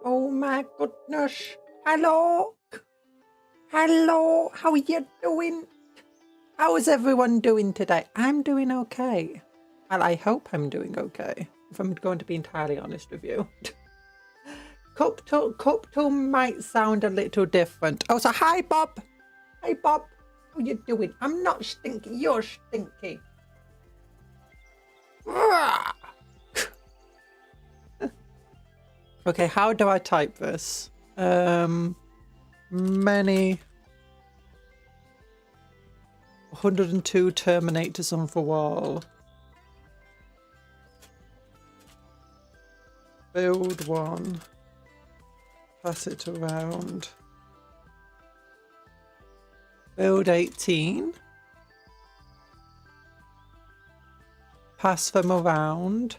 Oh my goodness. Hello. Hello. How are you doing? How is everyone doing today? I'm doing okay. Well, I hope I'm doing okay, if I'm going to be entirely honest with you. Cuptle might sound a little different. Oh, so hi, Bob. Hi, Bob. How you doing? I'm not stinky. You're stinky. Okay, how do I type this? Many 102 Terminators on the wall. Build one. Pass it around. Build 18. Pass them around.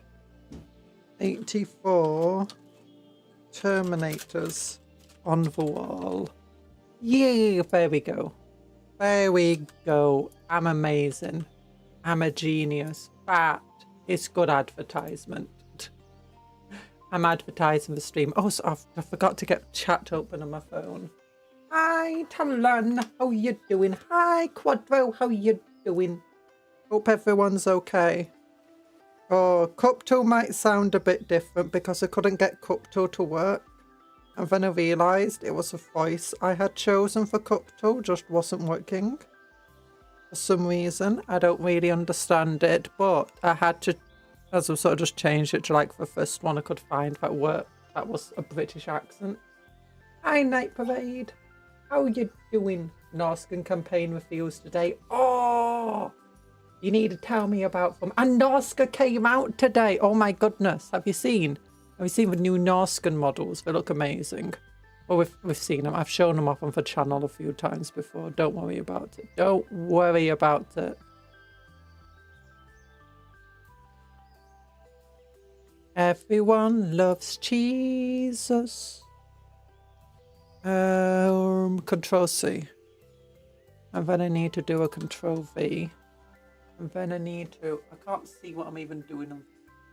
84 Terminators on the wall. Yeah, there we go. There we go. I'm amazing. I'm a genius. That is good advertisement. I'm advertising the stream. Oh, so I forgot to get chat open on my phone. Hi, Talon. How you doing? Hi, Quadro. How you doing? Hope everyone's okay. Oh, Cuptle might sound a bit different because I couldn't get Cuptle to work. And then I realised it was a voice I had chosen for Cuptle just wasn't working. For some reason, I don't really understand it, but I had to, as I sort of just changed it to like the first one I could find that worked. That was a British accent. Hi, Night Parade. How you doing? Norscan campaign reveals today. Oh! You need to tell me about them. And Norska came out today. Oh my goodness. Have you seen the new Norscan models? They look amazing. Well, we've seen them. I've shown them off on the channel a few times before. Don't worry about it. Don't worry about it. Everyone loves Jesus. Control C. And then I need to do a Control V. And then I need to, I can't see what I'm even doing on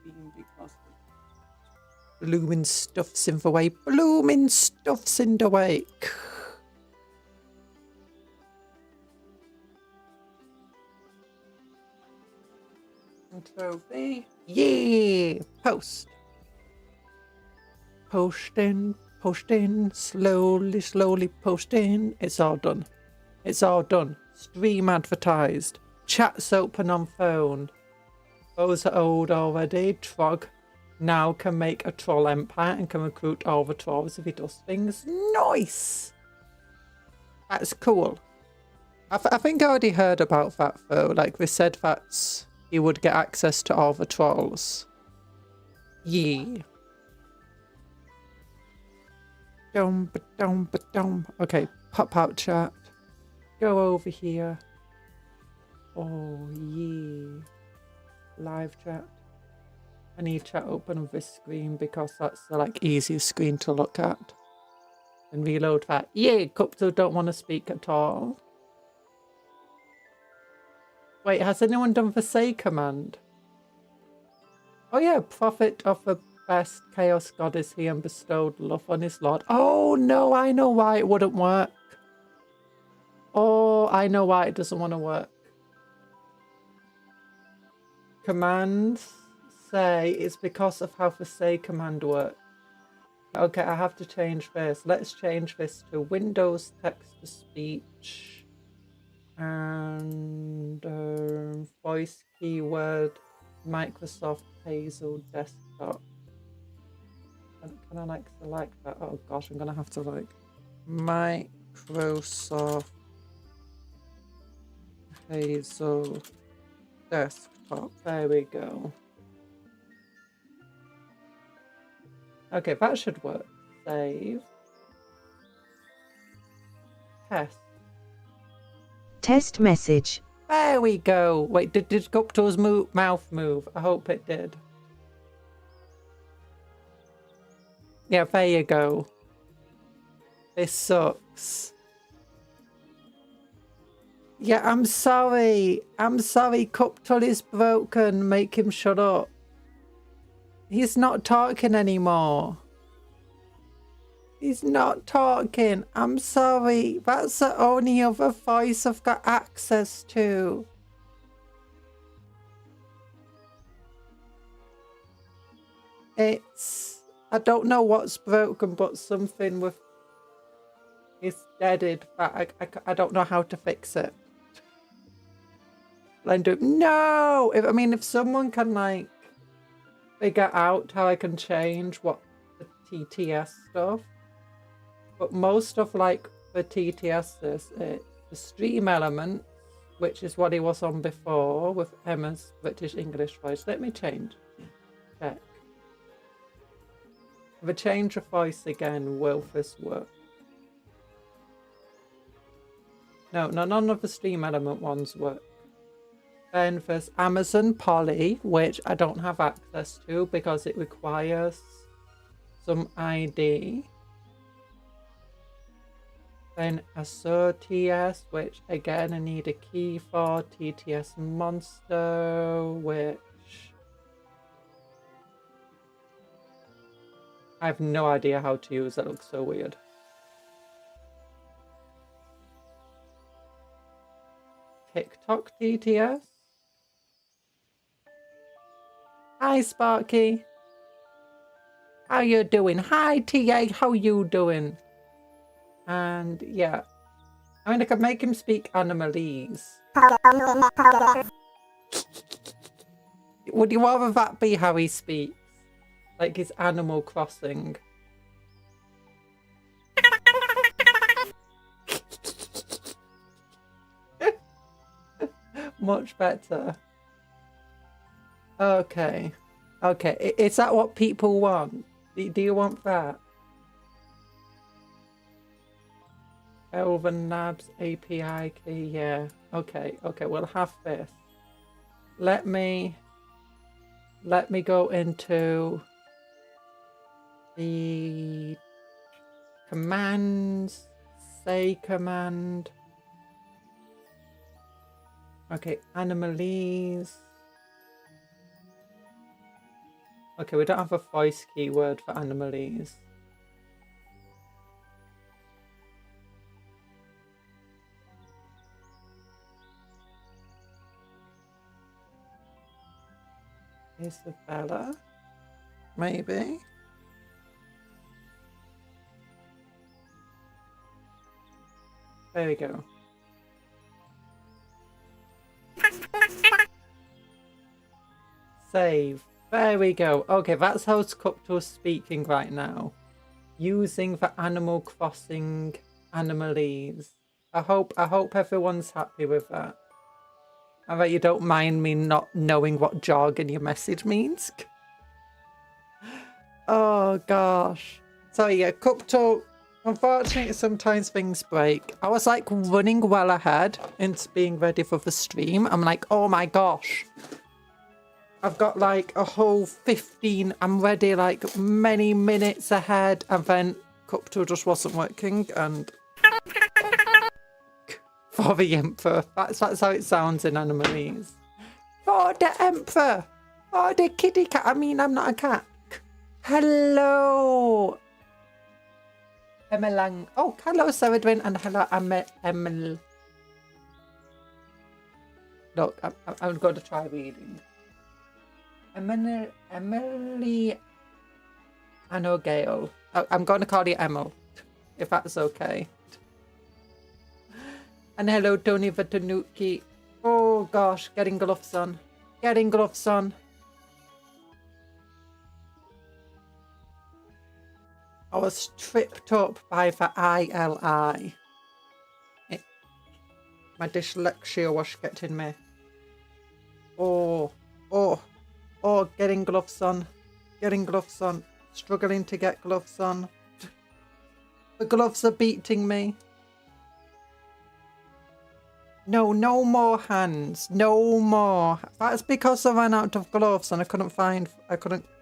Steam because blooming stuff's in the way. Blooming stuff's in the way. Control V. Yeah! Post. Posting, slowly posting. It's all done. It's all done. Stream advertised. Chat's open on phone. Those are old already. Trog now can make a troll empire and can recruit all the trolls if he does things. Nice! That's cool. I think I already heard about that though. Like they said that he would get access to all the trolls. Yeah. Okay, pop out chat. Go over here. Oh, yeah. Live chat. I need chat open on this screen because that's the like easiest screen to look at. And reload that. Yeah, Cuptle don't want to speak at all. Wait, has anyone done the say command? Oh yeah, prophet of the best chaos god is he and bestowed love on his lord. Oh no, I know why it wouldn't work. Oh, I know why it doesn't want to work. Commands say it's because of how the say command works. Okay, I have to change this. Let's change this to Windows text to speech and voice keyword Microsoft Hazel desktop. Can I like select that? Oh gosh, I'm gonna have to like Microsoft Hazel desktop. There we go. Okay, that should work. Save. Test. Test message. There we go. Wait, did Cuptle's mouth move? I hope it did. Yeah, there you go. This sucks. Yeah, I'm sorry. I'm sorry. Cuptle is broken. Make him shut up. He's not talking anymore. He's not talking. I'm sorry. That's the only other voice I've got access to. I don't know what's broken, but something with it's deaded, but I don't know how to fix it. No! If someone can, like, figure out how I can change what the TTS stuff. But most stuff, like, for TTS the stream element, which is what he was on before with Emma's British English voice. Let me change. Check. If I change the voice again, will this work? No, none of the stream element ones work. Then there's Amazon Polly, which I don't have access to because it requires some ID. Then Azure TS, which again I need a key for. TTS Monster, which I have no idea how to use. That looks so weird. TikTok TTS. Hi Sparky. How you doing? Hi TA, how you doing? And yeah, I could make him speak Animalese. Would you rather that be how he speaks? Like his Animal Crossing? Much better. Okay. Is that what people want? Do you want that? Elven Labs API key, yeah. Okay, we'll have this. Let me go into the commands, say command. Okay, Animalese. Okay, we don't have a voice keyword for Animalese. Isabella? Maybe? There we go. Save. There we go. Okay, that's how Cuptle's speaking right now. Using the Animal Crossing Animalese. I hope everyone's happy with that. I bet you don't mind me not knowing what jargon your message means. Oh gosh. So yeah, Cuptle, unfortunately sometimes things break. I was like running well ahead into being ready for the stream. I'm like, oh my gosh. I've got like a whole 15, I'm ready like many minutes ahead, and then Cuptle just wasn't working, and for the Emperor. That's how it sounds in Animalese. For the Emperor! For the kitty cat! I mean, I'm not a cat. Hello! Emelang. Oh, hello, Seradwin, and hello, Emil. Look, I'm going to try reading. Emily Anogale. I'm going to call you Emil, if that's okay. And hello, Tony Vatanuki. Oh gosh, getting gloves on. Getting gloves on. I was tripped up by the ILI. My dyslexia was getting me. Oh, getting gloves on. Getting gloves on. Struggling to get gloves on. The gloves are beating me. No more hands. No more. That's because I ran out of gloves and I couldn't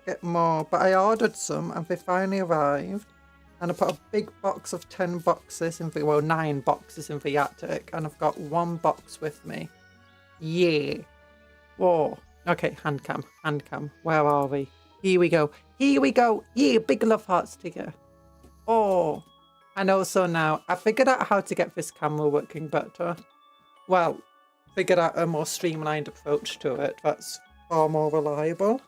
get more. But I ordered some and they finally arrived. And I put a big box of 10 boxes in the, 9 boxes in the attic. And I've got 1 box with me. Yeah. Whoa. Okay, handcam. Where are we? Here we go. Yeah, big love hearts together. Oh, and also now I figured out how to get this camera working better. Well, figured out a more streamlined approach to it that's far more reliable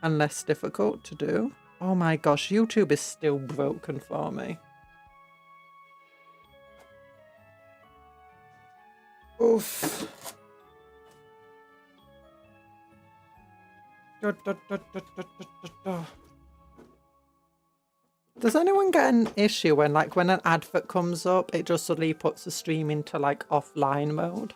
and less difficult to do. Oh my gosh, YouTube is still broken for me. Oof. Does anyone get an issue when, like, when an advert comes up, it just suddenly puts the stream into, like, offline mode?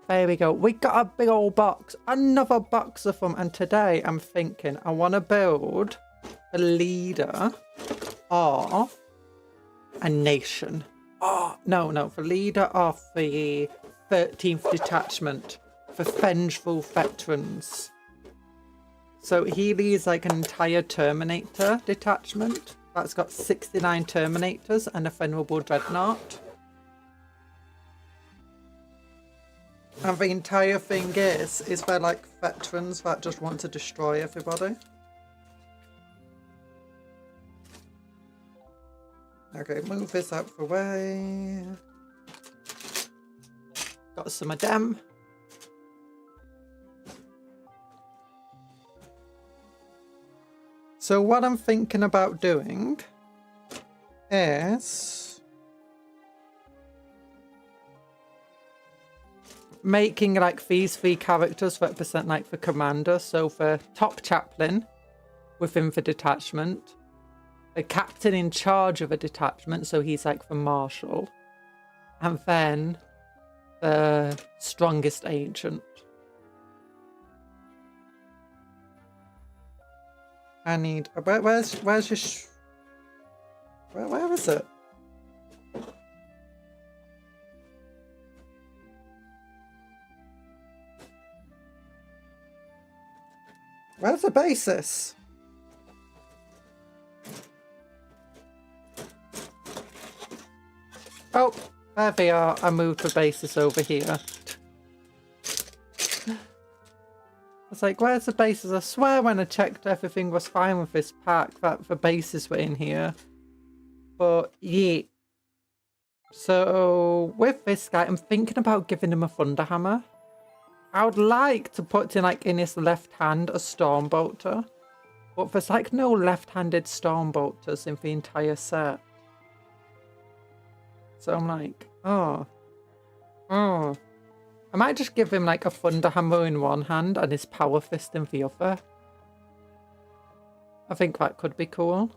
There we go. We got a big old box. Another box of them. And today I'm thinking I want to build a leader of a nation. Oh, no. The leader of the 13th detachment for vengeful veterans. So he leads like an entire Terminator detachment. That's got 69 Terminators and a venerable dreadnought. And the entire thing is they're like veterans that just want to destroy everybody. Okay, move this out of the way. Got some of them. So what I'm thinking about doing is making like these 3 characters represent like the commander. So the top chaplain within the detachment, the captain in charge of a detachment, so he's like the marshal, and then the strongest agent. I need where's your where is it? Where's the basis? Oh, there they are. I moved the basis over here. I was like, where's the bases? I swear when I checked everything was fine with this pack, that the bases were in here. But yeah. So with this guy, I'm thinking about giving him a thunder hammer. I would like to put in his left hand a stormbolter. But there's like no left-handed stormbolters in the entire set. So I'm like, oh. I might just give him like a thunder hammer in one hand and his power fist in the other. I think that could be cool.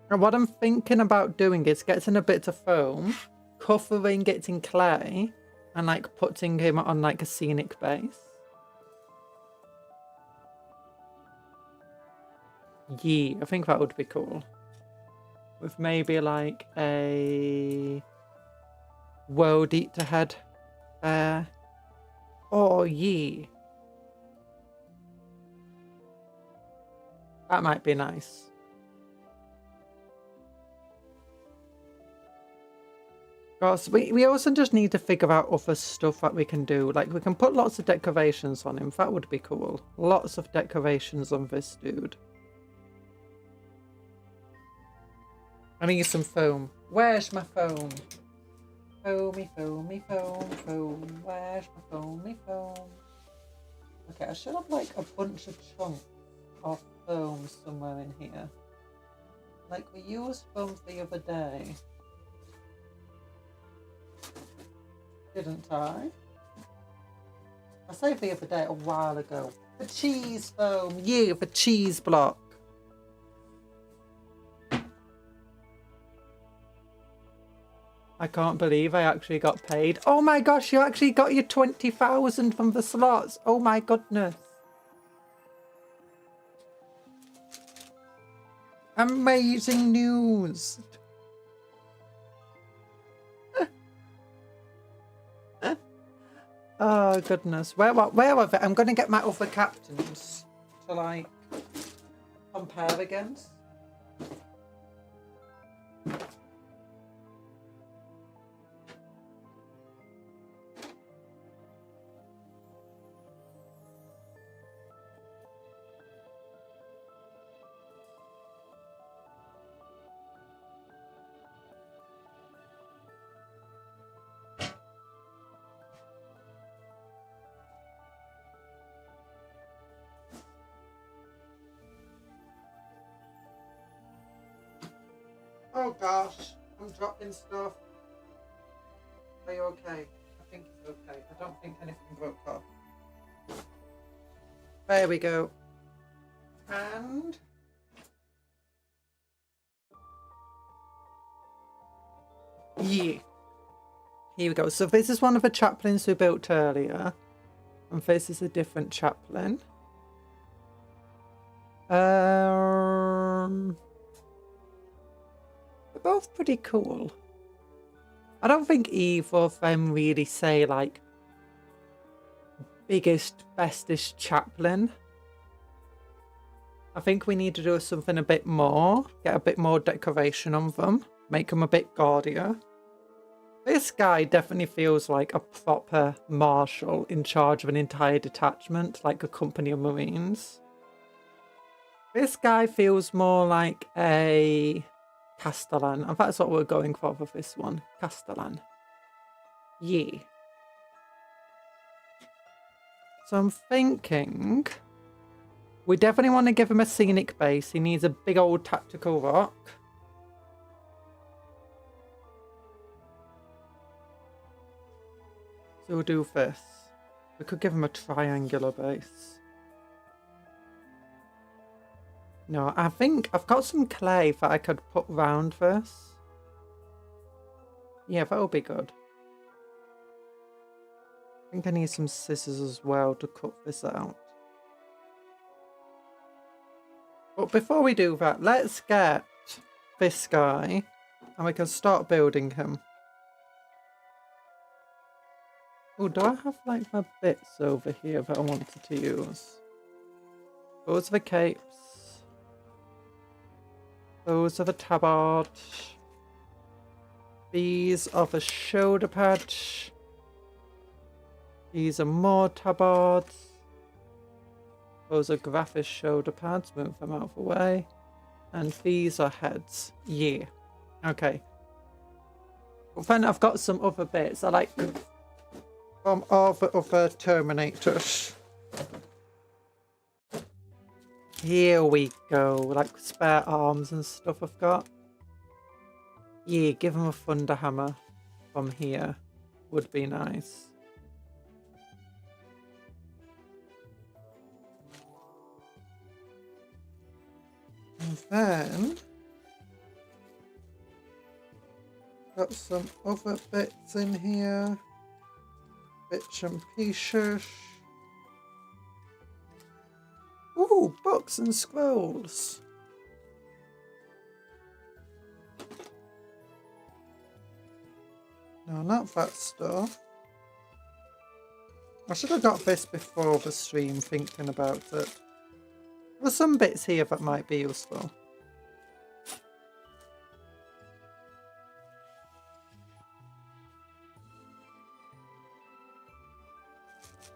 And what I'm thinking about doing is getting a bit of foam, covering it in clay, and like putting him on like a scenic base. Yeah, I think that would be cool. With maybe like a World Eater head there. Oh, yeah. That might be nice. Because we also just need to figure out other stuff that we can do. Like, we can put lots of decorations on him. That would be cool. Lots of decorations on this dude. I need some foam. Where's my foam? Foamy, foamy, foam, foam. Where's my foamy foam? Okay, I should have like a bunch of chunks of foam somewhere in here. Like we used foam the other day. Didn't I? I saved the other day a while ago. The cheese foam, yeah, the cheese block. I can't believe I actually got paid. Oh my gosh, you actually got your 20,000 from the slots. Oh my goodness. Amazing news. Oh goodness. Where was it? I'm going to get my other captains to like compare against. Oh gosh, I'm dropping stuff. Are you okay? I think it's okay. I don't think anything broke off. There we go. And yeah. Here we go. So this is one of the chaplains we built earlier. And this is a different chaplain. They're both pretty cool. I don't think either of them really say like biggest, bestest chaplain. I think we need to do something a bit more, get a bit more decoration on them, make them a bit gaudier. This guy definitely feels like a proper marshal in charge of an entire detachment, like a company of Marines. This guy feels more like a Castellan, and that's what we're going for this one. Castellan. Yeah. So I'm thinking we definitely want to give him a scenic base. He needs a big old tactical rock. So we'll do this. We could give him a triangular base. No, I think I've got some clay that I could put round this. Yeah, that would be good. I think I need some scissors as well to cut this out. But before we do that, let's get this guy and we can start building him. Oh, do I have like my bits over here that I wanted to use? Those are the capes. Those are the tabard. These are the shoulder pads. These are more tabards. Those are graphis shoulder pads. Move them out of the way. And these are heads. Yeah. Okay. Well, then I've got some other bits. I like from all the other Terminators. Here we go. Like spare arms and stuff I've got. Yeah, give him a thunder hammer from here. Would be nice. And then got some other bits in here. Bits and pieces. Ooh, books and scrolls. No, not that stuff. I should have got this before the stream, thinking about it. There's some bits here that might be useful.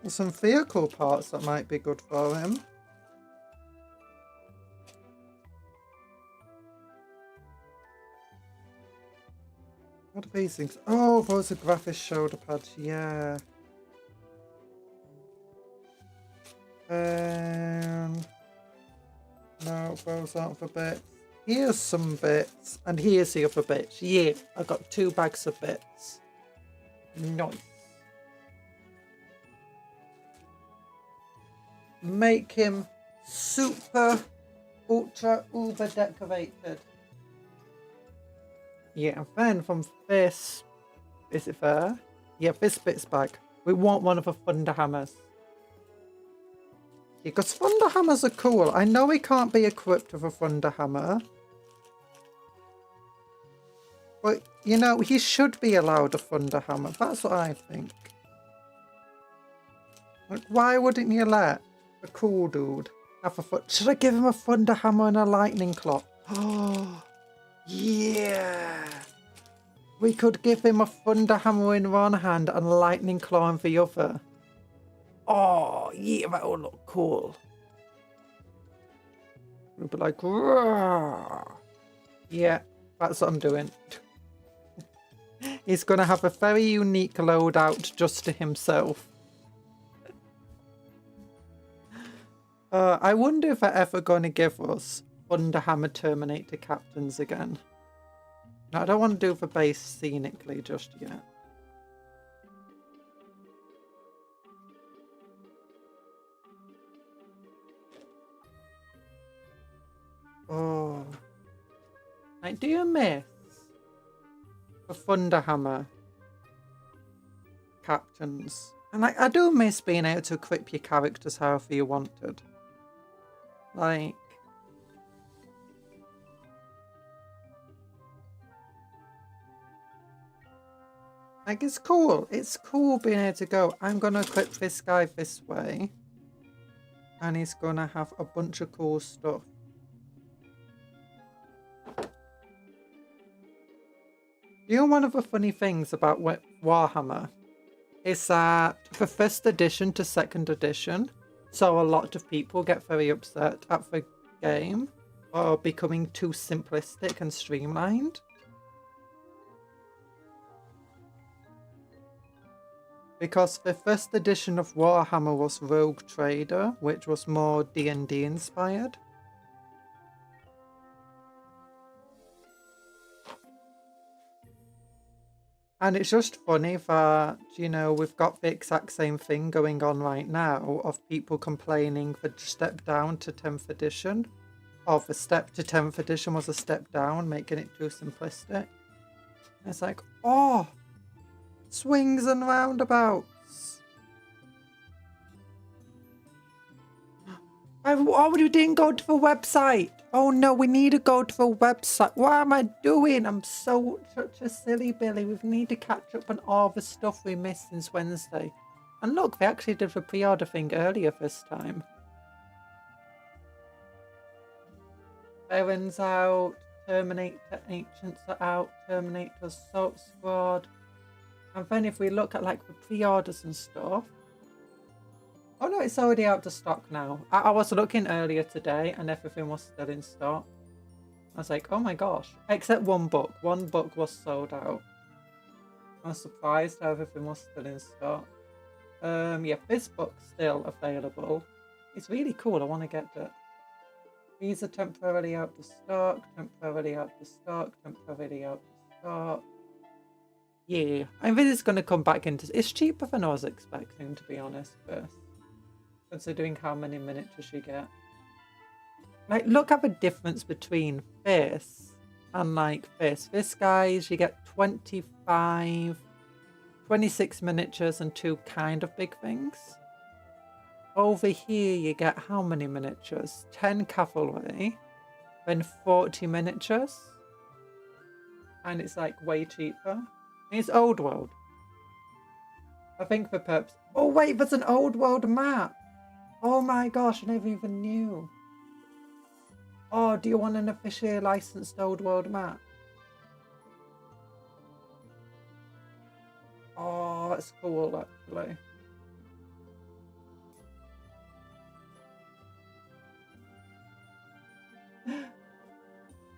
There's some vehicle parts that might be good for him. What are these things? Oh, those are graphis shoulder pads, yeah. No, those aren't the bits. Here's some bits, and here's the other bits. Yeah, I got 2 bags of bits. Nice. Make him super, ultra, uber decorated. Yeah, and then from this, is it there? Yeah, this bit's back. We want one of the thunder hammers. Yeah, because thunder hammers are cool. I know he can't be equipped with a thunder hammer. But, you know, he should be allowed a thunder hammer. That's what I think. Like, why wouldn't you let a cool dude have a foot? Should I give him a thunder hammer and a lightning claw? Oh, yeah. We could give him a thunder hammer in one hand and a lightning claw in the other. Oh, yeah, that will look cool. We'll be like, roar. Yeah, that's what I'm doing. He's going to have a very unique loadout just to himself. I wonder if they're ever going to give us Thunderhammer Terminator captains again. No, I don't want to do the base scenically just yet. Oh. Like, do you miss the Thunderhammer captains? And like, I do miss being able to equip your characters however you wanted. Like, it's cool. It's cool being able to go, I'm going to equip this guy this way. And he's going to have a bunch of cool stuff. You know, one of the funny things about Warhammer is that the first edition to second edition, so a lot of people get very upset at the game or becoming too simplistic and streamlined. Because the first edition of Warhammer was Rogue Trader, which was more D&D inspired. And it's just funny that, you know, we've got the exact same thing going on right now of people complaining the step down to 10th edition. Or the step to 10th edition was a step down, making it too simplistic. And it's like, oh, swings and roundabouts. Oh, we didn't go to the website. Oh no, we need to go to the website. What am I doing? I'm such a silly Billy. We need to catch up on all the stuff we missed since Wednesday. And look, they actually did the pre-order thing earlier this time. Baron's out. Terminator Ancients are out. Terminator Assault Squad. And then if we look at like the pre-orders and stuff. Oh no, it's already out of stock now. I was looking earlier today and everything was still in stock. I was like, oh my gosh. Except one book. One book was sold out. I was surprised how everything was still in stock. Yeah, this book's still available. It's really cool. I want to get it. These are temporarily out of stock. Temporarily out of stock. Temporarily out of stock. Yeah, I think it's going to come back into... It's cheaper than I was expecting, to be honest, first. Considering how many miniatures you get. Like, look at the difference between this and like this. This, guys, you get 25, 26 miniatures and 2 kind of big things. Over here, you get how many miniatures? 10 cavalry, then 40 miniatures. And it's like way cheaper. It's old world. I think for purpose... Oh wait, there's an old world map. Oh my gosh, I never even knew. Oh, do you want an officially licensed old world map? Oh, that's cool actually.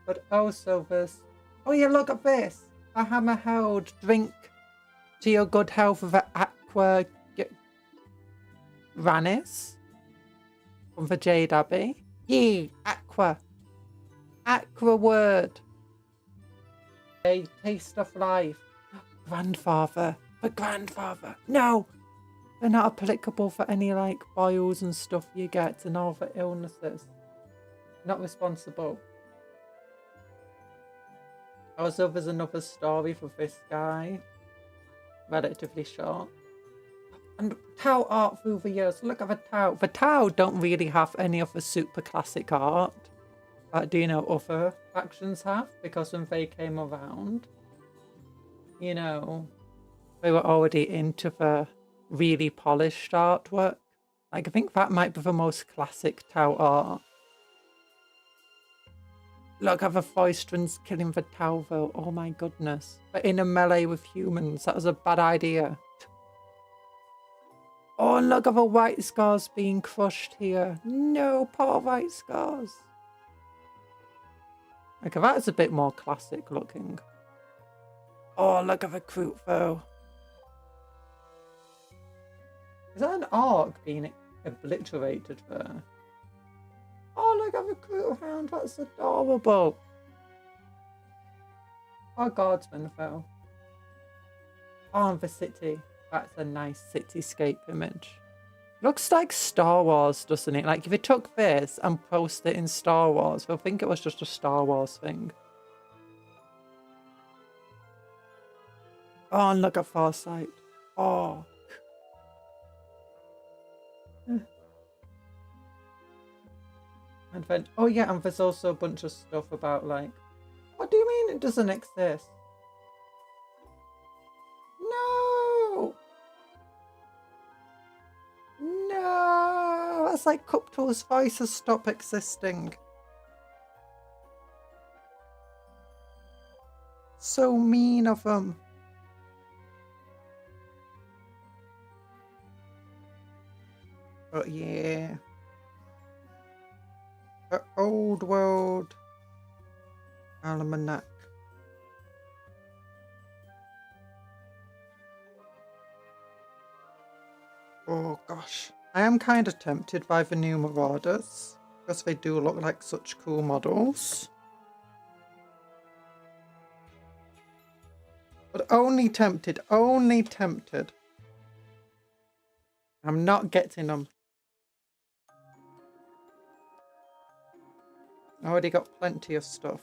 But also this... Oh yeah, look at this. A hammer held. Drink to your good health of aqua... Ranis? From the Jade Abbey. Yee, aqua. Aqua word. A taste of life. Grandfather. For grandfather. No! They're not applicable for any like boils and stuff you get and all the illnesses. Not responsible. Also, there's another story for this guy. Relatively short. And Tau art through the years. Look at the Tau. The Tau don't really have any of the super classic art. Do you know other factions have? Because when they came around, you know, they were already into the really polished artwork. Like, I think that might be the most classic Tau art. Look at the Foistrans killing the Tau though. Oh my goodness. But in a melee with humans. That was a bad idea. Oh, look at the white scars being crushed here. No, poor white scars. Okay, that's a bit more classic looking. Oh, look at the Kroot though. Is that an arc being obliterated there? Oh, look at the Kroot hound. That's adorable. Oh, Guardsman fell. Oh, and the city. That's a nice cityscape image. Looks like Star Wars, doesn't it? Like if you took this and posted it in Star Wars, they'll think it was just a Star Wars thing. Oh, and look at Farsight. Oh. And then, oh yeah, and there's also a bunch of stuff about like, what do you mean it doesn't exist? No! No! That's like Cuptle's voice has stopped existing. So mean of them. But yeah. The Old World Almanac. Oh gosh. I am kind of tempted by the new Marauders because they do look like such cool models. But only tempted, only tempted. I'm not getting them. I already got plenty of stuff.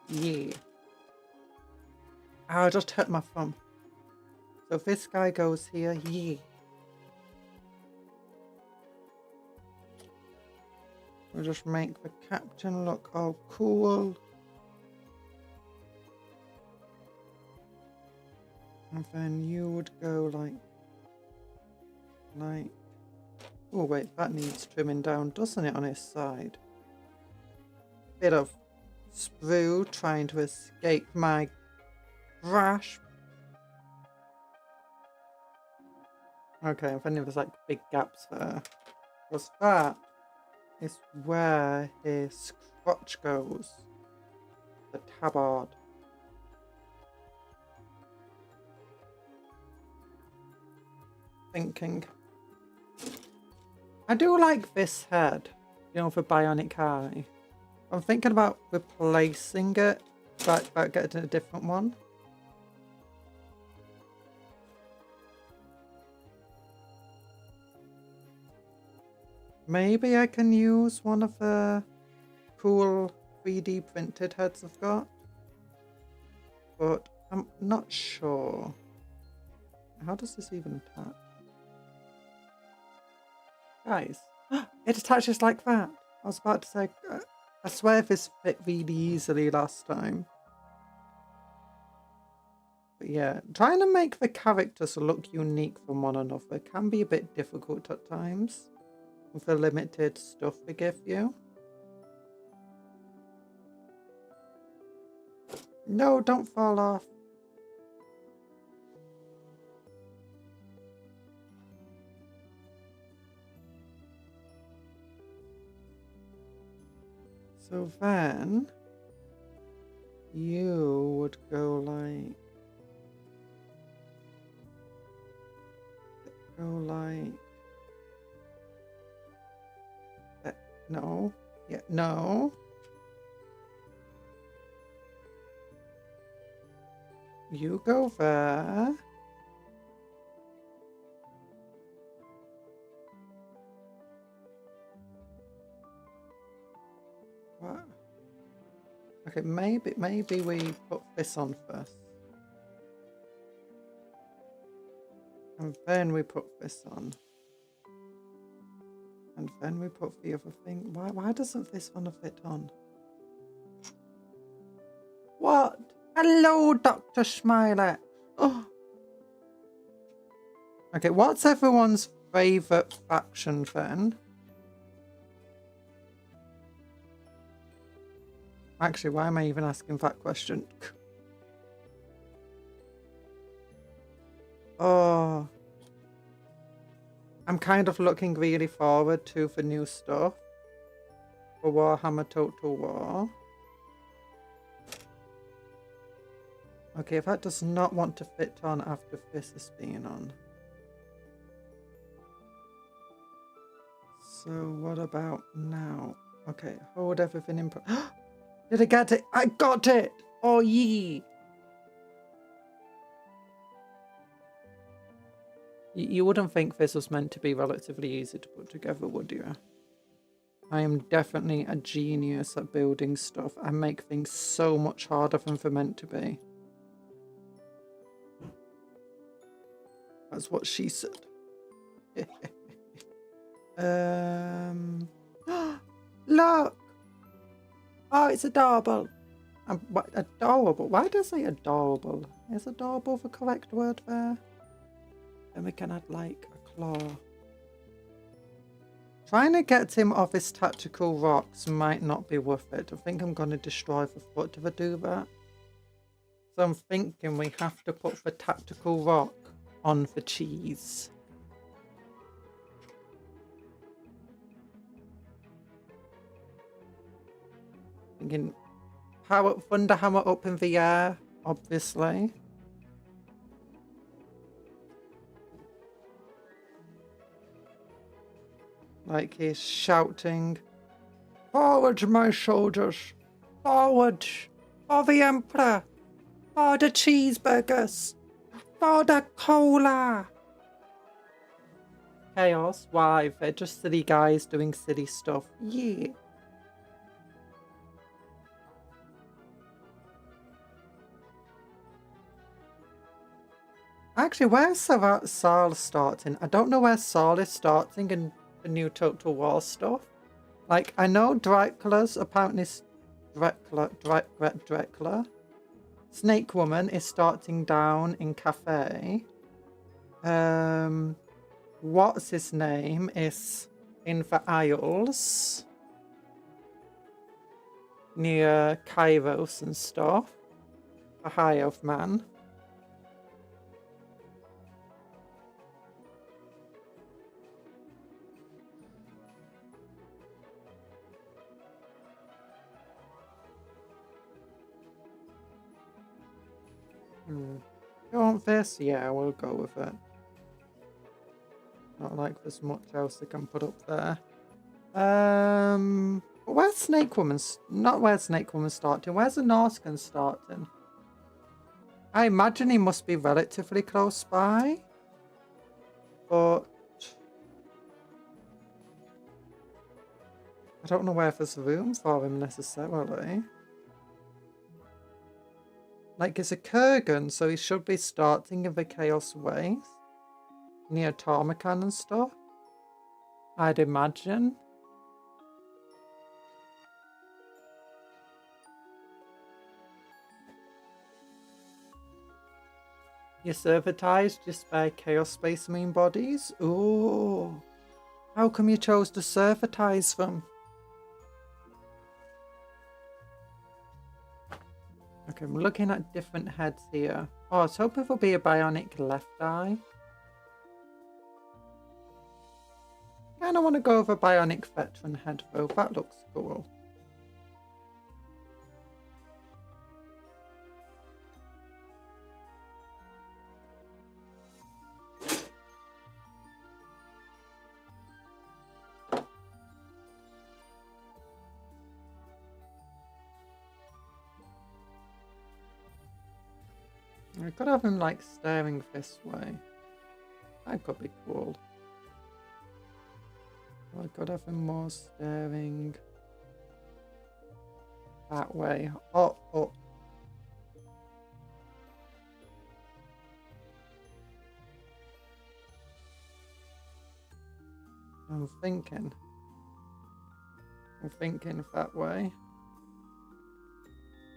Yeah. I just hurt my thumb. So this guy goes here. Yeah. We'll just make the captain look all cool. And then you would go like... Oh wait, that needs trimming down, doesn't it, on his side? Bit of sprue trying to escape my grasp. Okay, I'm thinking there's like big gaps there. Because that is where his crotch goes. The tabard. Thinking. I do like this head, you know, for bionic eye. I'm thinking about replacing it, but about getting a different one. Maybe I can use one of the cool 3D printed heads I've got, but I'm not sure. How does this even attach? Guys, it attaches like that. I was about to say, I swear this fit really easily last time. But yeah, trying to make the characters look unique from one another can be a bit difficult at times with the limited stuff they give you. No, don't fall off. So then you would go like no, yeah, no. You go there. What? Okay, maybe we put this on first. And then we put this on. And then we put the other thing. Why doesn't this one fit on? What? Hello, Dr. Smiley. Oh. Okay, what's everyone's favourite faction then? Actually, why am I even asking that question? Oh. I'm kind of looking really forward to the new stuff for Warhammer Total War. Okay, that does not want to fit on after this has been on. So what about now? Okay, hold everything in. Did I get it? I got it! Oh, Yeet. You wouldn't think this was meant to be relatively easy to put together, would you? I am definitely a genius at building stuff. I make things so much harder than they're meant to be. That's what she said. Look! Oh, it's adorable. What, adorable? Why do I say adorable? Is adorable the correct word there? Then we can add like a claw. Trying to get him off his tactical rocks might not be worth it. I think I'm going to destroy the foot if I do that. So I'm thinking we have to put the tactical rock on the cheese. Thinking power thunder hammer up in the air, obviously. Like he's shouting, "Forward, my soldiers! Forward! For the Emperor! For the cheeseburgers! For the cola!" Chaos? Why? They're just silly guys doing silly stuff. Yeah. Actually, where's Saul starting? I don't know where Saul is starting in the new Total War stuff. Like, I know Dracula's apparently Dracula. Snake Woman is starting down in Cafe. What's his name is in the Isles. Near Kairos and stuff. The High Elf Man. You want this? Yeah, we'll go with it. Not like there's much else they can put up there. Where's Snake Woman's? Not where Snake Woman's starting. Where's the Norscan starting? I imagine he must be relatively close by. But I don't know where there's room for him necessarily. Like, it's a Kurgan, so he should be starting in the Chaos Waste. Near Tarmacan and stuff. I'd imagine. You servitized just by Chaos Space Marine bodies? Ooh. How come you chose to servitize them? Okay, I'm looking at different heads here. Oh, I was hoping there'll be a bionic left eye. I kind of want to go with a bionic veteran head though. That looks cool. I could have him like staring this way. That could be cool. I could have him more staring that way. Oh, oh. I'm thinking that way.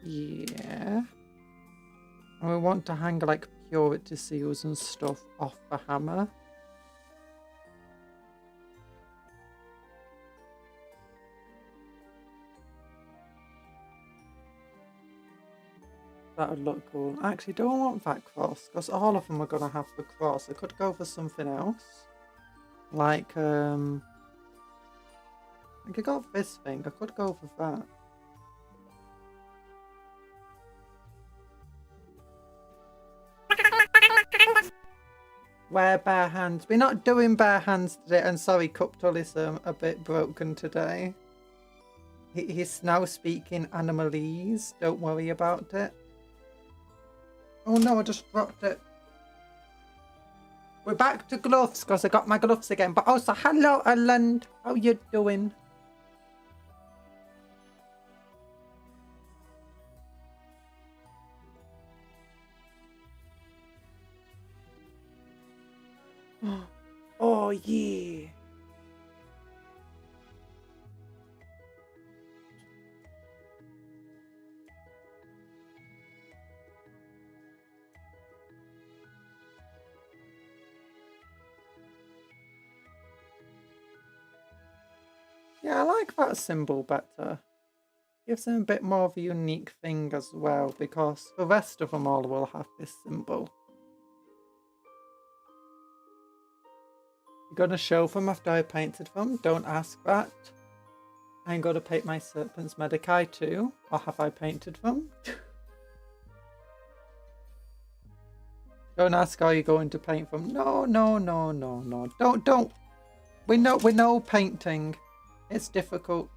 Yeah. And we want to hang like purity seals and stuff off the hammer. That would look cool. I actually don't want that cross because all of them are going to have the cross. I could go for something else. Like, I got this thing. I could go for that. Wear bare hands. We're not doing bare hands today. And sorry, Cuptle is a bit broken today. He's now speaking animalese. Don't worry about it. Oh no, I just dropped it. We're back to gloves because I got my gloves again. But also, hello, Erland. How you doing? Oh, yeah. Yeah, I like that symbol better. Gives them a bit more of a unique thing as well, because the rest of them all will have this symbol. You're gonna show them after I painted them? Don't ask that. I'm gonna paint my Serpent's Medicae too, or have I painted them? Don't ask how you're going to paint them. No. Don't. We know painting. It's difficult.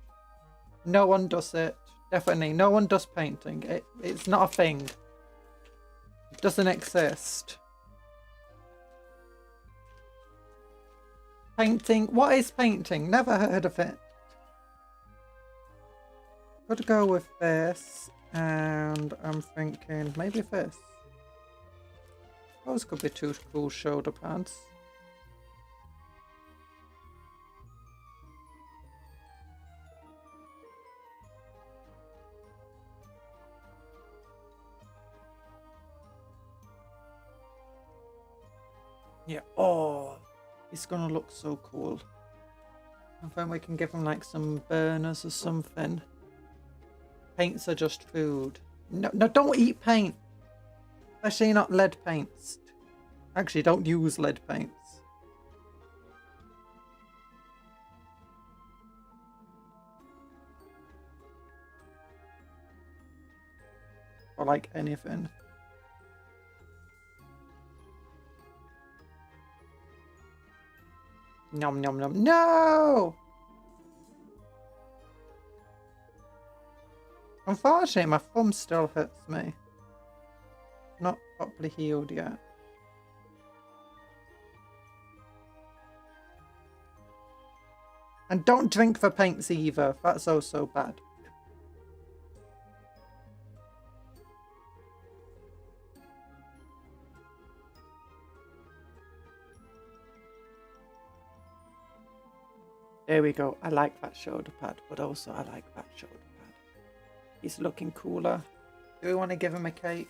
No one does it. Definitely, no one does painting. It's not a thing. It doesn't exist. Painting? What is painting? Never heard of it. Gotta go with this, and I'm thinking maybe this. Those could be two cool shoulder pads. Yeah, oh, it's gonna look so cool. And then we can give them like some burners or something. Paints are just food. No, don't eat paint. Especially not lead paints. Actually, don't use lead paints. Or like anything. Nom nom nom. No! Unfortunately, my thumb still hurts me. Not properly healed yet. And don't drink the paints either. That's also bad. There we go. I like that shoulder pad, but also I like that shoulder pad. He's looking cooler. Do we want to give him a cape?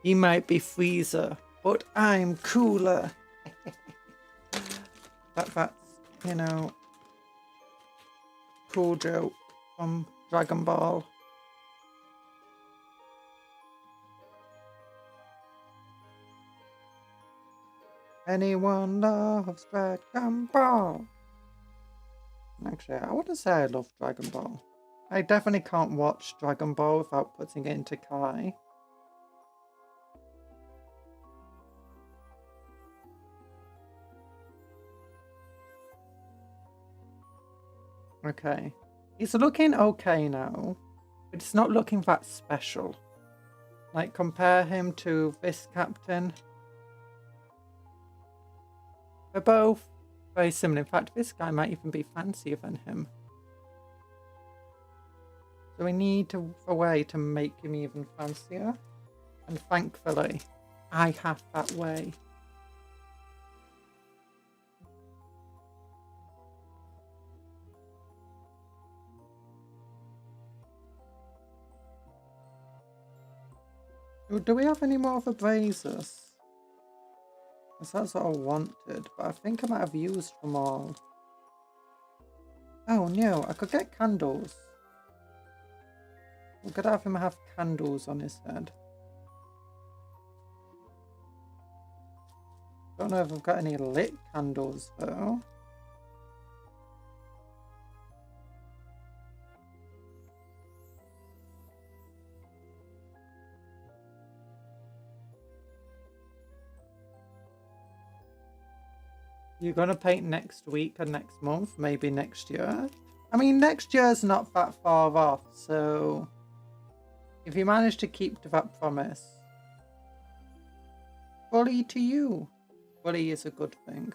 He might be Freezer, but I'm cooler. That's, you know, cool joke from Dragon Ball. Anyone loves Dragon Ball? Actually, I wouldn't say I love Dragon Ball. I definitely can't watch Dragon Ball without putting it into Kai. Okay. It's looking okay now, but it's not looking that special. Like, compare him to this captain. They're both very similar. In fact, this guy might even be fancier than him. So we need a way to make him even fancier. And thankfully, I have that way. Do we have any more of the brazers? Because that's what I wanted, but I think I might have used them all. Oh no, I could get candles. We could have him have candles on his head. Don't know if I've got any lit candles though. You're gonna paint next week and next month, maybe next year. I mean, next year's not that far off, so if you manage to keep to that promise, bully to you. Bully is a good thing.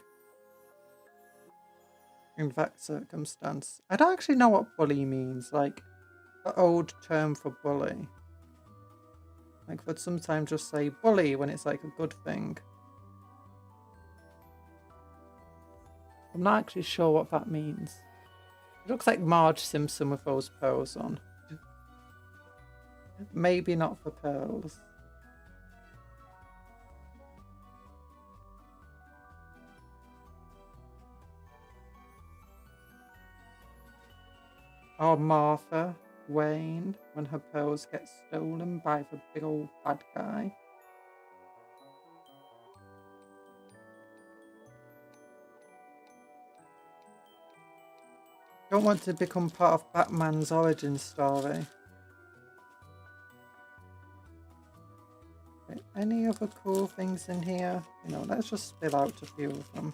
In that circumstance. I don't actually know what bully means, like the old term for bully. Like, would sometimes just say bully when it's like a good thing. I'm not actually sure what that means. It looks like Marge Simpson with those pearls on. Maybe not for pearls. Or Martha Wayne when her pearls get stolen by the big old bad guy. Don't want to become part of Batman's origin story. Okay, any other cool things in here? You know, let's just spill out a few of them.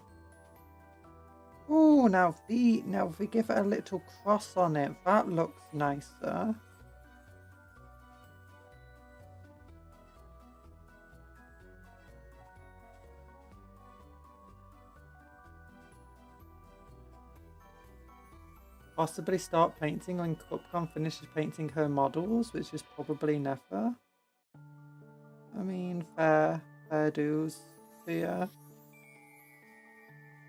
Oh, now if we give it a little cross on it, that looks nicer. Possibly start painting when Cupcake finishes painting her models, which is probably never. I mean, fair dues here.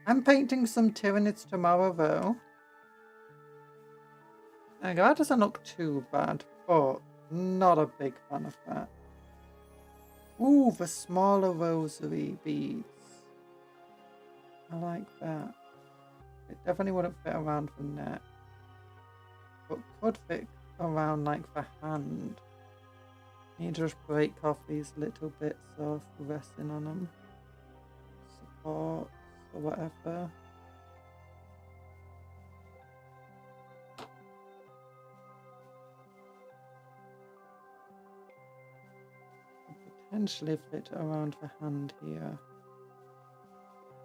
I'm painting some Tyranids tomorrow, though. Okay, that doesn't look too bad, but not a big fan of that. Ooh, the smaller rosary beads. I like that. It definitely wouldn't fit around the neck, but could fit around like the hand. You just break off these little bits of resin on them. Support or whatever. Potentially fit around the hand here.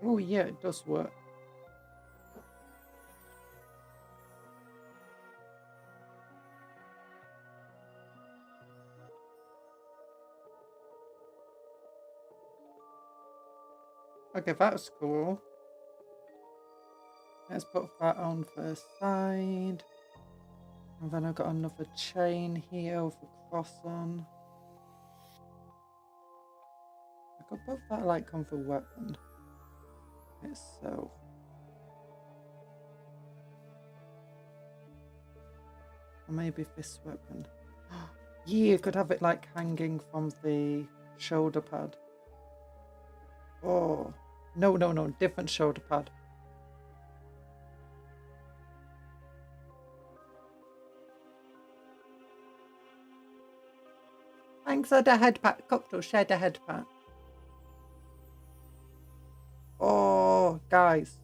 Oh yeah, it does work. Okay, that's cool. Let's put that on first side. And then I've got another chain here with a cross on. I could put that like on the weapon itself. Or maybe this weapon. Yeah, you could have it like hanging from the shoulder pad. Oh, no, different shoulder pad. Thanks for the head pat. Cuptle, share the head pat. Oh, guys,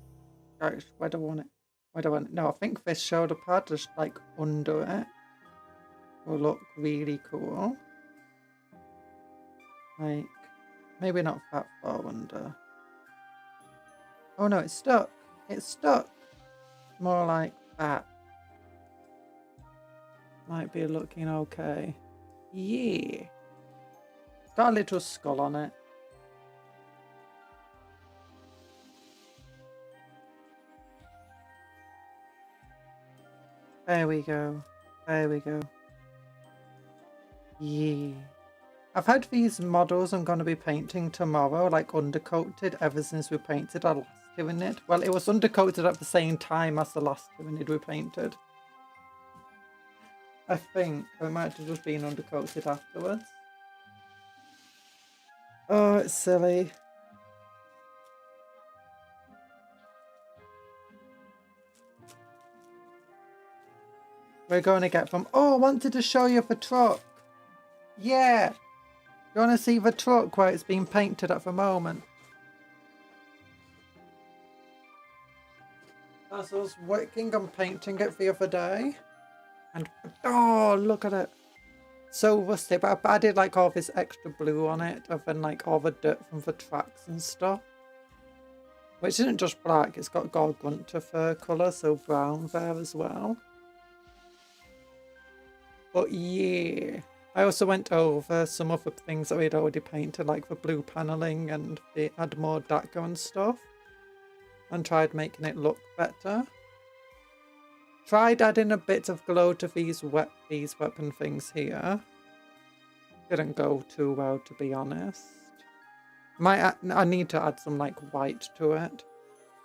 where do I want it? Where do I want it? No, I think this shoulder pad is like under it. Will look really cool. Like, maybe not that far under. Oh no, it's stuck. It's stuck. More like that. Might be looking okay. Yeah. It's got a little skull on it. There we go. There we go. Yeah. I've had these models I'm going to be painting tomorrow, like undercoated, ever since we painted our last Tyranid. Well, it was undercoated at the same time as the last Tyranid we painted. I think it might have just been undercoated afterwards. Oh, it's silly. We're going to get from... Oh, I wanted to show you the truck. Yeah. You want to see the truck where it's being painted at the moment? As I was working on painting it the other day. And oh, look at it. So rusty, but I added like all this extra blue on it, and then like all the dirt from the tracks and stuff. Which isn't just black, it's got Gorgunter fur colour, so brown there as well. But yeah, I also went over some other things that we'd already painted, like the blue panelling and the add more Dakka and stuff. And tried making it look better. Tried adding a bit of glow to these weapon things here. Didn't go too well, to be honest. I need to add some like white to it.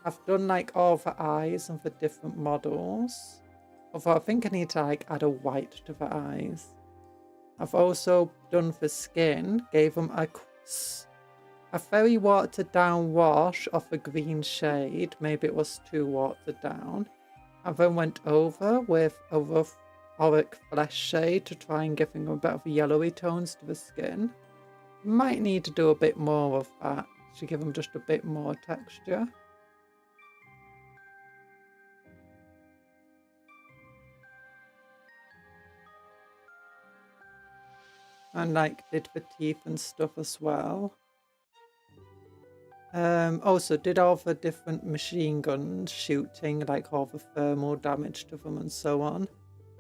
I've done like all the eyes and the different models. Although I think I need to like add a white to the eyes. I've also done the skin, gave them a very watered down wash of a green shade. Maybe it was too watered down. I then went over with a rough auric flesh shade to try and give them a bit of yellowy tones to the skin. Might need to do a bit more of that to give them just a bit more texture. And like did the teeth and stuff as well. Also did all the different machine guns shooting, like all the thermal damage to them and so on.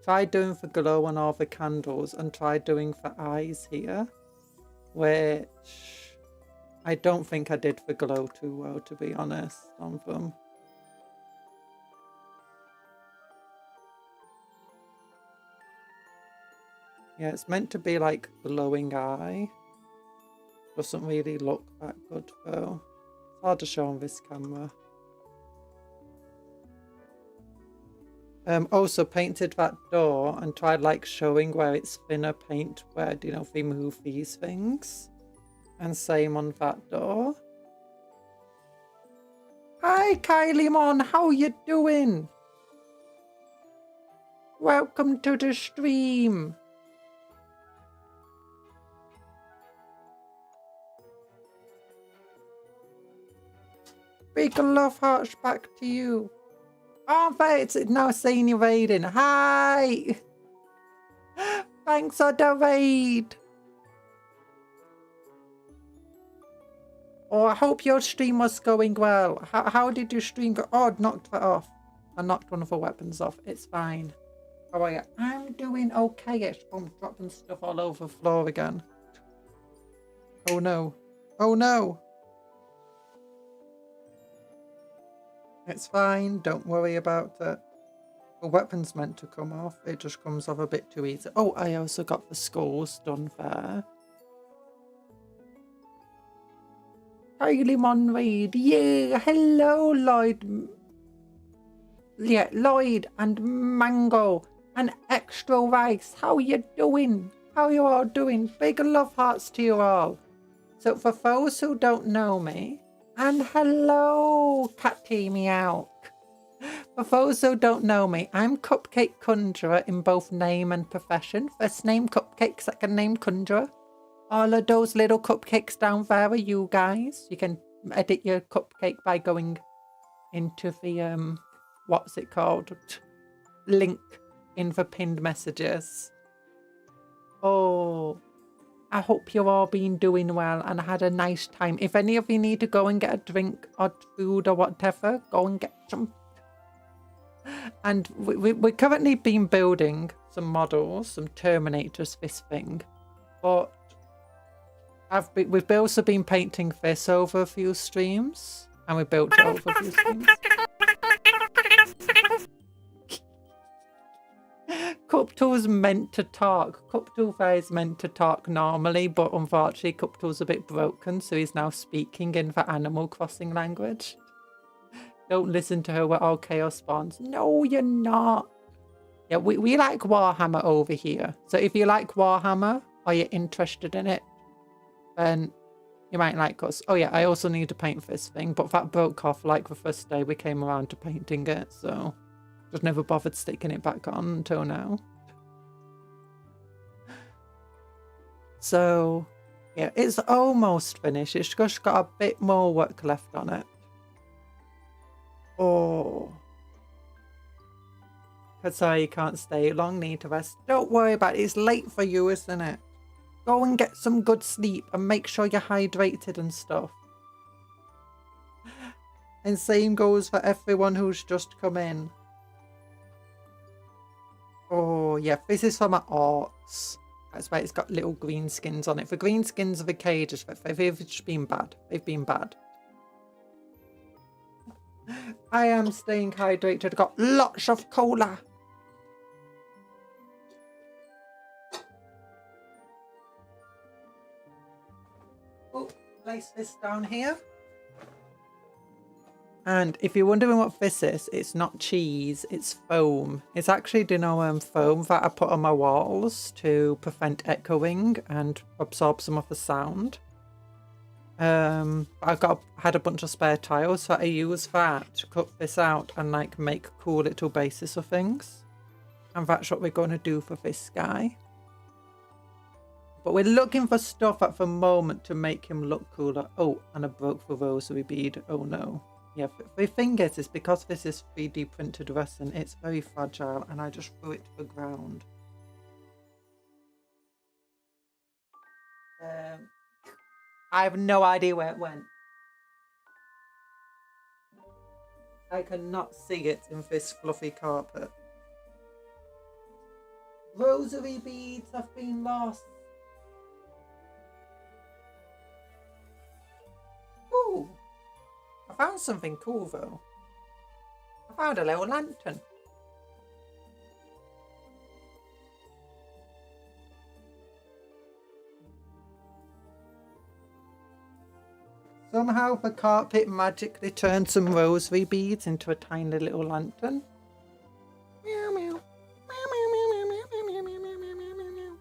Tried doing the glow on all the candles and tried doing the eyes here, which I don't think I did the glow too well, to be honest, on them. Yeah, it's meant to be like glowing eye. Doesn't really look that good though. It's hard to show on this camera. Also painted that door and tried like showing where it's thinner paint, where, you know, they move these things. And same on that door. Hi Kylie Mon, how you doing? Welcome to the stream. Big love hearts back to you. Oh, it's now saying you're raiding. Hi! Thanks for the raid. Oh, I hope your stream was going well. How did your stream go? Oh, I knocked that off. I knocked one of the weapons off. It's fine. How are you? I'm doing okay-ish. I'm dropping stuff all over the floor again. Oh no. Oh no. It's fine, don't worry about it. The weapon's meant to come off, it just comes off a bit too easy. Oh, I also got the skulls done there. Kylie Monreid, yeah, hello Lloyd. Yeah, Lloyd and Mango and Extra Rice, how you doing? How you all doing? Big love hearts to you all. So for those who don't know me, and hello, Catty Meow. For those who don't know me, I'm Cupcake Conjuror in both name and profession. First name Cupcake, second name Conjuror. All of those little cupcakes down there are you guys. You can edit your cupcake by going into the, what's it called? Link in the pinned messages. Oh, I hope you've all been doing well and had a nice time. If any of you need to go and get a drink or food or whatever, go and get some. And we're currently been building some models, some Terminators, this thing. But we've also been painting this over a few streams. And we built it over a few streams. Cuptle's meant to talk. Cuptle is meant to talk normally, but unfortunately Cuptle's a bit broken, so he's now speaking in the Animal Crossing language. Don't listen to her, we're all chaos spawns. No, you're not. Yeah, we like Warhammer over here. So if you like Warhammer, or you're interested in it, then you might like us. Oh yeah, I also need to paint this thing, but that broke off like the first day we came around to painting it, so just never bothered sticking it back on until now. So yeah, it's almost finished. It's just got a bit more work left on it. Oh. Sorry, you can't stay long, need to rest. Don't worry about it, it's late for you, isn't it? Go and get some good sleep and make sure you're hydrated and stuff. And same goes for everyone who's just come in. Oh, yeah, this is for my orcs. That's why it's got little green skins on it. The green skins are the cages, but they've just been bad. They've been bad. I am staying hydrated. I've got lots of cola. Oh, place this down here. And if you're wondering what this is, it's not cheese, it's foam. It's actually foam that I put on my walls to prevent echoing and absorb some of the sound. Had a bunch of spare tiles, so I use that to cut this out and like make cool little bases of things. And that's what we're going to do for this guy. But we're looking for stuff at the moment to make him look cooler. Oh, and I broke the rosary bead. Oh no. Yeah, the thing is because this is 3D printed resin, it's very fragile and I just threw it to the ground. I have no idea where it went. I cannot see it in this fluffy carpet. Rosary beads have been lost. Ooh. I found something cool though. I found a little lantern. Somehow the carpet magically turned some rosary beads into a tiny little lantern. Meow meow. Meow meow meow meow meow meow meow meow meow meow.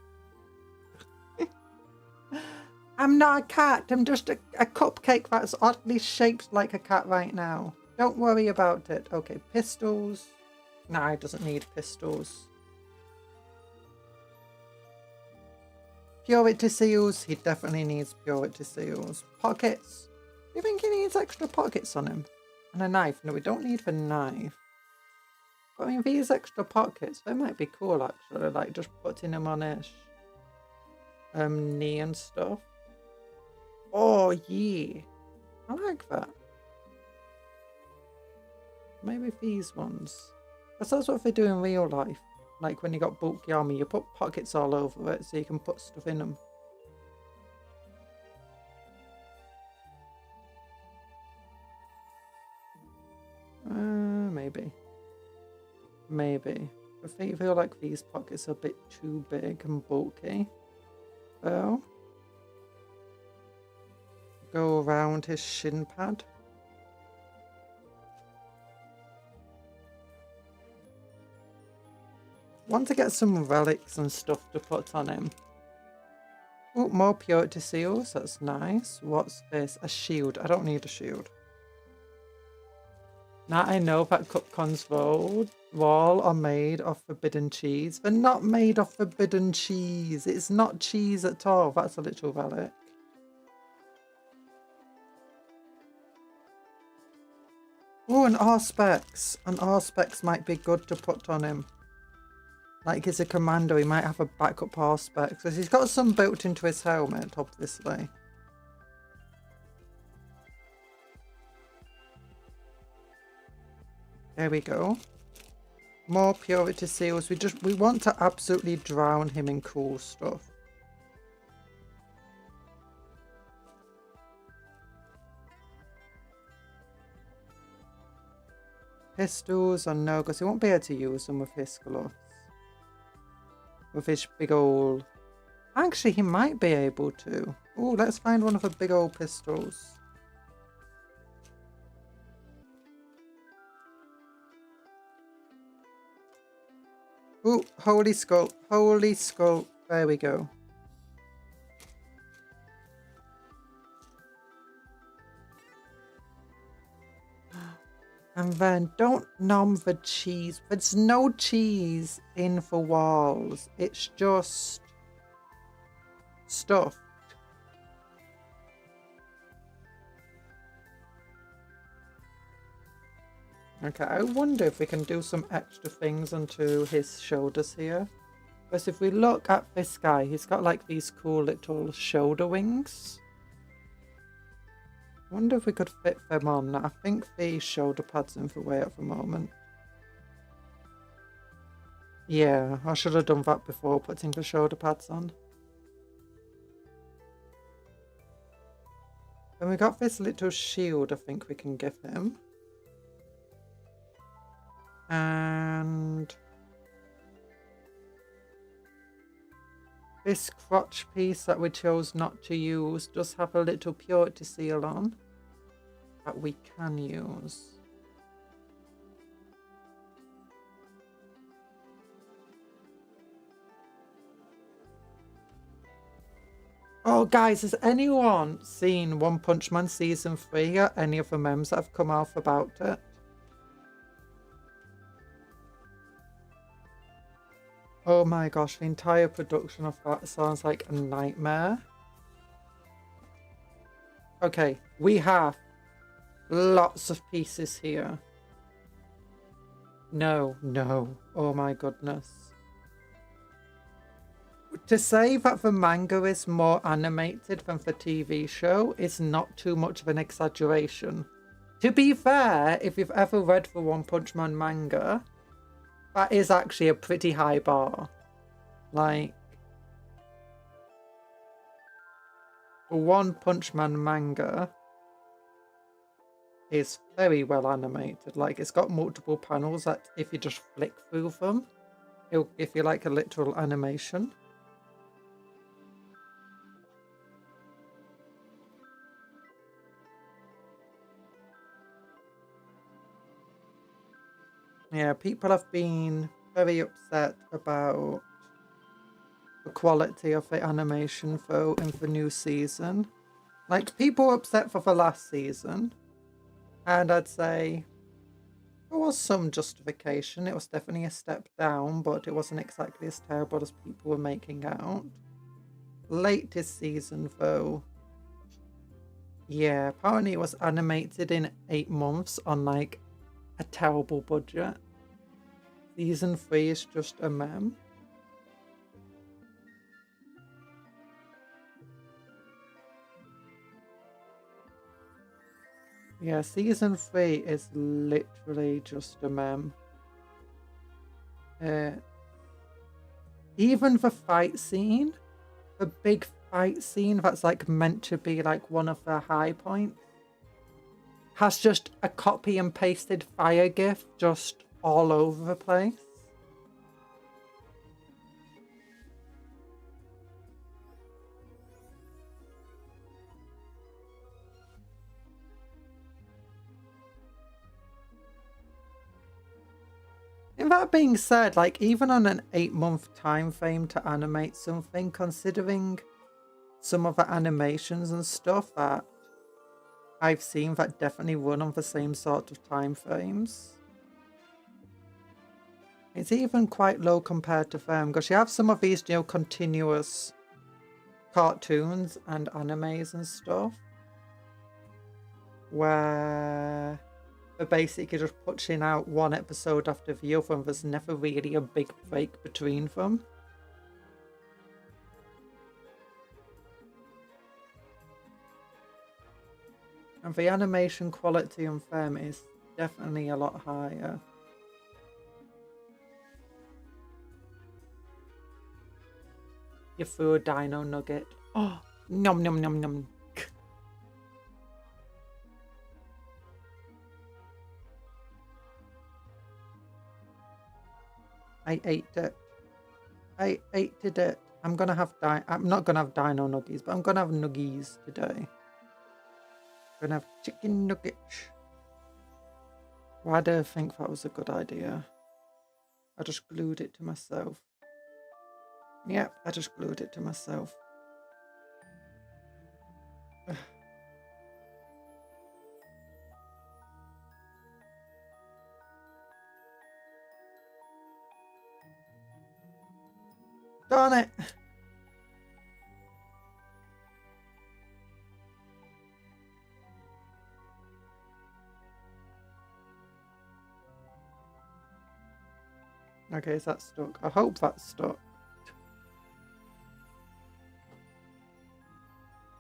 I'm not a cat, I'm just a cupcake that's oddly shaped like a cat right now. Don't worry about it. Okay, pistols. Nah, it doesn't need pistols. Purity seals. He definitely needs purity seals. Pockets. Do you think he needs extra pockets on him? And a knife. No, we don't need the knife. But I mean, these extra pockets, they might be cool actually. Like just putting them on his knee and stuff. Oh, yeah. I like that. Maybe these ones. That's what they do in real life. Like when you got bulky armor, you put pockets all over it so you can put stuff in them. Maybe. Maybe. I feel like these pockets are a bit too big and bulky. So, go around his shin pad. Want to get some relics and stuff to put on him. Oh, more purity seals. That's nice. What's this? A shield. I don't need a shield. Now I know that Cupcon's wall are made of forbidden cheese. They're not made of forbidden cheese. It's not cheese at all. That's a little relic. Oh, an Auspex. An Auspex might be good to put on him. Like he's a commando, he might have a backup Auspex. Because he's got some built into his helmet, obviously. There we go. More purity seals. We want to absolutely drown him in cool stuff. Pistols are no, because he won't be able to use them with his gloves. With his big old... Actually, he might be able to. Oh, let's find one of the big old pistols. Oh, holy skull. Holy skull. There we go. And then don't numb the cheese. There's no cheese in the walls. It's just stuff. Okay, I wonder if we can do some extra things onto his shoulders here. Because if we look at this guy, he's got like these cool little shoulder wings. Wonder if we could fit them on. I think the shoulder pads in the way at the moment. Yeah, I should have done that before putting the shoulder pads on. And we got this little shield I think we can give him. And this crotch piece that we chose not to use does have a little purity seal on that we can use. Oh guys, has anyone seen One Punch Man Season 3 or any of the memes that have come off about it? Oh my gosh, the entire production of that sounds like a nightmare. Okay, we have lots of pieces here. No, no, oh my goodness. To say that the manga is more animated than the TV show is not too much of an exaggeration. To be fair, if you've ever read the One Punch Man manga, that is actually a pretty high bar. Like, the One Punch Man manga is very well animated. Like, it's got multiple panels that if you just flick through them, it'll give you like a literal animation. Yeah, people have been very upset about the quality of the animation though in the new season. Like, people were upset for the last season, and I'd say there was some justification. It was definitely a step down, but it wasn't exactly as terrible as people were making out. Latest season though, yeah, apparently it was animated in 8 months on like a terrible budget. Season 3 is just a meme. Yeah, season 3 is literally just a meme. Even the fight scene, the big fight scene that's like meant to be like one of the high points, has just a copy and pasted fire gif just all over the place. And that being said, like, even on an 8-month time frame to animate something, considering some of the animations and stuff that I've seen that definitely run on the same sort of time frames, it's even quite low compared to them, because you have some of these, you know, continuous cartoons and animes and stuff where they're basically just pushing out one episode after the other and there's never really a big break between them. And the animation quality on them is definitely a lot higher. You threw a dino nugget. Oh, nom nom nom nom. I ate it. I ate it. I'm not gonna have dino nuggies, but I'm gonna have nuggies today. I'm gonna have chicken nuggets. Why do I think that was a good idea? I just glued it to myself. Yep, I just glued it to myself. Darn it! Okay, is that stuck? I hope that's stuck.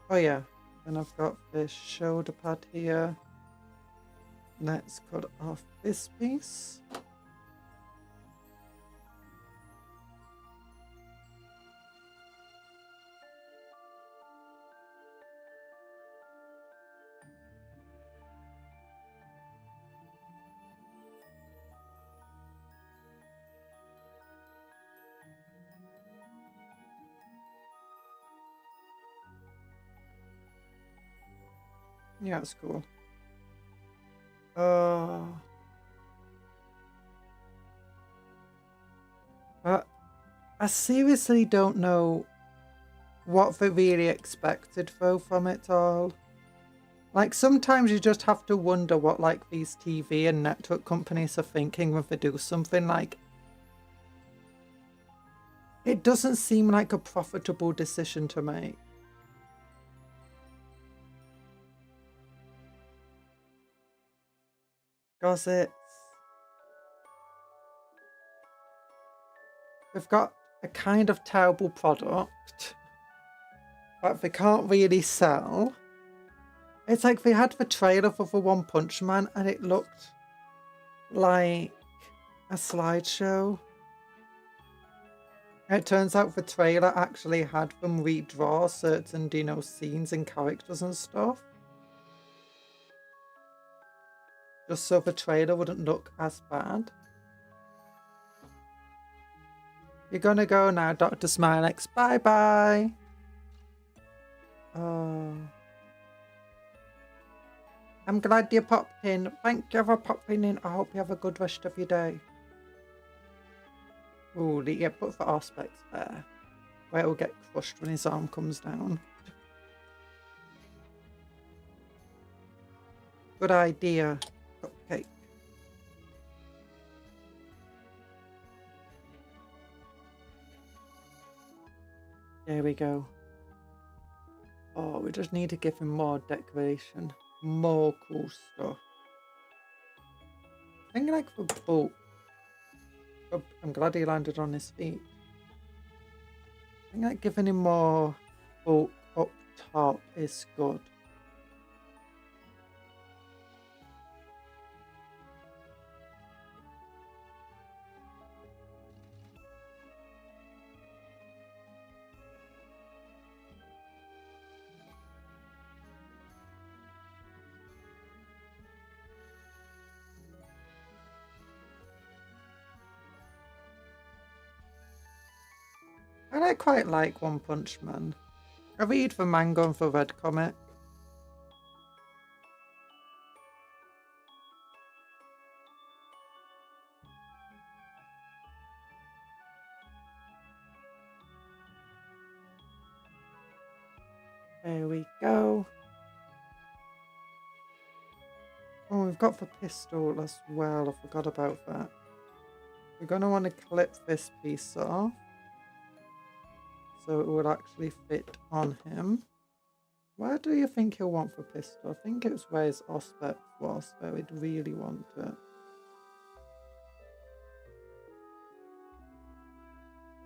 Oh yeah. Then I've got this shoulder pad here. Let's cut off this piece. Yeah, it's cool. But I seriously don't know what they really expected though from it all. Like sometimes you just have to wonder what like these TV and network companies are thinking when they do something. Like it doesn't seem like a profitable decision to make. Because they've got a kind of terrible product that they can't really sell. It's like they had the trailer for the One Punch Man and it looked like a slideshow. It turns out the trailer actually had them redraw certain, you know, scenes and characters and stuff. Just so the trailer wouldn't look as bad. You're gonna go now, Dr. Smilex. Bye-bye. Oh. I'm glad you popped in. Thank you for popping in. I hope you have a good rest of your day. Ooh, yeah, put the aspects there. Where it'll get crushed when his arm comes down. Good idea, Cupcake. There we go. Oh, we just need to give him more decoration. More cool stuff. I think like for bulk. Oh, I'm glad he landed on his feet. I think like giving him more bulk up top is good. I quite like One Punch Man. I read the manga and the red comic. There we go. Oh, we've got the pistol as well. I forgot about that. We're going to want to clip this piece off, so it will actually fit on him. Where do you think he'll want the pistol? I think it's where his aspect was, where he'd really want it.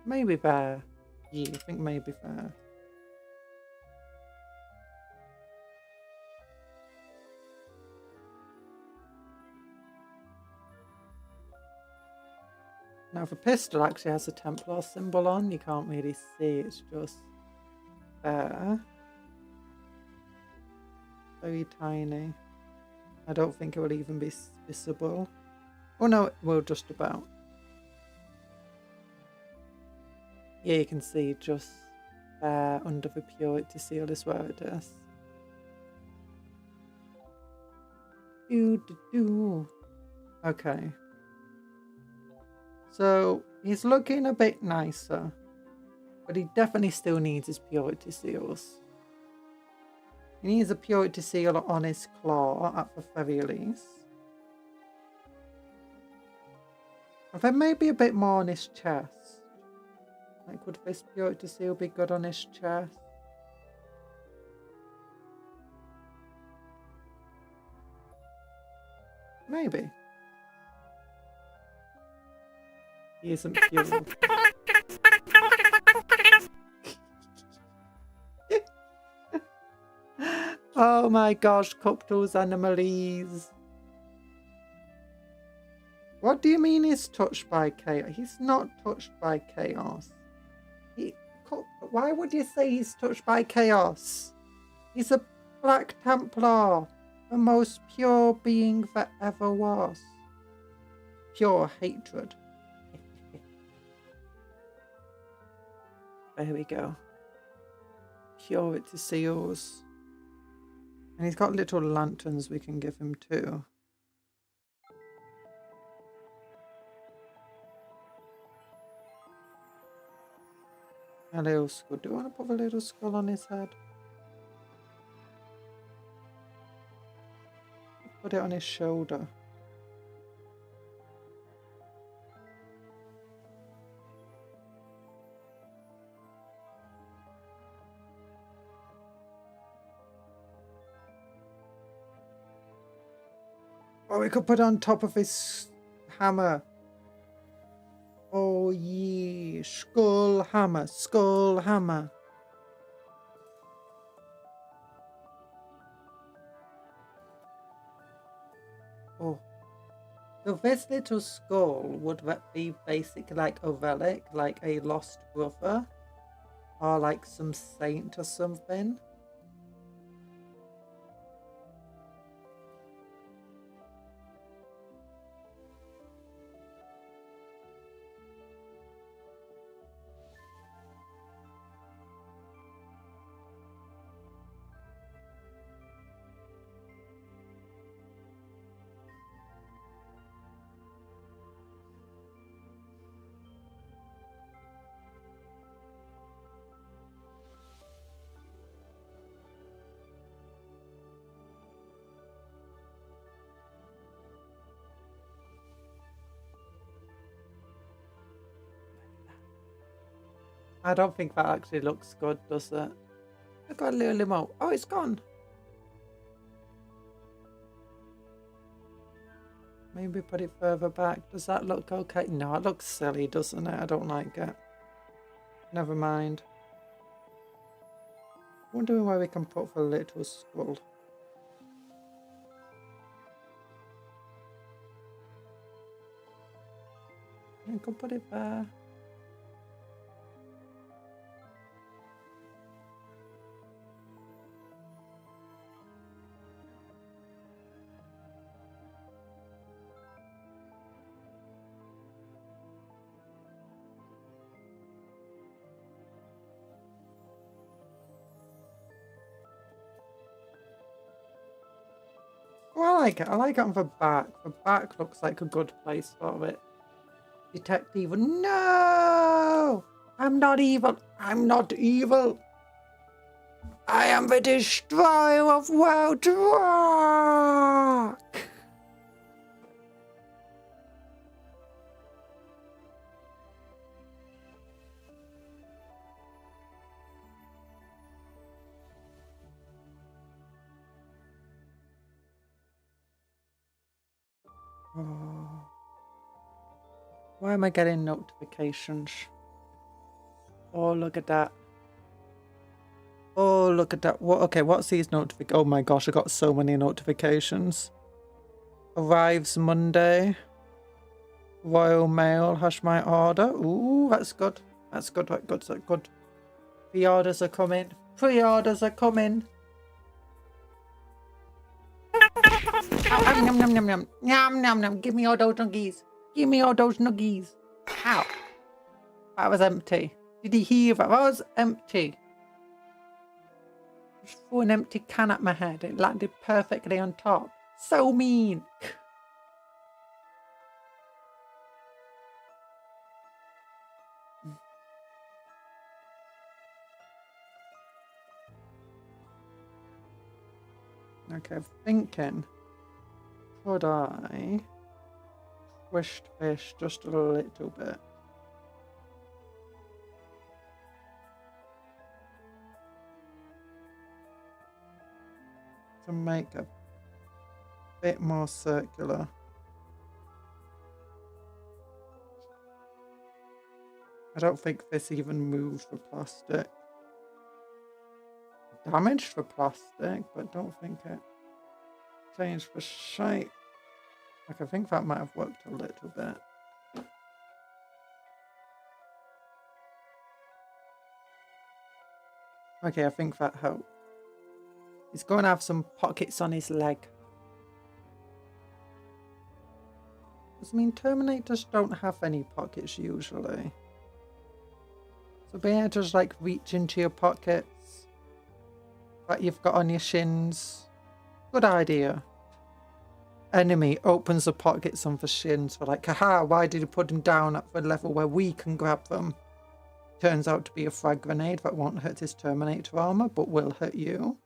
Maybe there. Yeah, I think maybe there. Now the pistol actually has a Templar symbol on. You can't really see, it's just there. Very tiny. I don't think it will even be visible. Oh no, it will just about. Yeah, you can see just there under the purity seal is where it is. Okay. So he's looking a bit nicer, but he definitely still needs his purity seals. He needs a purity seal on his claw at the very least. And then maybe a bit more on his chest. Like, would this purity seal be good on his chest? Maybe. He isn't pure. Oh my gosh, Cuptle's Animalese. What do you mean he's touched by chaos? He's not touched by chaos. Why would you say he's touched by chaos? He's a Black Templar, the most pure being that ever was. Pure hatred. There we go. Purity seals. And he's got little lanterns we can give him too. A little skull. Do you want to put a little skull on his head? Put it on his shoulder. Or we could put it on top of his hammer. Oh yeah, skull hammer, skull hammer. Oh. So this little skull, would that be basically like a relic, like a lost brother? Or like some saint or something? I don't think that actually looks good, does it? I've got a little limo. Oh, it's gone. Maybe put it further back. Does that look okay? No, it looks silly, doesn't it? I don't like it. Never mind. Wondering where we can put the little skull. I can put it there. Oh, I like it. I like it on the back. The back looks like a good place for it. Detect evil. No! I'm not evil. I'm not evil. I am the destroyer of world rock. Oh. Why am I getting notifications? Oh, look at that. Oh, look at that. What? Okay, what's these notifications? Oh my gosh, I got so many notifications. Arrives Monday. Royal Mail has my order. Ooh, that's good. That's good. That's good. That's good. Pre-orders are coming. Pre-orders are coming. Nom nom nom nom. Nom nom nom. Give me all those nuggies. Give me all those nuggies. Ow. That was empty. Did he hear that? That was empty. Just threw an empty can at my head. It landed perfectly on top. So mean. Okay, I'm thinking, could I twist this just a little bit? To make a bit more circular. I don't think this even moves the plastic. damaged for plastic, but don't think it changed for shape. Like, I think that might have worked a little bit. Okay, I think that helped. He's going to have some pockets on his leg. I mean, Terminators don't have any pockets usually. So being able to just like reach into your pockets that you've got on your shins, good idea. Enemy opens the pockets on the shins for like, haha, why did you put them down at the level where we can grab them? Turns out to be a frag grenade that won't hurt his Terminator armor, but will hurt you.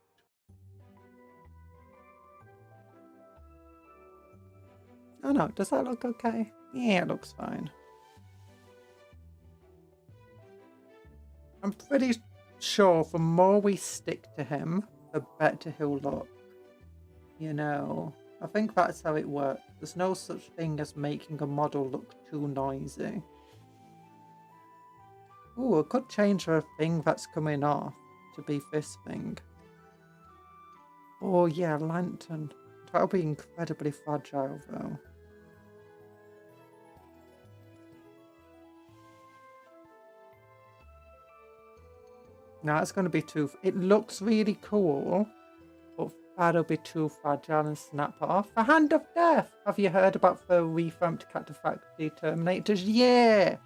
Oh no, does that look okay? Yeah, it looks fine. I'm pretty sure the more we stick to him, the better he'll look. You know, I think that's how it works. There's no such thing as making a model look too noisy. Ooh, I could change the thing that's coming off to be this thing. Oh yeah, lantern. That'll be incredibly fragile though. Now it's going to be too... It looks really cool, but that'll be too fragile and snap off. The Hand of Death! Have you heard about the revamped Cataphractii Terminators? Yeah!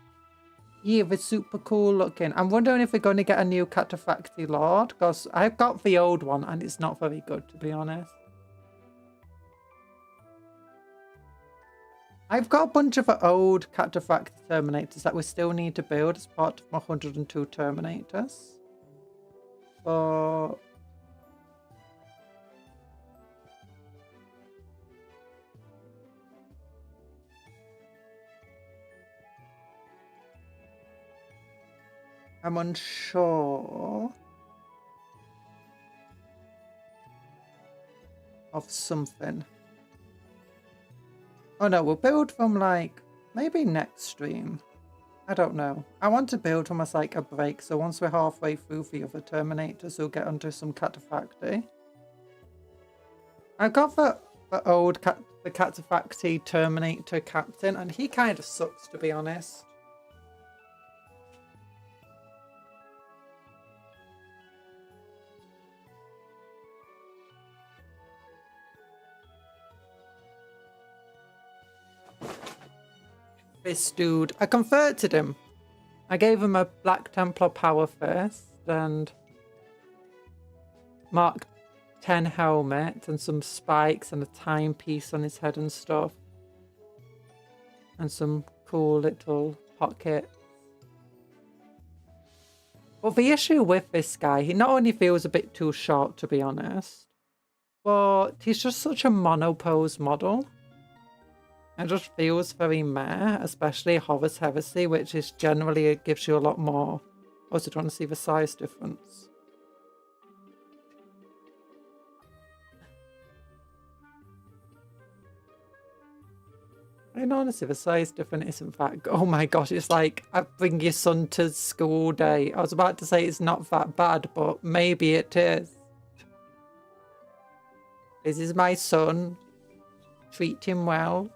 Yeah, they're super cool looking. I'm wondering if we're going to get a new Cataphractii Lord, because I've got the old one and it's not very good, to be honest. I've got a bunch of the old Cataphractii Terminators that we still need to build as part of my 102 Terminators. But I'm unsure of something. Oh no, we'll build them like maybe next stream. I don't know. I want to build them as like a break, so once we're halfway through the other Terminators, we'll get onto some Cataphractii. I got the old Cataphractii Terminator captain, and he kind of sucks, to be honest. This dude, I converted him. I gave him a Black Templar Power Fist and Mark 10 helmet and some spikes and a timepiece on his head and stuff. And some cool little pockets. But the issue with this guy, he not only feels a bit too short, to be honest, but he's just such a monopose model. It just feels very meh, especially Horus Heresy, which is generally, it gives you a lot more. Also, trying to see the size difference. I mean, honestly, the size difference isn't that good. Oh my gosh, it's like, I bring your son to school day. I was about to say it's not that bad, but maybe it is. This is my son. Treat him well.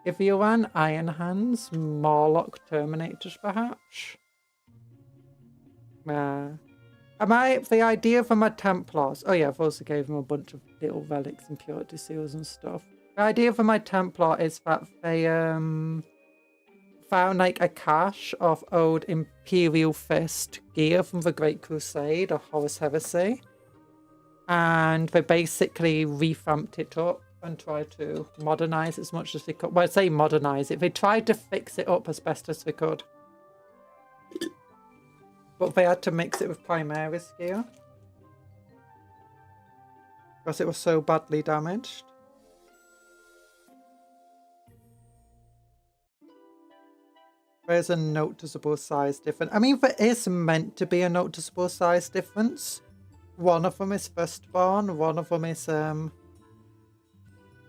If you ran Iron Hands, Morlock Terminators, perhaps? The idea for my Templars... Oh yeah, I've also gave them a bunch of little relics and purity seals and stuff. The idea for my Templar is that they found like a cache of old Imperial Fist gear from the Great Crusade or Horus Heresy. And they basically revamped it up and tried to modernize as much as they could. Well, I say modernize it. They tried to fix it up as best as they could. But they had to mix it with Primaris gear. Because it was so badly damaged. There's a noticeable size difference. I mean, there is meant to be a noticeable size difference. One of them is Firstborn, one of them is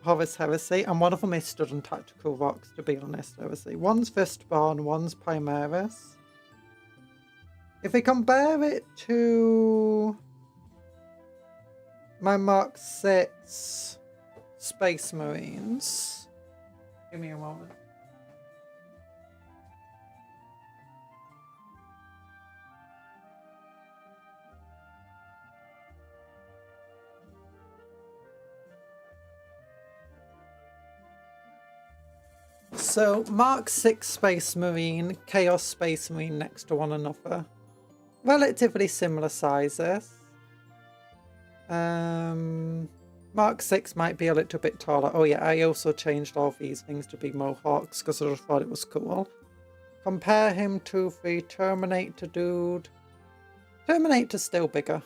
Horus Heresy, and one of them is Stood on Tactical Rocks, to be honest, Heresy. One's Firstborn, one's Primaris. If we compare it to my Mark 6 Space Marines, give me a moment. So Mark 6 Space Marine, Chaos Space Marine next to one another. Relatively similar sizes. Mark 6 might be a little bit taller. Oh yeah, I also changed all these things to be mohawks because I just thought it was cool. Compare him to the Terminator dude. Terminator's still bigger.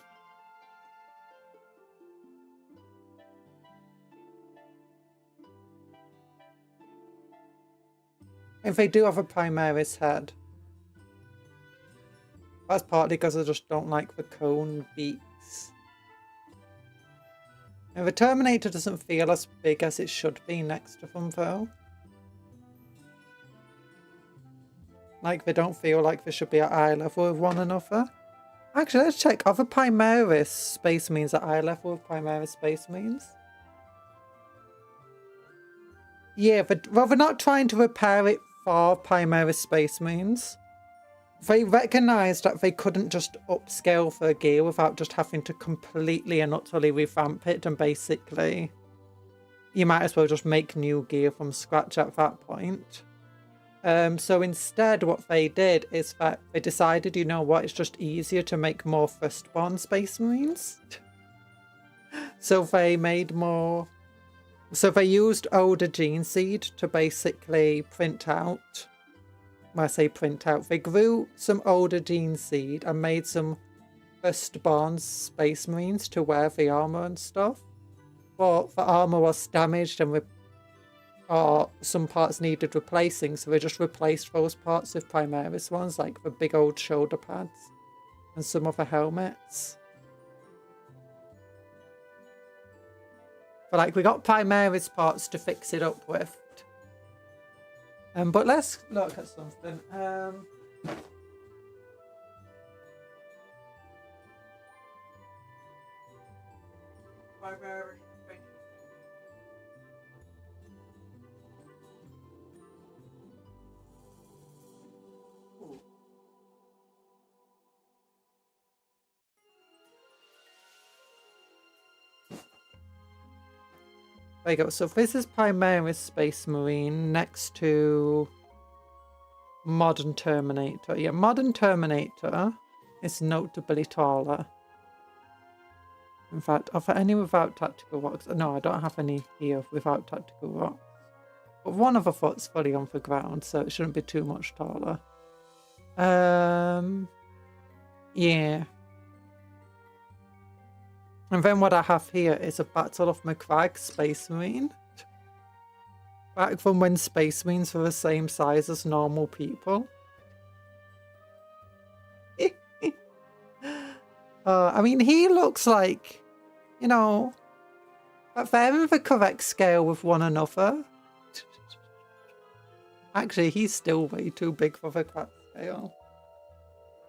If they do have a Primaris head. That's partly because I just don't like the cone beaks. And the Terminator doesn't feel as big as it should be next to them though. Like they don't feel like they should be at eye level with one another. Actually, let's check. Are the Primaris Space Marines at eye level with Primaris Space Marines? Yeah, but well, they're not trying to repair it for Primaris Space Marines. They recognised that they couldn't just upscale their gear without just having to completely and utterly revamp it, and basically you might as well just make new gear from scratch at that point. So instead what they did is that they decided, you know what, it's just easier to make more firstborn Space Marines. So they made more... So they used older gene seed to basically print out... When I say print out, they grew some older gene seed and made some firstborn Space Marines to wear the armor and stuff. But the armor was damaged and or some parts needed replacing, so they just replaced those parts with Primaris ones, like the big old shoulder pads and some of the helmets. But like, we got Primaris parts to fix it up with. But let's look at something. There you go. So this is Primaris Space Marine next to Modern Terminator. Yeah, Modern Terminator is notably taller. In fact, are there any without tactical rocks? No, I don't have any here without tactical rocks. But one of the foot's fully on the ground, so it shouldn't be too much taller. Yeah. And then what I have here is a Battle of McCrag Space Marine. Back from when Space Marines were the same size as normal people. I mean, he looks like, you know, that they're in the correct scale with one another. Actually, he's still way too big for the correct scale.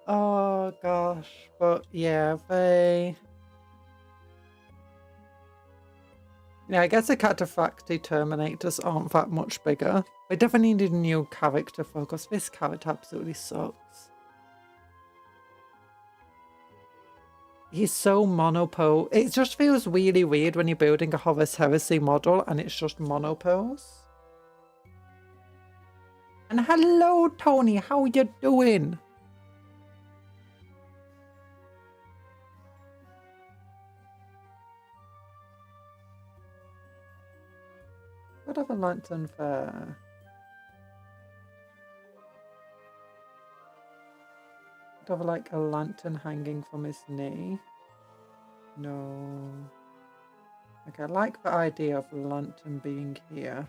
Oh, gosh. But, yeah, they... Yeah, I guess the Cataphracti Terminators aren't that much bigger. We definitely need a new character focus. This character absolutely sucks. He's so monopose. It just feels really weird when you're building a Horus Heresy model and it's just monopose. And hello, Tony. How you doing? Could have a lantern there. Could have like a lantern hanging from his knee. No. Okay, I like the idea of a lantern being here.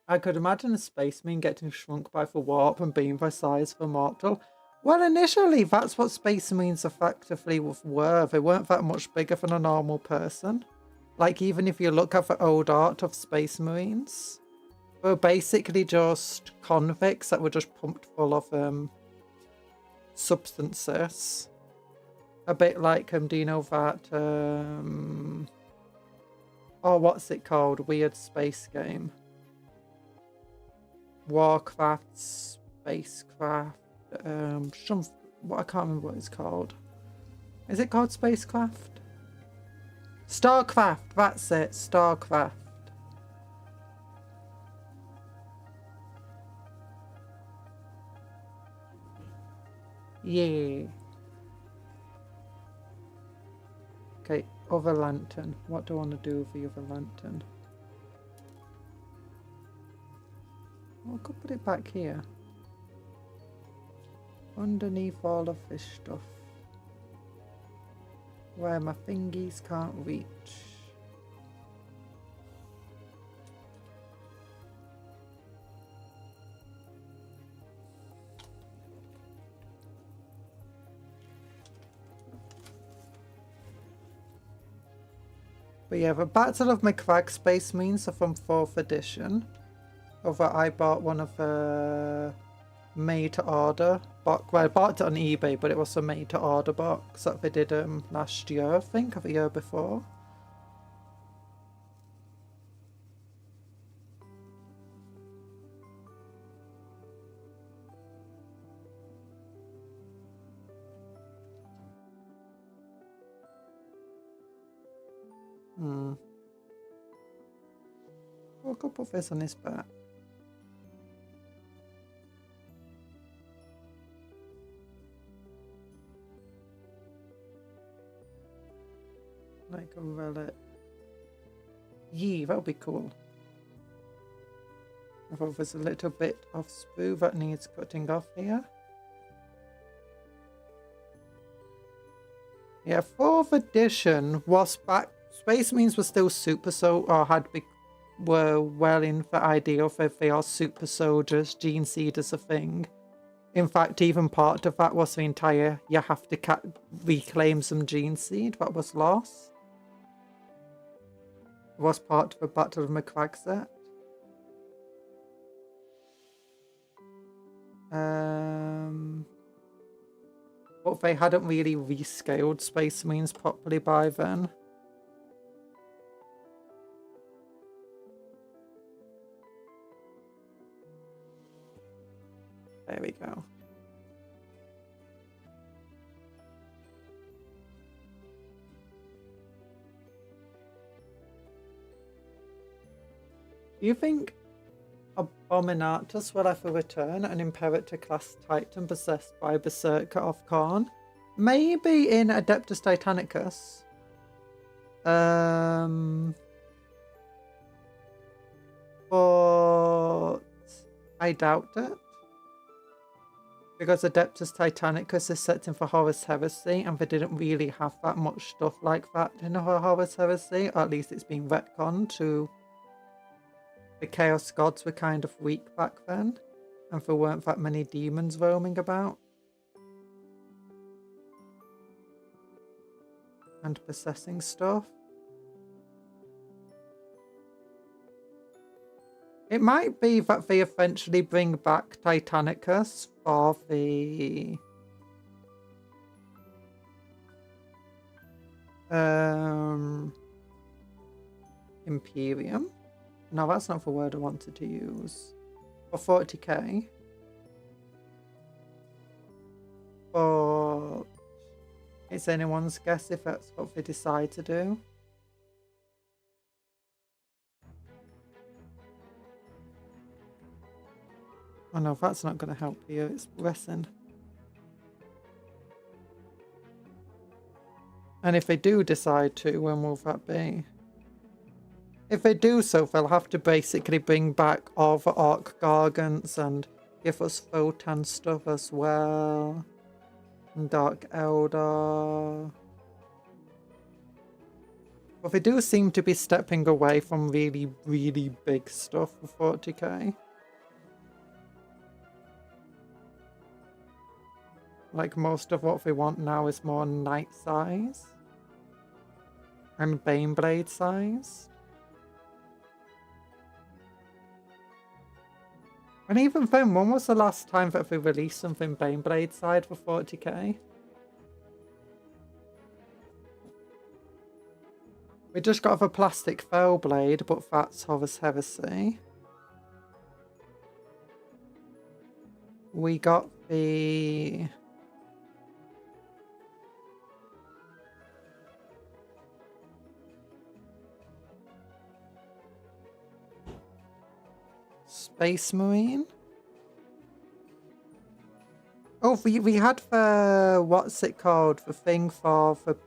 I could imagine a Space Marine getting shrunk by the warp and being the size of a mortal. Well, initially, that's what Space Marines effectively were. They weren't that much bigger than a normal person. Like, even if you look at the old art of Space Marines, Were basically just convicts that were just pumped full of substances. A bit like do you know that oh, what's it called? Weird space game. Warcraft, spacecraft, what I can't remember what it's called. Is it called spacecraft? Starcraft, that's it, Starcraft. Yeah. Okay, other lantern. What do I want to do with the other lantern? Well, I could put it back here. Underneath all of this stuff. Where my fingies can't reach. But yeah, the Battle of McCrag Space Marines are from 4th edition. Over I bought one of the made to order box. Well, I bought it on eBay, but it was a made to order box that they did last year, I think, or the year before. Well, I could put this on his back. Like a relic. Yeah, that would be cool. I thought there's a little bit of sprue that needs cutting off here. Yeah, 4th edition was back. Space Marines were still super or were well in the idea of if they are super soldiers, gene seed is a thing. In fact, even part of that was the entire you have to reclaim some gene seed that was lost. It was part of the Battle of McCrag set. But they hadn't really rescaled Space Marines properly by then. There we go. Do you think Abominatus will ever return, an Imperator class Titan possessed by Berserker of Khorne? Maybe in Adeptus Titanicus. But I doubt it. Because Adeptus Titanicus is set in for Horus Heresy, and they didn't really have that much stuff like that in Horus Heresy, or at least it's been retconned to the Chaos Gods were kind of weak back then, and there weren't that many demons roaming about. And possessing stuff. It might be that they eventually bring back Titanicus for the Imperium. No, that's not the word I wanted to use. For 40k. But it's anyone's guess if that's what they decide to do. Oh no, that's not going to help you. It's pressing. And if they do decide to, when will that be? If they do so, they'll have to basically bring back all the Orc Gargants and give us Photon stuff as well. And Dark Eldar. But they do seem to be stepping away from really, really big stuff for 40k. Like most of what they want now is more Knight size. And Baneblade size. And even then, when was the last time that we released something Baneblade side for 40k? We just got a plastic fell blade, but that's Horus Heresy. We got the... Space Marine? Oh, we had the... What's it called? The thing for the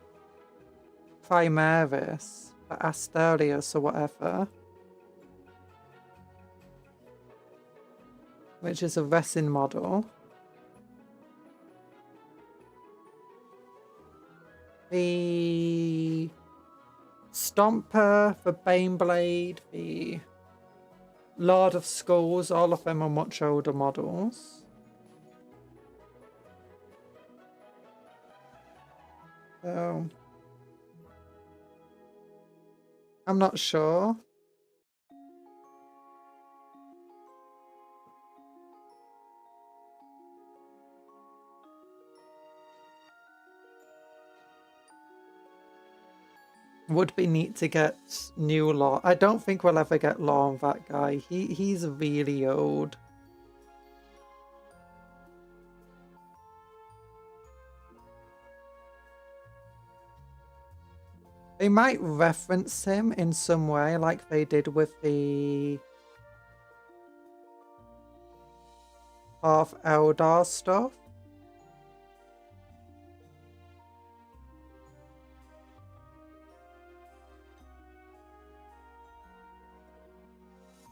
Primaris. The Asterius or whatever. Which is a resin model. The Stomper, the Baneblade, the Lord of Skulls, all of them are much older models. So I'm not sure. Would be neat to get new lore. I don't think we'll ever get lore on that guy. He's really old. They might reference him in some way, like they did with the Half Eldar stuff.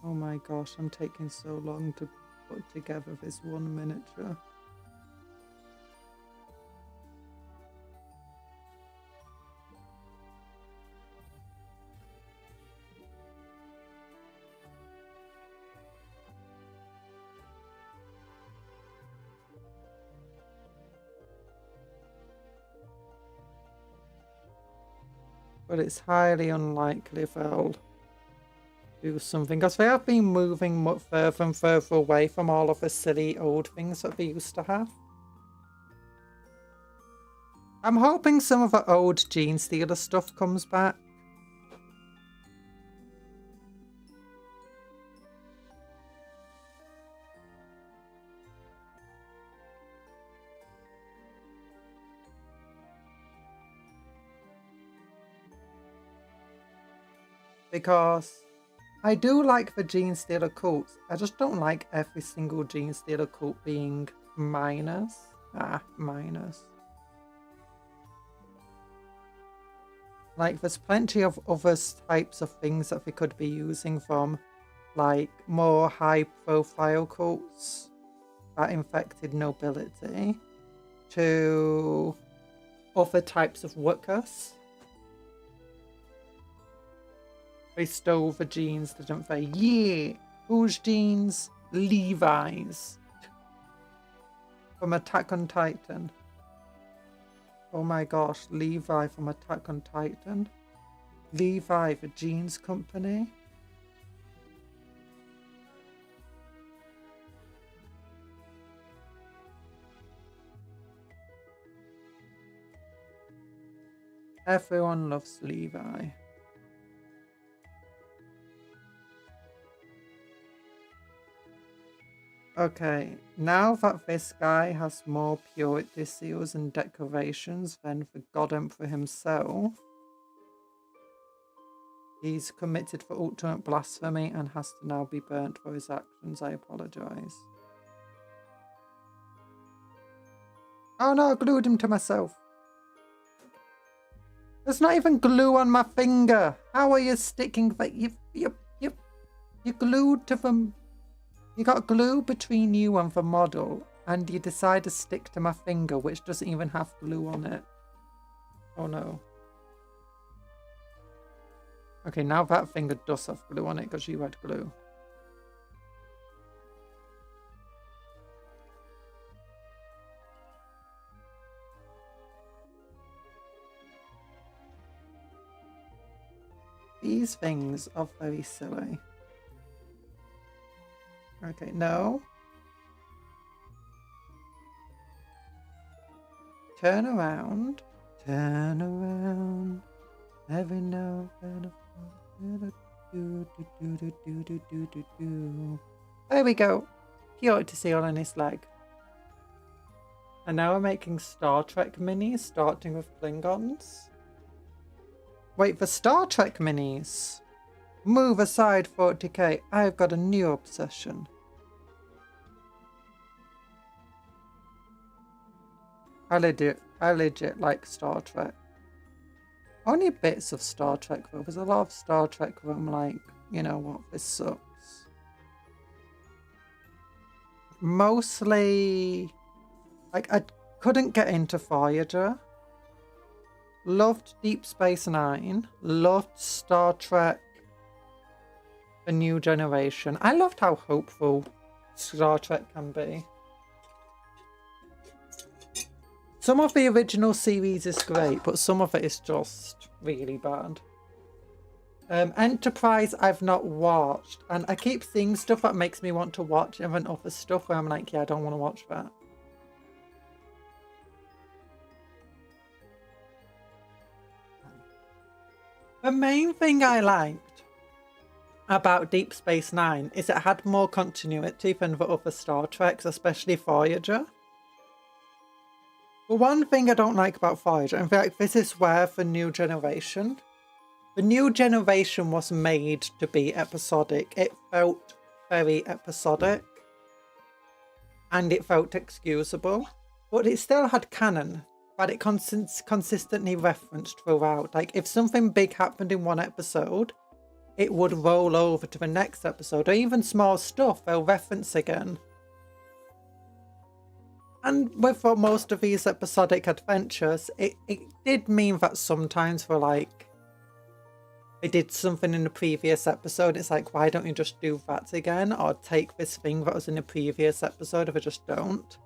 Oh my gosh, I'm taking so long to put together this one miniature. But it's highly unlikely they'll do something, because they have been moving much further and further away from all of the silly old things that they used to have. I'm hoping some of the old Gene Stealer stuff comes back. Because I do like the Gene Stealer cults. I just don't like every single Gene Stealer cult being minus. Minus. Like, there's plenty of other types of things that we could be using from, like, more high-profile cults that infected nobility to other types of workers. They stole the genes, didn't they? Yeah! Whose genes? Levi's. From Attack on Titan. Oh my gosh, Levi from Attack on Titan. Levi, the jeans company. Everyone loves Levi. Okay, now that this guy has more purity seals and decorations than the God Emperor himself, he's committed for ultimate blasphemy and has to now be burnt for his actions. I apologize. Oh no, I glued him to myself. There's not even glue on my finger. How are you sticking that? You glued to them. You got glue between you and the model, and you decide to stick to my finger, which doesn't even have glue on it. Oh no. Okay, now that finger does have glue on it because you had glue. These things are very silly. Okay, no. Turn around. Turn around. Every now and then. There we go. You ought to see on his leg. And now we're making Star Trek minis, starting with Klingons. Wait for Star Trek minis. Move aside, 40k. I've got a new obsession. I legit like Star Trek. Only bits of Star Trek though. There's a lot of Star Trek where I'm like, you know what, this sucks. Mostly, like, I couldn't get into Voyager. Loved Deep Space Nine. Loved Star Trek A New Generation. I loved how hopeful Star Trek can be. Some of the original series is great, but some of it is just really bad. Enterprise I've not watched, and I keep seeing stuff that makes me want to watch even other stuff where I'm like, yeah, I don't want to watch that. The main thing I liked about Deep Space Nine is it had more continuity than the other Star Treks, especially Voyager. The one thing I don't like about Voyager, in fact, this is where the New Generation was made to be episodic. It felt very episodic. And it felt excusable. But it still had canon that it consistently referenced throughout. Like, if something big happened in one episode, it would roll over to the next episode. Or even small stuff, they'll reference again. And with most of these episodic adventures, it did mean that sometimes for like, they did something in the previous episode, it's like, why don't you just do that again? Or take this thing that was in the previous episode if I just don't.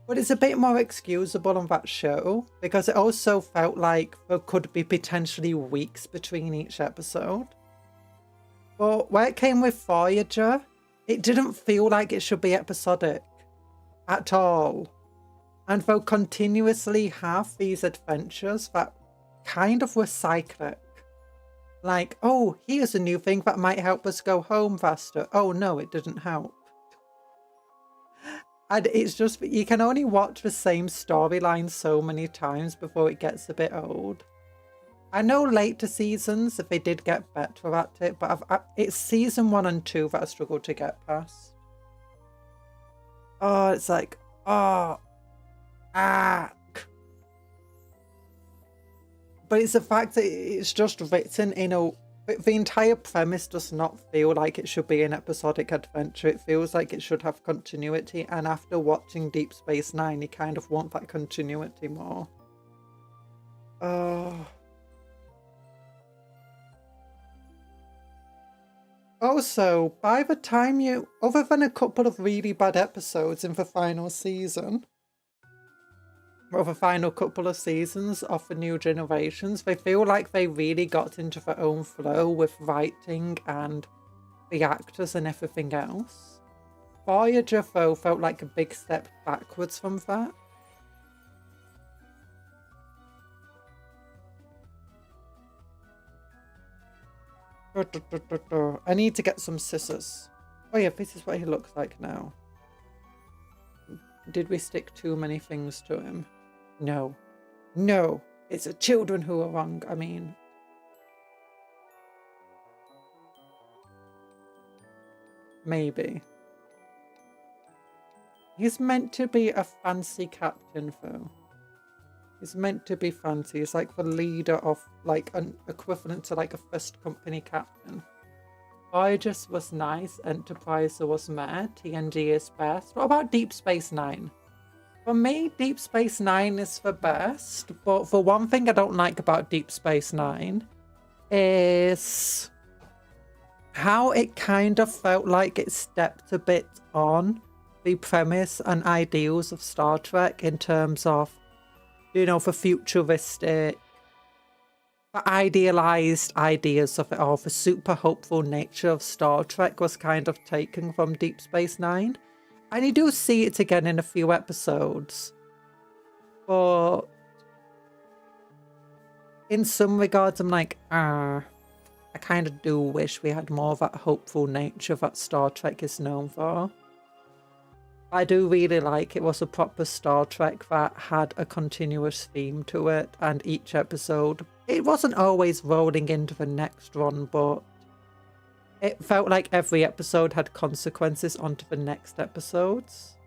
But it's a bit more excusable on that show, because it also felt like there could be potentially weeks between each episode. But where it came with Voyager, it didn't feel like it should be episodic. At all. And they'll continuously have these adventures that kind of were cyclic. Like, oh, here's a new thing that might help us go home faster. Oh no, it didn't help. And it's just, you can only watch the same storyline so many times before it gets a bit old. I know later seasons, if they did get better at it, but it's season 1 and 2 that I struggled to get past. Oh, it's like, oh, but it's the fact that it's just written in a, the entire premise does not feel like it should be an episodic adventure. It feels like it should have continuity, and after watching Deep Space Nine, you kind of want that continuity more. Oh. Also, by the time you, other than a couple of really bad episodes in the final season, or the final couple of seasons of the New Generations, they feel like they really got into their own flow with writing and the actors and everything else. Voyager, though, felt like a big step backwards from that. I need to get some scissors. Oh yeah, this is what he looks like now. Did we stick too many things to him? No. No! It's the children who are wrong, I mean. Maybe. He's meant to be a fancy captain, though. He's meant to be fancy. He's like the leader of, like, an equivalent to like a first company captain. Voyager was nice, Enterprise was meh, TNG is best. What about Deep Space Nine? For me, Deep Space Nine is the best, but for one thing I don't like about Deep Space Nine is how it kind of felt like it stepped a bit on the premise and ideals of Star Trek in terms of, you know, the futuristic the idealized ideas of it all, the super hopeful nature of Star Trek was kind of taken from Deep Space Nine. And you do see it again in a few episodes. But in some regards, I'm like, I kind of do wish we had more of that hopeful nature that Star Trek is known for. I do really like it was a proper Star Trek that had a continuous theme to it, and each episode, it wasn't always rolling into the next one, but it felt like every episode had consequences onto the next episodes.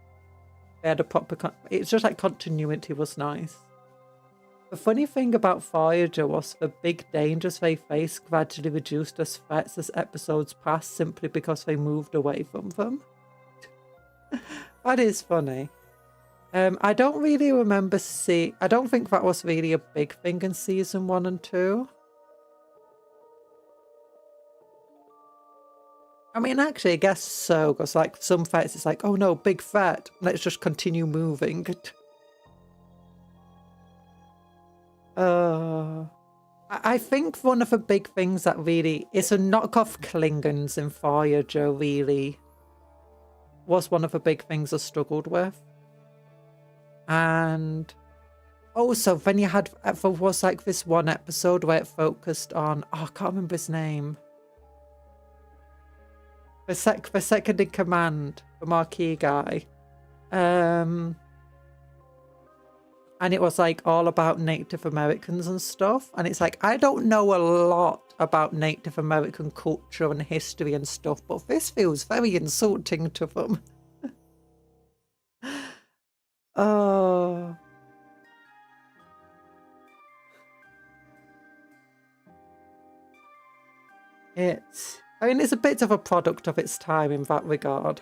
They had a proper, it's just like continuity was nice. The funny thing about Voyager was the big dangers they faced gradually reduced as threats as episodes passed simply because they moved away from them. That is funny. I don't really remember I don't think that was really a big thing in season 1 and 2. I mean, actually, I guess so, because like some threats, it's like, oh no, big threat, let's just continue moving. I think one of the big things that really is a knockoff Klingons in Voyager really was one of the big things I struggled with. And also then you had, there was like this one episode where it focused on, I can't remember his name. The second in command, the Marquis guy. And it was like all about Native Americans and stuff. And it's like, I don't know a lot about Native American culture and history and stuff, but this feels very insulting to them. Oh. I mean, it's a bit of a product of its time in that regard.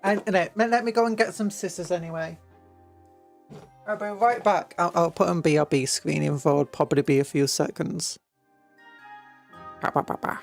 And let me go and get some scissors anyway. I'll be right back. I'll put on BRB screening for it'll probably be a few seconds. Bah, bah, bah, bah.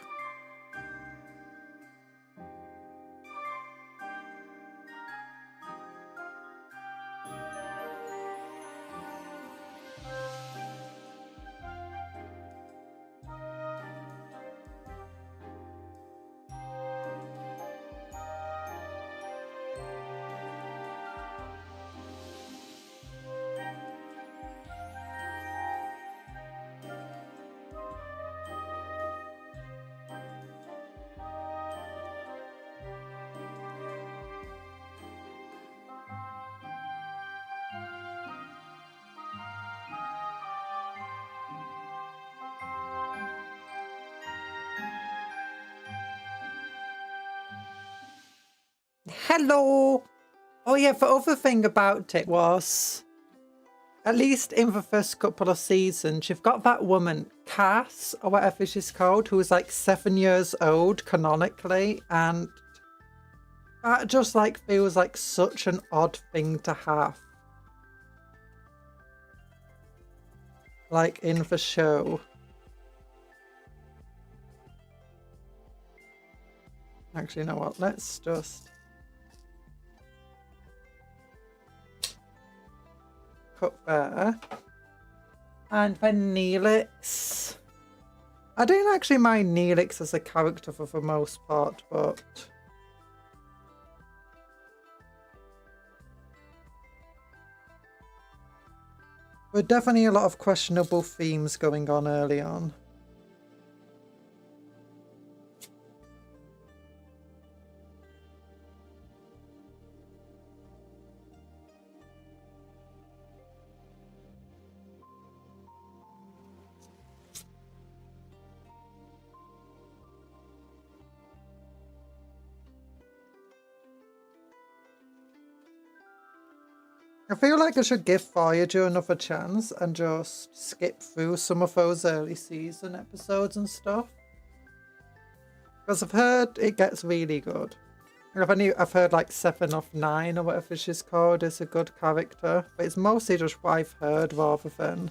Hello! Oh yeah, the other thing about it was, at least in the first couple of seasons, you've got that woman, Cass, or whatever she's called, who is like 7 years old canonically, and that just like feels like such an odd thing to have. Like in the show. Actually, you know what? Let's just cut there. And then Neelix. I don't actually mind Neelix as a character for the most part, but there were definitely a lot of questionable themes going on early on. I feel like I should give Voyager another chance and just skip through some of those early season episodes and stuff. Because I've heard it gets really good. I've heard like 7 of 9 or whatever she's called is a good character. But it's mostly just what I've heard rather than...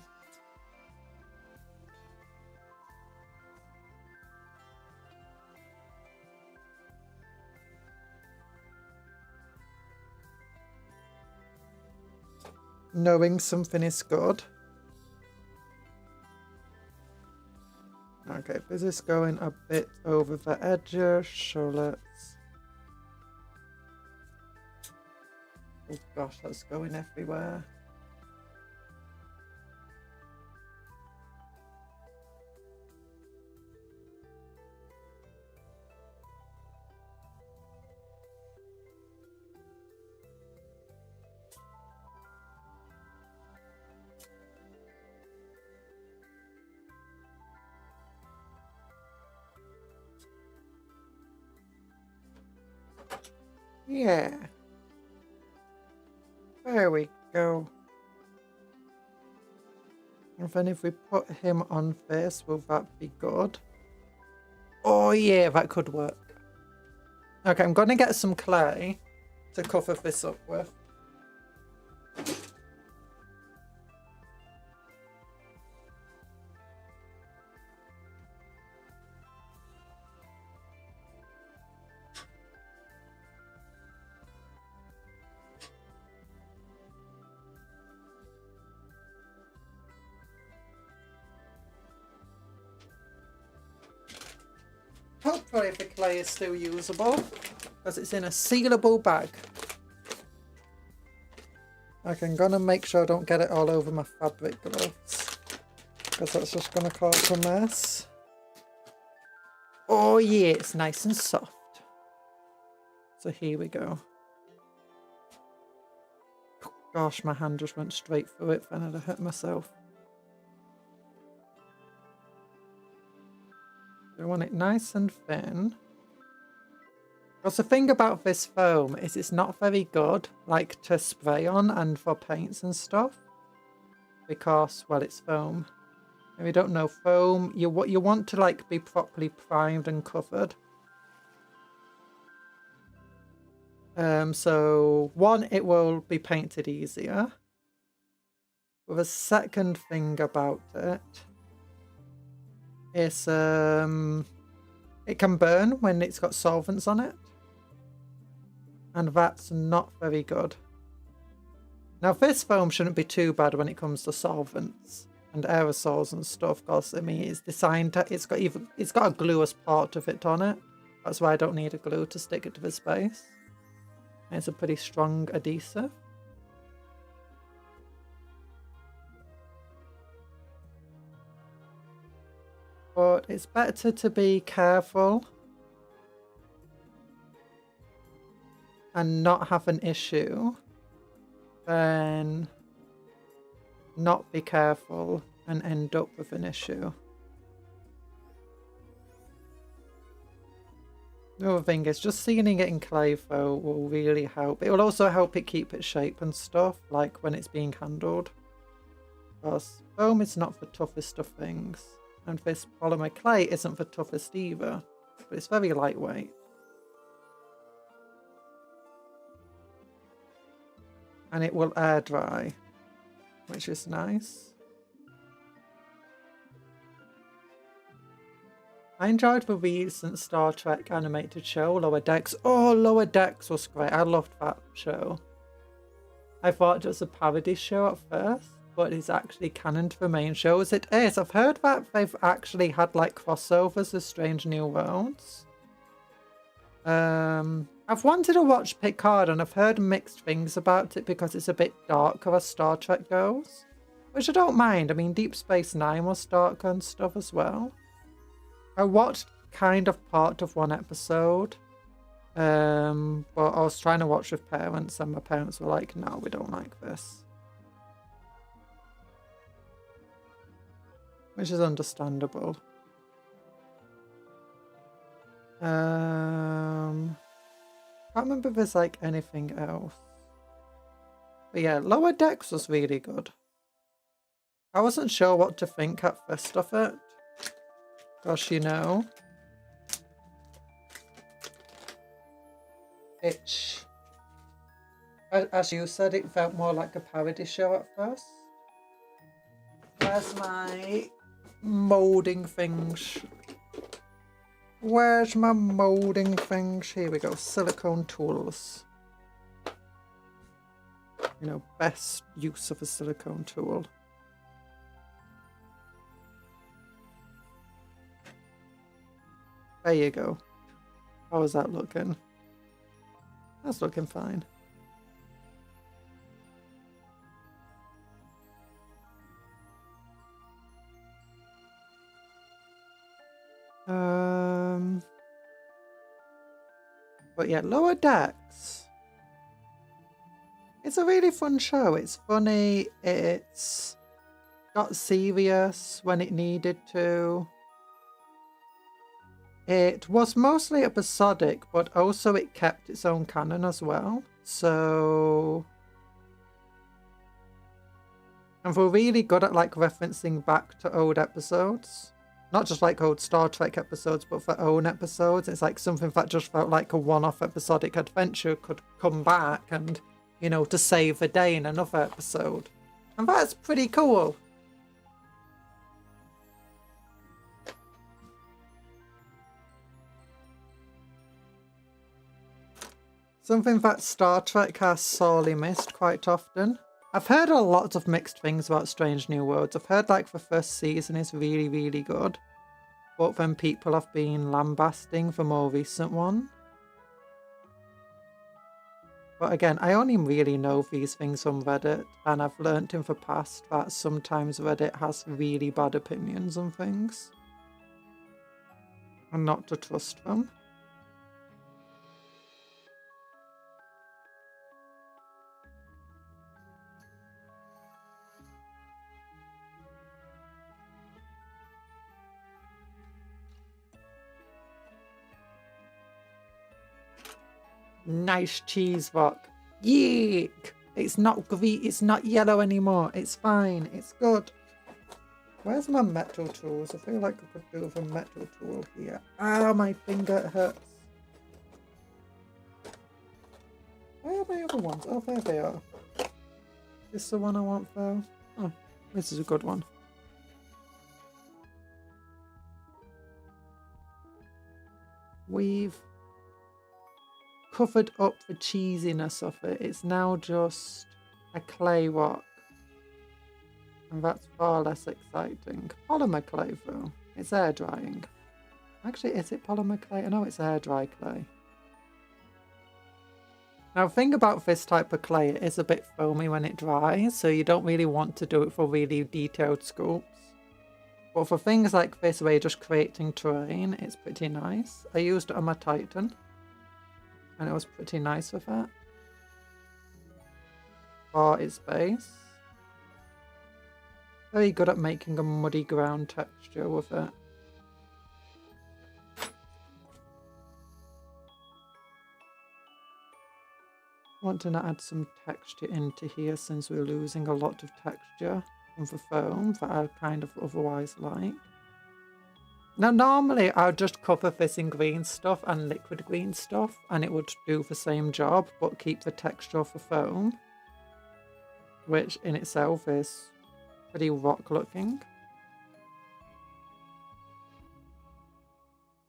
knowing something is good. Okay, this is going a bit over the edges, so let's... Oh gosh, that's going everywhere. Yeah. There we go. And then if we put him on this, will that be good? Oh yeah, that could work. Okay, I'm going to get some clay to cover this up with. Hopefully the clay is still usable, because it's in a sealable bag. Okay, I'm gonna make sure I don't get it all over my fabric gloves, because that's just gonna cause a mess. Oh yeah, it's nice and soft. So here we go. Gosh, my hand just went straight through it, then I'd have hurt myself. I want it nice and thin. Because the thing about this foam is it's not very good, like, to spray on and for paints and stuff. Because, well, it's foam. If you don't know, foam, you want to, like, be properly primed and covered. So, one, it will be painted easier. But the second thing about it is it can burn when it's got solvents on it, and that's not very good. Now this foam shouldn't be too bad when it comes to solvents and aerosols and stuff, because I mean it's designed to, it's got a glue as part of it on it. That's why I don't need a glue to stick it to the space. And it's a pretty strong adhesive. But it's better to be careful and not have an issue than not be careful and end up with an issue. The other thing is just sealing it in clay though will really help. It will also help it keep its shape and stuff, like when it's being handled. Because foam is not the toughest of things. And this polymer clay isn't the toughest either, but it's very lightweight. And it will air dry, which is nice. I enjoyed the recent Star Trek animated show, Lower Decks. Oh, Lower Decks was great. I loved that show. I thought it was a parody show at first, but it's actually canon to the main show as it is. I've heard that they've actually had like crossovers with Strange New Worlds. I've wanted to watch Picard and I've heard mixed things about it because it's a bit darker as Star Trek goes, which I don't mind. I mean, Deep Space Nine was darker and stuff as well. I watched kind of part of one episode, but I was trying to watch with parents and my parents were like, no, we don't like this. Which is understandable. Can't remember if there's like anything else. But yeah, Lower Decks was really good. I wasn't sure what to think at first of it. Gosh, you know. As you said, it felt more like a parody show at first. Where's my molding things? Where's my molding things? Here we go. Silicone tools. you know, best use of a silicone tool. There you go. How is that looking? That's looking fine. But yeah, Lower Decks. It's a really fun show. It's funny. It's got serious when it needed to. It was mostly episodic, but also it kept its own canon as well. So, and we're really good at like referencing back to old episodes. Not just like old Star Trek episodes, but for own episodes. It's like something that just felt like a one-off episodic adventure could come back and, you know, to save the day in another episode. And that's pretty cool. Something that Star Trek has sorely missed quite often. I've heard a lot of mixed things about Strange New Worlds. I've heard like the first season is really, really good. But then people have been lambasting the more recent one. But again, I only really know these things from Reddit. And I've learnt in the past that sometimes Reddit has really bad opinions on things. And not to trust them. Nice cheese rock. Yeek! It's not green, it's not yellow anymore. It's fine. It's good. Where's my metal tools? I feel like I could do with a metal tool here. Ah, my finger hurts. Where are my other ones? Oh, there they are. Is this the one I want though? Oh, this is a good one. We've covered up the cheesiness of it. It's now just a clay rock. And that's far less exciting. Polymer clay though. It's air drying. Actually, is it polymer clay? I know it's air dry clay. Now, the thing about this type of clay, it is a bit foamy when it dries, so you don't really want to do it for really detailed sculpts. But for things like this where you're just creating terrain, it's pretty nice. I used it on my Titan. And it was pretty nice with that. For its base. Very good at making a muddy ground texture with it. Wanting to add some texture into here since we're losing a lot of texture from the foam that I kind of otherwise like. Now, normally I would just cover this in green stuff and liquid green stuff, and it would do the same job, but keep the texture of the foam, which in itself is pretty rock looking.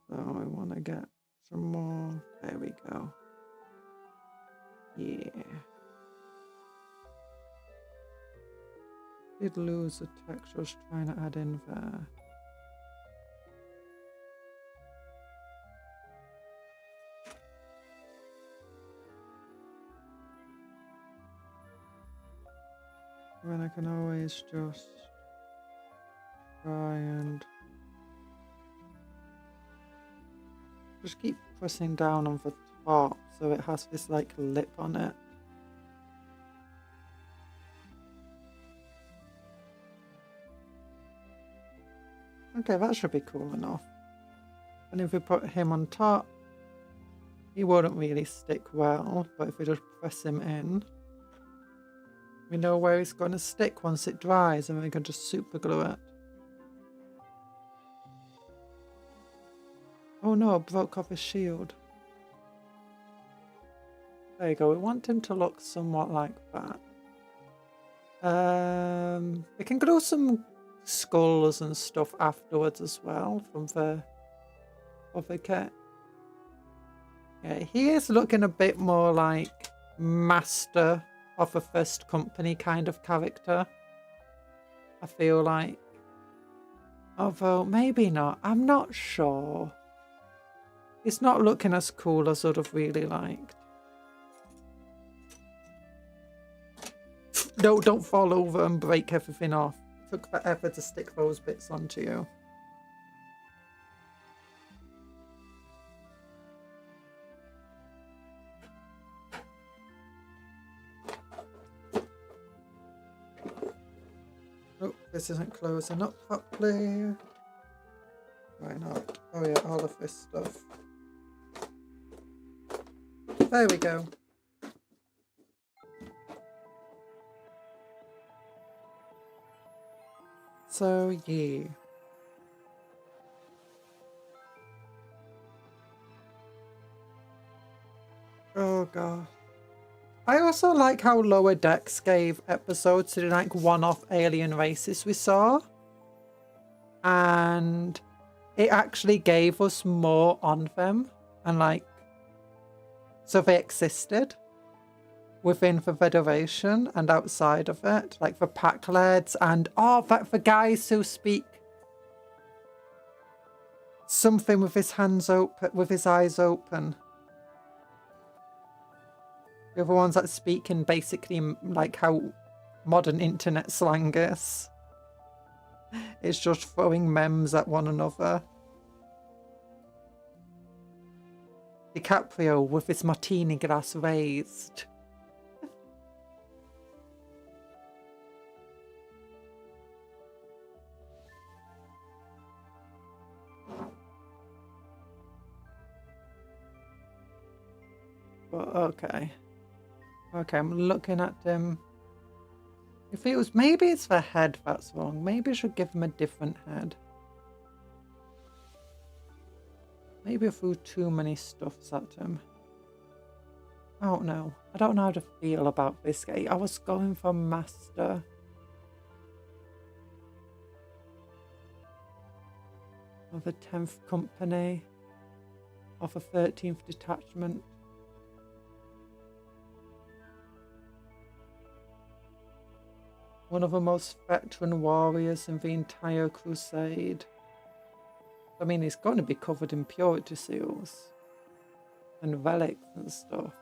So I want to get some more. There we go. Yeah. Did lose the texture I was trying to add in there. When I can always just try and just keep pressing down on the top so it has this like lip on it. Okay, that should be cool enough. And if we put him on top, he wouldn't really stick well, but if we just press him in, we know where it's going to stick once it dries, and we can just super glue it. Oh no, I broke off his shield. There you go, we want him to look somewhat like that. We can glue some skulls and stuff afterwards as well from the other kit. Yeah, he is looking a bit more like Master of a first company kind of character. I feel like. Although, maybe not. I'm not sure. It's not looking as cool as I'd have really liked. No, don't fall over and break everything off. It took forever to stick those bits onto you. Oh, this isn't closing up properly. Why not? Oh yeah, all of this stuff. There we go. So, yeah. Oh god. I also like how Lower Decks gave episodes to like one-off alien races we saw. And it actually gave us more on them. And like, so they existed within the Federation and outside of it. Like the pack lads and, oh, the guys who speak something with his hands open, with his eyes open. The other ones that speak in basically like how modern internet slang is. It's just throwing memes at one another. DiCaprio with his martini glass raised. But okay. Okay, I'm looking at them. If it was, maybe it's the head that's wrong. Maybe I should give him a different head. Maybe I threw too many stuffs at him. I don't know. I don't know how to feel about this guy. I was going for Master. Of the 10th Company. Of the 13th Detachment. One of the most veteran warriors in the entire crusade. I mean, he's going to be covered in purity seals. And relics and stuff.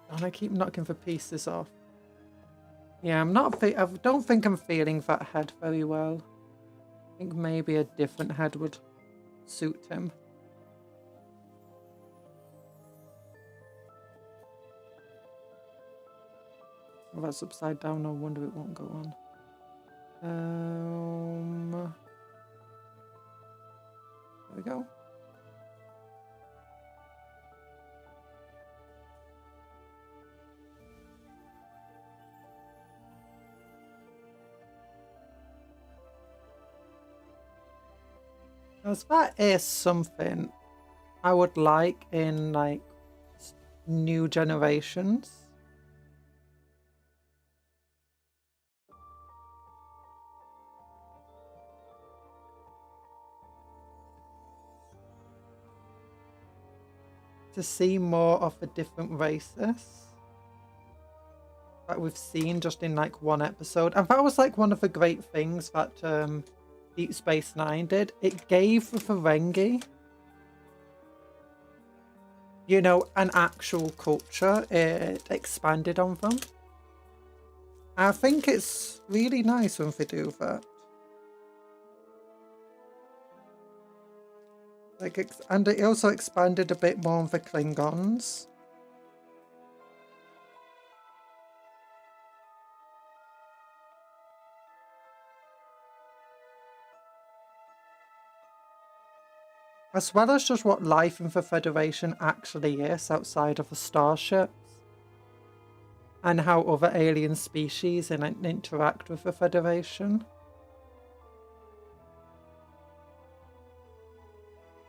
And I keep knocking the pieces off. Yeah, I don't think I'm feeling that head very well. I think maybe a different head would suit him. If that's upside down, no wonder it won't go on. There we go. Because that is something I would like in like new generations. To see more of the different races that we've seen just in like one episode. And that was like one of the great things that Deep Space Nine did. It gave the Ferengi, you know, an actual culture. It expanded on them. I think it's really nice when they do that. Like, and it also expanded a bit more on the Klingons. As well as just what life in the Federation actually is outside of the starships. And how other alien species interact with the Federation.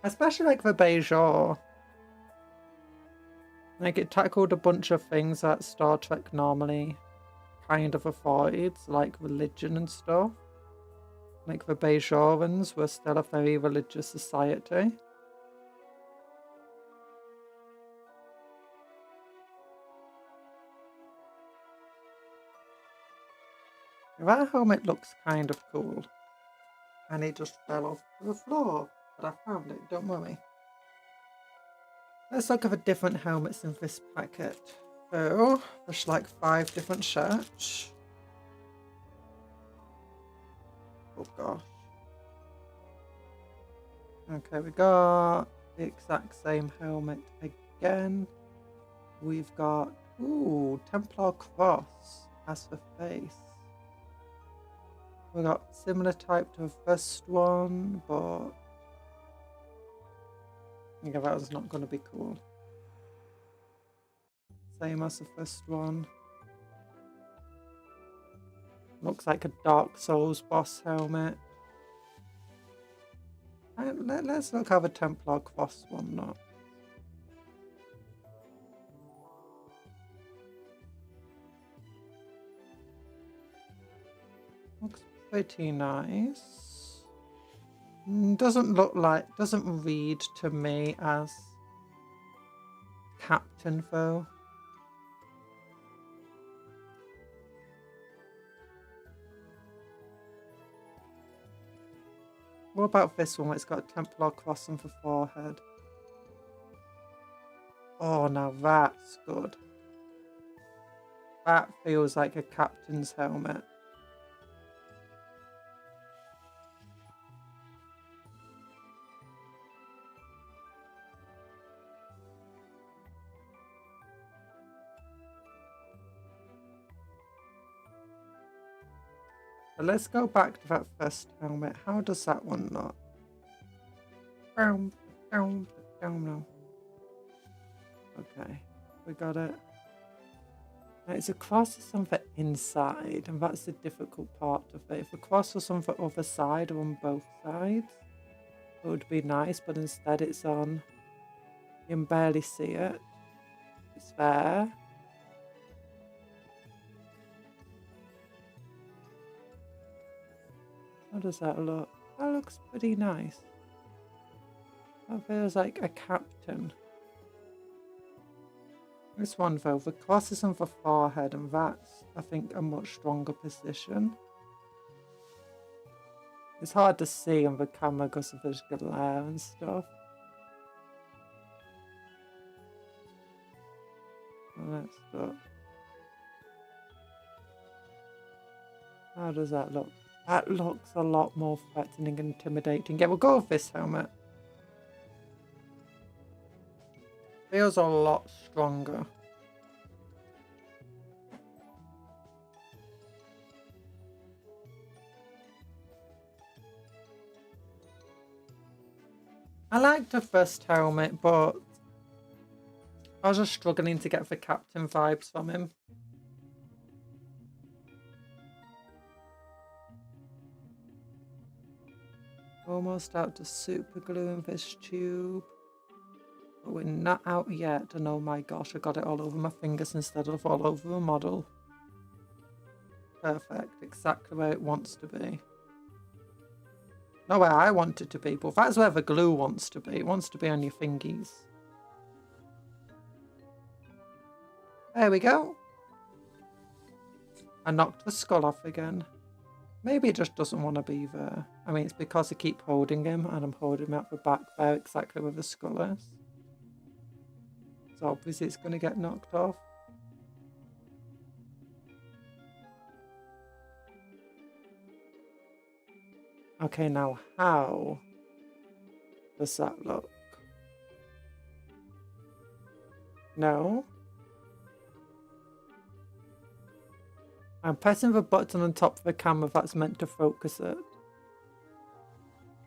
Especially like the Bajor. Like it tackled a bunch of things that Star Trek normally kind of avoids, like religion and stuff. Like the Bajorans were still a very religious society. That helmet looks kind of cool. And it just fell off to the floor. But I found it, don't worry. Let's look at the different helmets in this packet. So, there's like 5 different shirts. Oh gosh. Okay, we got the exact same helmet again. We've got, ooh, Templar Cross as the face. We got similar type to the first one, but yeah, that was not going to be cool. Same as the first one. Looks like a Dark Souls boss helmet. And let's look how the Templar Cross one looks. Looks pretty nice. Doesn't read to me as Captain though. What about this one? It's got a Templar cross on the forehead. Oh, now that's good. That feels like a captain's helmet. But let's go back to that first helmet. How does that one look? Down now. Okay, we got it. Now it's a cross is on the inside, and that's the difficult part of it. If the cross was on the other side or on both sides, it would be nice, but instead it's on. You can barely see it. It's there. How does that look? That looks pretty nice. That feels like a captain. This one though, the cross is on the forehead, and that's, I think, a much stronger position. It's hard to see on the camera because of the glare and stuff. Let's look. How does that look? That looks a lot more threatening and intimidating. Yeah, we'll go with this helmet. Feels a lot stronger. I liked the first helmet, but I was just struggling to get the captain vibes from him. Almost out to super glue in this tube. But we're not out yet, and oh my gosh, I got it all over my fingers instead of all over the model. Perfect, exactly where it wants to be. Not where I want it to be, but that's where the glue wants to be. It wants to be on your fingies. There we go. I knocked the skull off again. Maybe it just doesn't want to be there. I mean, it's because I keep holding him, and I'm holding him at the back there exactly where the skull is. So obviously it's going to get knocked off. Okay, now how does that look? No. I'm pressing the button on top of the camera that's meant to focus it.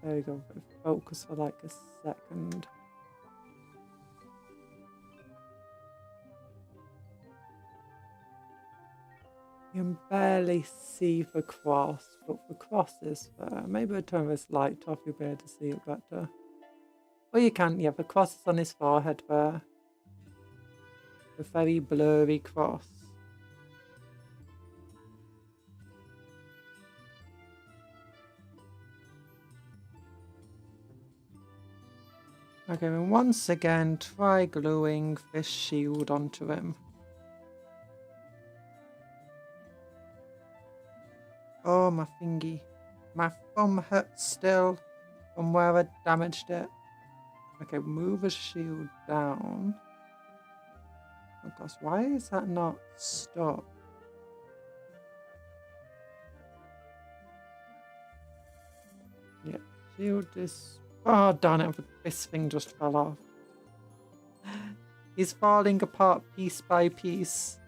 There we go. Focus for like a second. You can barely see the cross, but the cross is there. Maybe I'll turn this light off, you'll be able to see it better. Oh, you can, yeah, the cross is on his forehead there. A very blurry cross. Okay, and once again, try gluing this shield onto him. Oh, my thingy. My thumb hurts still from where I damaged it. Okay, move his shield down. Oh gosh, why is that not stuck? Yeah, shield is... Oh, darn it, this thing just fell off. He's falling apart piece by piece.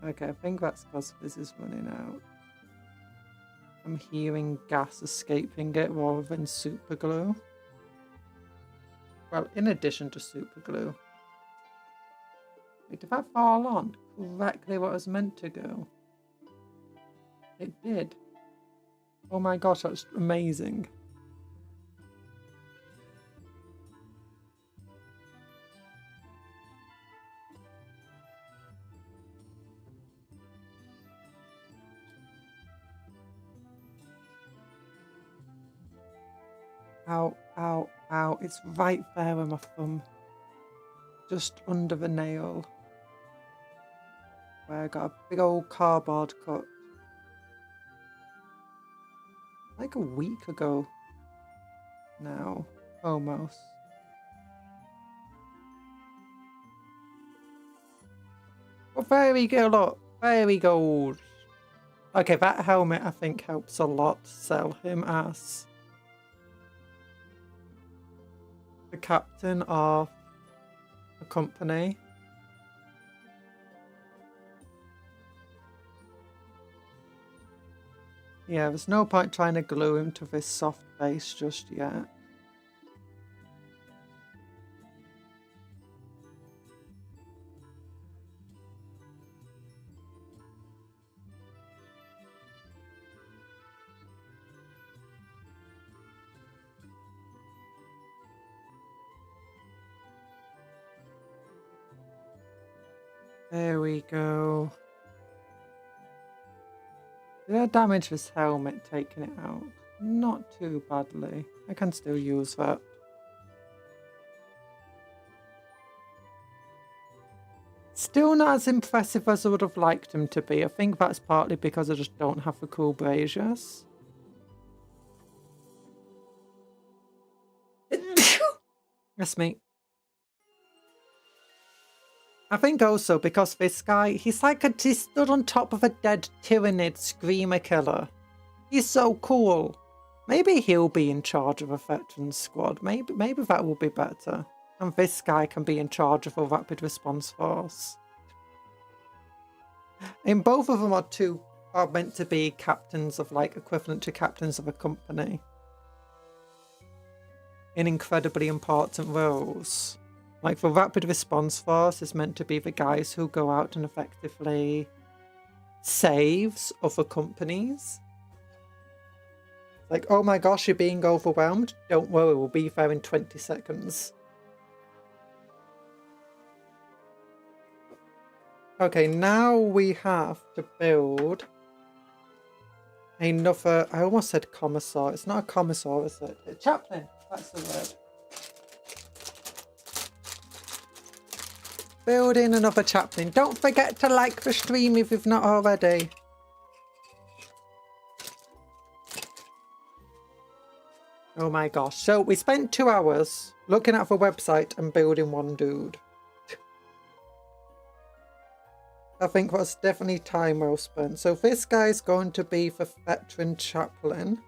Okay, I think that's because this is running out. I'm hearing gas escaping it rather than super glue. Well, in addition to super glue. Wait, did that fall on correctly what it was meant to go? It did. Oh my gosh, that's amazing. Ow, ow, ow. It's right there with my thumb. Just under the nail. Where I got a big old cardboard cut. Like a week ago. Now. Almost. Well, there we go, look. There we go. Okay, that helmet I think helps a lot sell him as the captain of a company. Yeah, there's no point trying to glue him to this soft base just yet. There we go. Did I damage this helmet taking it out? Not too badly. I can still use that. Still not as impressive as I would have liked him to be. I think that's partly because I just don't have the cool braziers. That's me. I think also because this guy, he's like he stood on top of a dead Tyrannid Screamer Killer. He's so cool. Maybe he'll be in charge of a veterans squad. Maybe that will be better. And this guy can be in charge of a rapid response force. And both of them are meant to be captains of like equivalent to captains of a company. In incredibly important roles. Like the rapid response force is meant to be the guys who go out and effectively saves other companies. Like, oh my gosh, you're being overwhelmed. Don't worry, we'll be there in 20 seconds. Okay, now we have to build another, I almost said commissar. It's not a commissar, is it? A chaplain, that's the word. Building another chaplain. Don't forget to like the stream if you've not already. Oh my gosh. So we spent 2 hours looking at the website and building one dude. I think that's definitely time well spent. So this guy's going to be the veteran chaplain.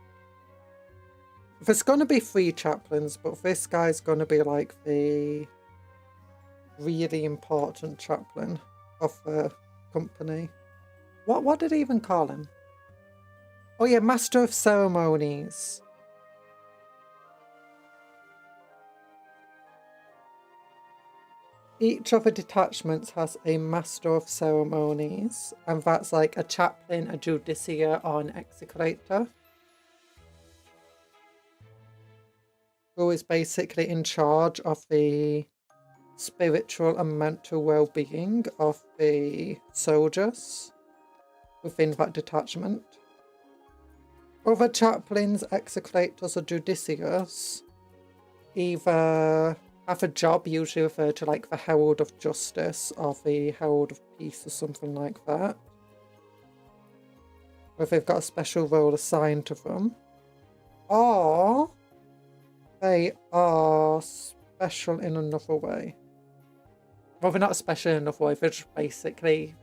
There's going to be 3 chaplains, but this guy's going to be like the really important chaplain of the company. What did he even call him? Oh yeah, Master of Ceremonies. Each of the detachments has a Master of Ceremonies, and that's like a chaplain, a justiciar, or an execrator, who is basically in charge of the spiritual and mental well-being of the soldiers within that detachment. Other chaplains, execrators, or justiciars either have a job, usually referred to like the Herald of Justice or the Herald of Peace or something like that. Or if they've got a special role assigned to them. Or they are special in another way. Well, they're not special in another way, they're just basically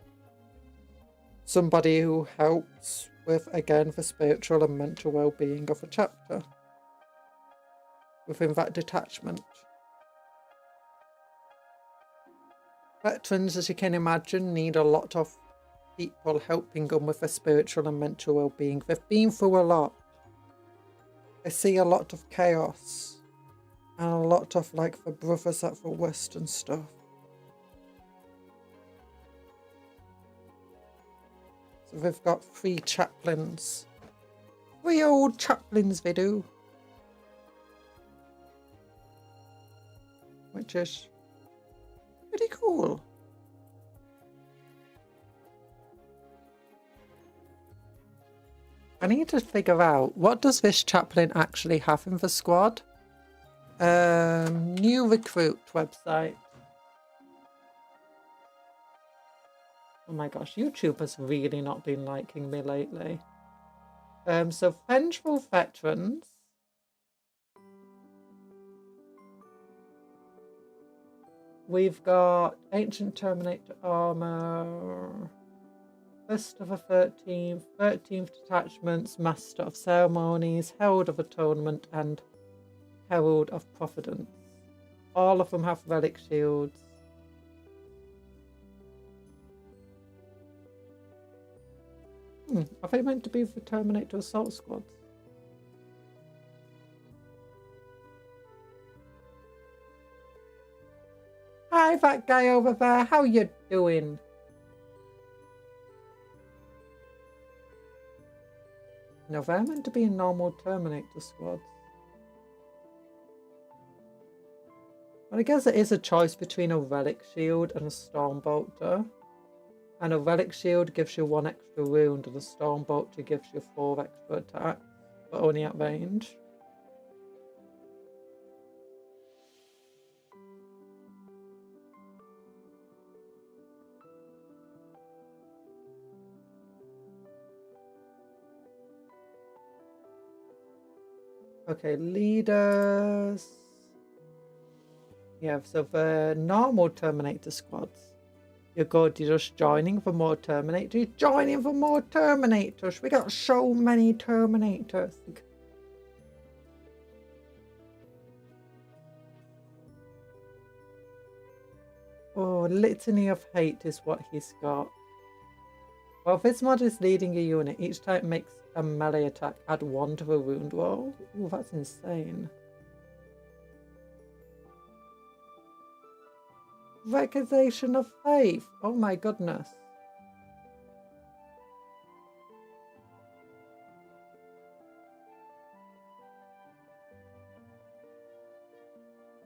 somebody who helps with, again, the spiritual and mental well-being of a chapter within that detachment. Veterans, as you can imagine, need a lot of people helping them with their spiritual and mental well-being. They've been through a lot. They see a lot of chaos and a lot of like the brothers at the West and stuff. So they've got 3 chaplains. 3 old chaplains they do. Which is pretty cool. I need to figure out, what does this chaplain actually have in the squad? New recruit website. Oh my gosh, YouTube has really not been liking me lately. So vengeful veterans. We've got Ancient Terminator Armor, First of the 13th, 13th Detachments, Master of Ceremonies, Herald of Atonement, and Herald of Providence. All of them have relic shields. Are they meant to be the Terminator Assault Squads? Hi, that guy over there. How you doing? No, they're meant to be in normal Terminator squads. Well, I guess it is a choice between a relic shield and a Stormbolter. And a relic shield gives you 1 extra wound, and a Stormbolter gives you 4 extra attacks, but only at range. Okay, leaders. Yeah, so the normal Terminator squads. You're good, you're just joining for more Terminators. You're joining for more Terminators. We got so many Terminators. Oh, Litany of Hate is what he's got. Well, if this mod is leading a unit, each type makes a melee attack, add 1 to the wound roll. Ooh, that's insane. Recognition of Faith. Oh my goodness.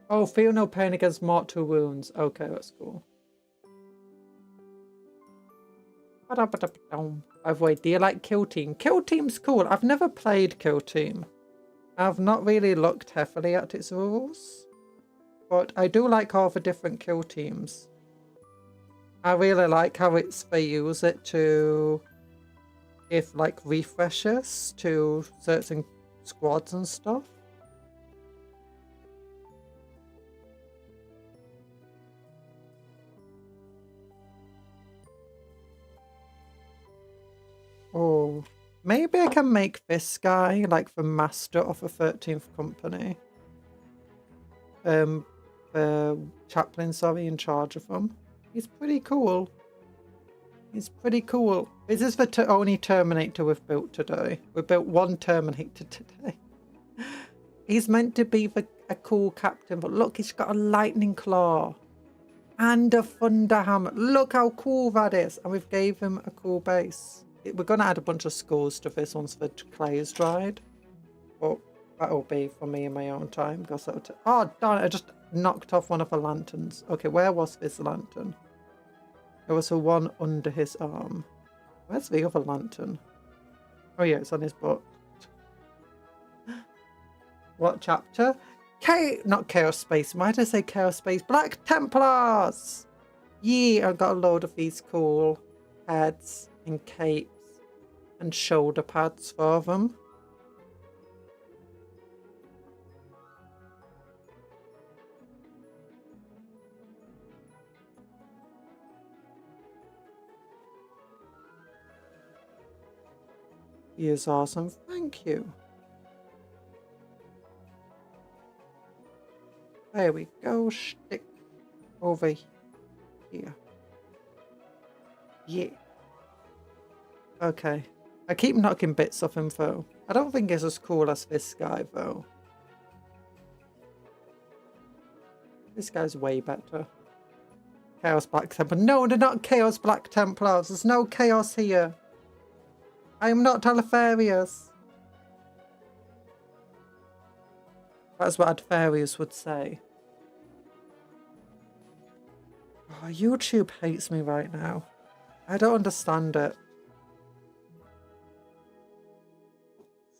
Oh, feel no pain against mortal wounds. Okay, that's cool. By the way, do you like Kill Team? Kill Team's cool. I've never played Kill Team. I've not really looked heavily at its rules. But I do like all the different kill teams. I really like how they use it to give like refreshes to certain squads and stuff. Oh, maybe I can make this guy like the master of the 13th company. The chaplain, sorry, in charge of them. He's pretty cool. He's pretty cool. This is the only Terminator we've built today. We built 1 Terminator today. He's meant to be a cool captain, but look, he's got a lightning claw and a thunder hammer. Look how cool that is. And we've gave him a cool base. We're going to add a bunch of scores to this once the clay is dried. But that'll be for me in my own time. Because oh, darn it, I just knocked off one of the lanterns. Okay, where was this lantern? There was the one under his arm. Where's the other lantern? Oh yeah, it's on his butt. What chapter? Not Chaos Space. Why did I say Chaos Space? Black Templars! Yeah, I've got a load of these cool heads and capes and shoulder pads for them. He is awesome. Thank you. There we go. Stick over here. Yeah. Okay. I keep knocking bits off him though. I don't think he's as cool as this guy though. This guy's way better. Chaos Black Templar. No, they're not Chaos Black Templars. There's no chaos here. I am not Alfarius. That's what Adfarius would say. Oh, YouTube hates me right now. I don't understand it.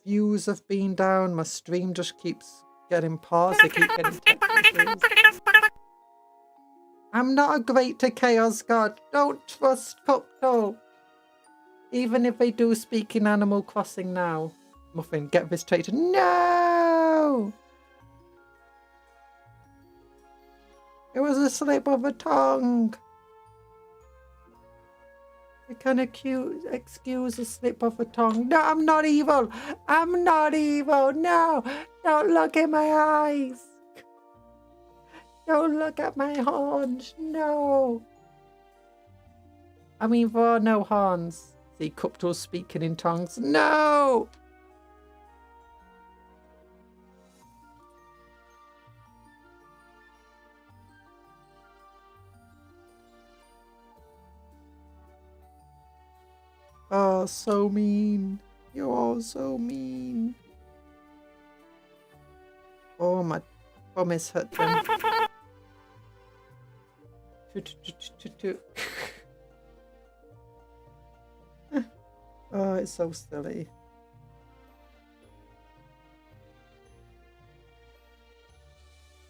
Views have been down. My stream just keeps getting paused. I keep getting text messages. I'm not a great to Chaos God. Don't trust Cuptle. Even if they do speak in Animal Crossing now. Muffin, get this traitor. No! It was a slip of a tongue. I can excuse a slip of a tongue. No, I'm not evil. I'm not evil. No, don't look in my eyes. Don't look at my horns. No. I mean, there are no horns. See, Cuptle speaking in tongues. No! Oh, so mean. You're all so mean. Oh, my bum is hurting. Oh, it's so silly.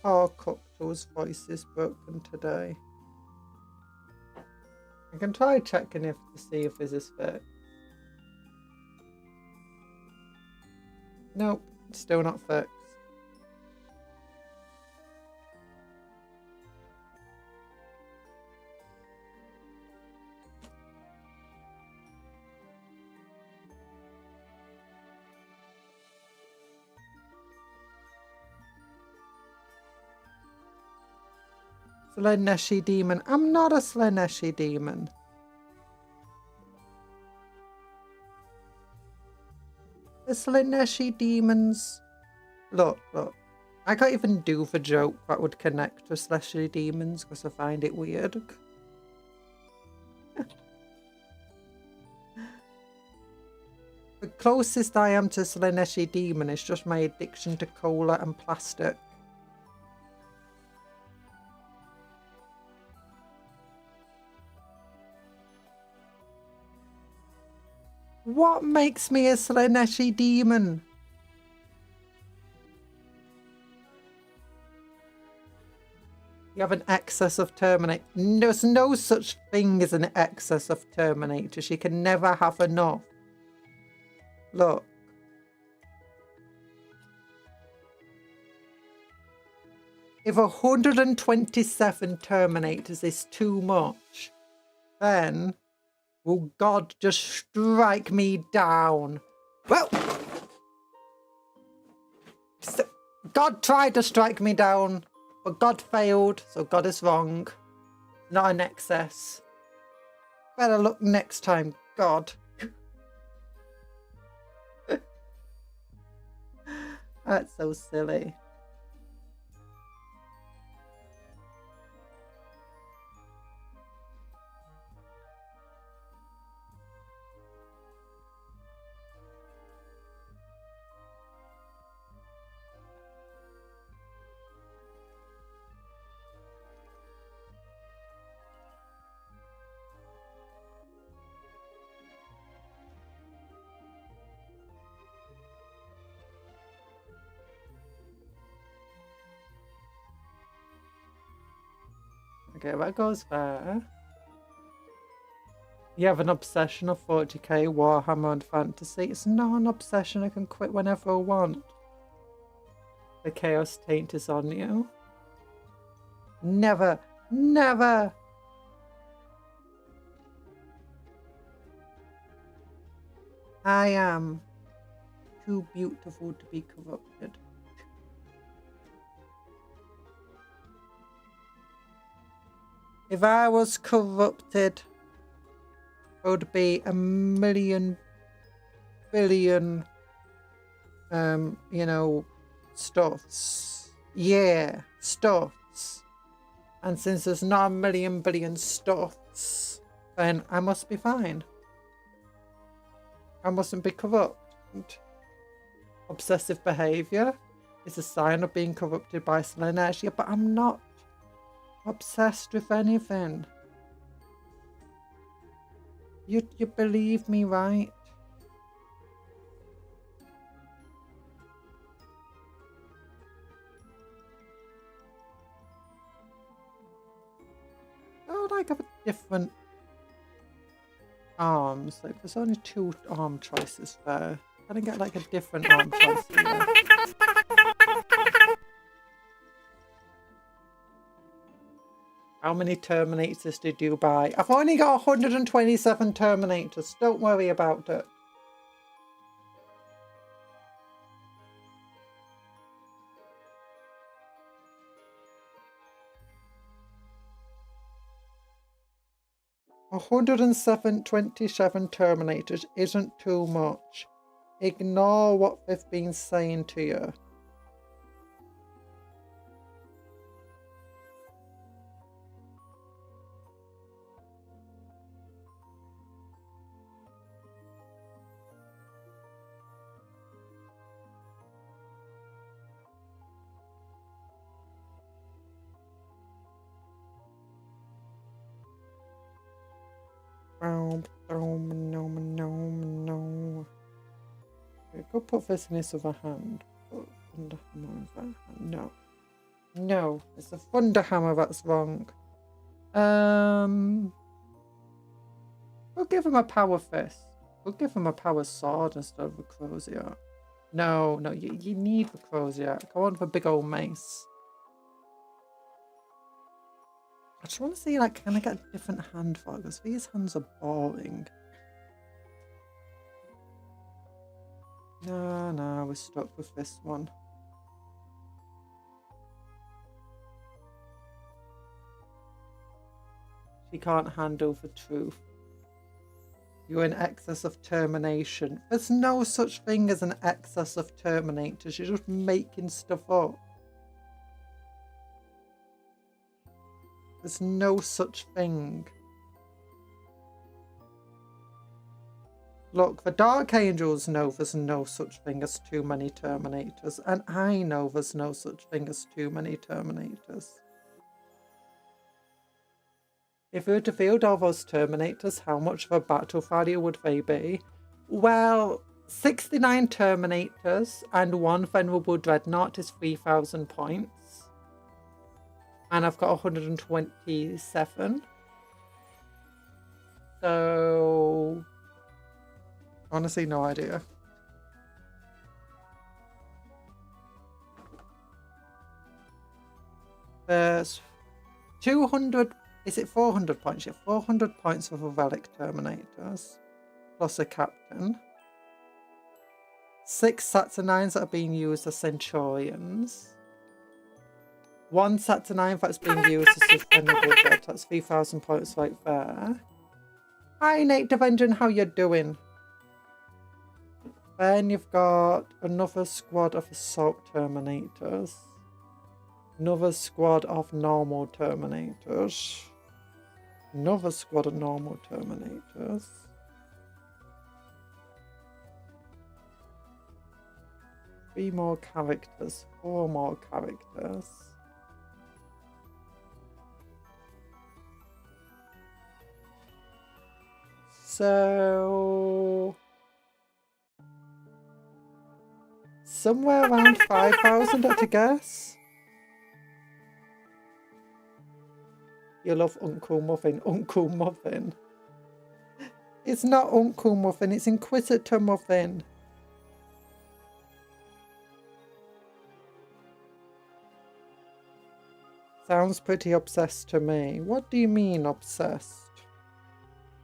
Oh, Cuptle's voice is broken today. I can try checking if to see if this is fixed. Nope, still not fixed. Slaneshi demon. I'm not a Slaneshi demon. The Slaneshi demons. Look. I can't even do the joke that would connect to Slaneshi demons because I find it weird. The closest I am to Slaneshi demon is just my addiction to cola and plastic. What makes me a Slaneshi demon? You have an excess of Terminators. There's no such thing as an excess of Terminators. You can never have enough. Look. If 127 Terminators is too much, then will God just strike me down? Well, God tried to strike me down, but God failed, so God is wrong. Not an excess. Better look next time, God. That's so silly. Okay, that goes there. You have an obsession of 40k, Warhammer and fantasy. It's not an obsession, I can quit whenever I want. The chaos taint is on you. Never, never! I am too beautiful to be corrupted. If I was corrupted, it would be a million, billion, you know, stuffs. Yeah, stuffs. And since there's not a million, billion stuffs, then I must be fine. I mustn't be corrupt. Obsessive behavior is a sign of being corrupted by inertia, but I'm not obsessed with anything. You believe me, right? Oh, like have different arms. Like there's only 2 arm choices there. Can I get like a different arm choice here? How many Terminators did you buy? I've only got 127 Terminators. Don't worry about it. A 127 Terminators isn't too much. Ignore what they've been saying to you. No. Okay, go put this in his other hand. Put Thunder Hammer in that hand. No. No, it's the Thunder Hammer that's wrong. We'll give him a power fist. We'll give him a power sword instead of a crozier. No, you need the crozier. Go on with a big old mace. I just want to see, like, can I get a different hand for it? Because these hands are boring. No, we're stuck with this one. She can't handle the truth. You're in excess of termination. There's no such thing as an excess of terminators. You're just making stuff up. There's no such thing. Look, the Dark Angels know there's no such thing as too many Terminators, and I know there's no such thing as too many Terminators. If we were to field all those Terminators, how much of a battle value would they be? Well, 69 Terminators and 1 Venerable Dreadnought is 3,000 points. And I've got 127. So... honestly, no idea. There's 200... is it 400 points? Yeah, 400 points for the Relic Terminators. Plus a Captain. 6 Saturnines that are being used as Centurions. 1 Saturnine that's being used as suspendable dead. That's 3,000 points right there. Hi Nate Devengeon, how you doing? Then you've got another squad of Assault Terminators. Another squad of Normal Terminators. Another squad of Normal Terminators. Three more characters. 4 more characters. So... somewhere around 5,000 at a guess. You love Uncle Muffin. Uncle Muffin. It's not Uncle Muffin, it's Inquisitor Muffin. Sounds pretty obsessed to me. What do you mean obsessed?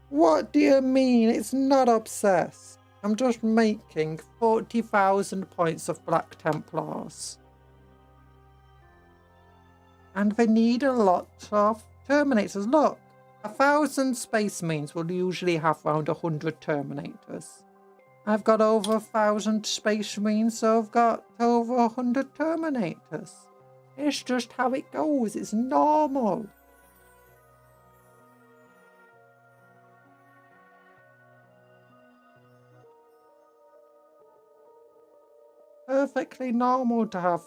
What do you mean? It's not obsessed. I'm just making 40,000 points of Black Templars. And they need a lot of Terminators. Look, 1,000 Space Marines will usually have around 100 Terminators. I've got over 1,000 Space Marines, so I've got over 100 Terminators. It's just how it goes. It's normal. Perfectly normal to have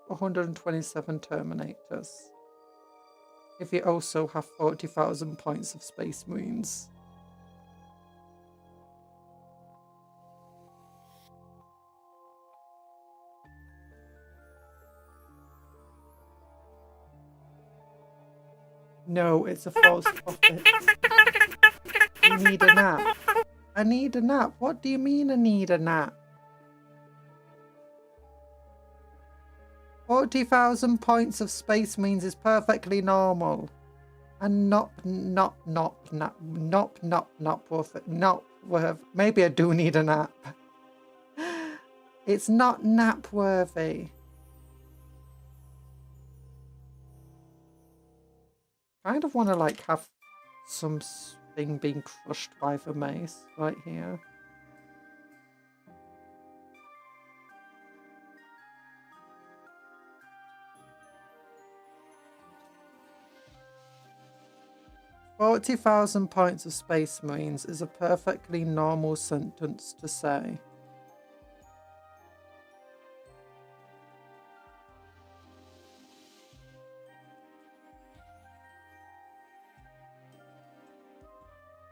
127 Terminators. If you also have 40,000 points of Space Marines. No, it's a false prophet. You need a nap. I need a nap. What do you mean I need a nap? 40,000 points of Space Marines is perfectly normal. And not worth it. Not worth. Maybe I do need a nap. It's not nap worthy. Kind of want to like have something being crushed by the mace right here. "40,000 points of Space Marines" is a perfectly normal sentence to say.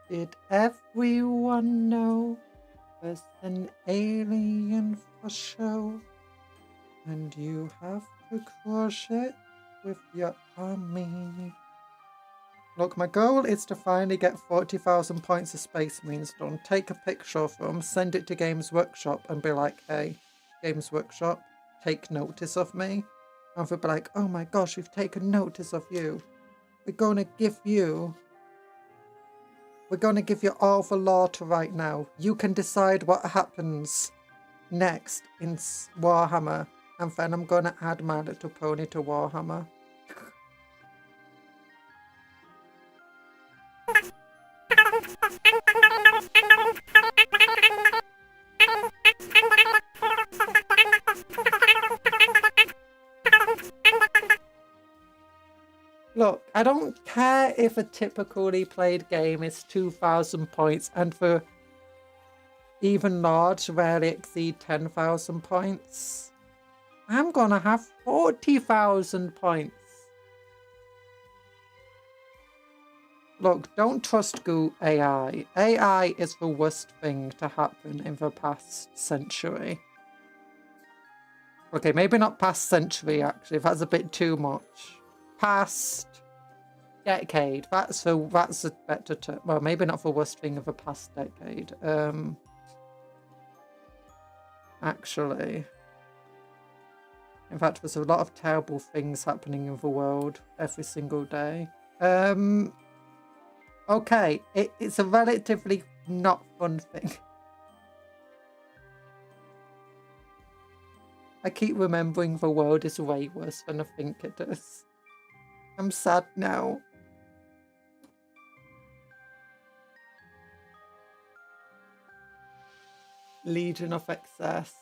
Did everyone know there's an alien for show? And you have to crush it with your army. Look, my goal is to finally get 40,000 points of Space Marines done. Take a picture of them, send it to Games Workshop and be like, hey, Games Workshop, take notice of me. And they'll be like, oh my gosh, we've taken notice of you. We're going to give you all the lore to right now. You can decide what happens next in Warhammer. And then I'm going to add My Little Pony to Warhammer. Look, I don't care if a typically played game is 2,000 points and the even large rarely exceed 10,000 points. I'm gonna have 40,000 points. Look, don't trust AI. AI is the worst thing to happen in the past century. Okay, maybe not past century actually, that's a bit too much. Past decade. That's a better term. Well, maybe not the worst thing of the past decade. Actually. In fact, there's a lot of terrible things happening in the world every single day. Okay, it's a relatively not fun thing. I keep remembering the world is way worse than I think it is. I'm sad now. Legion of Excess.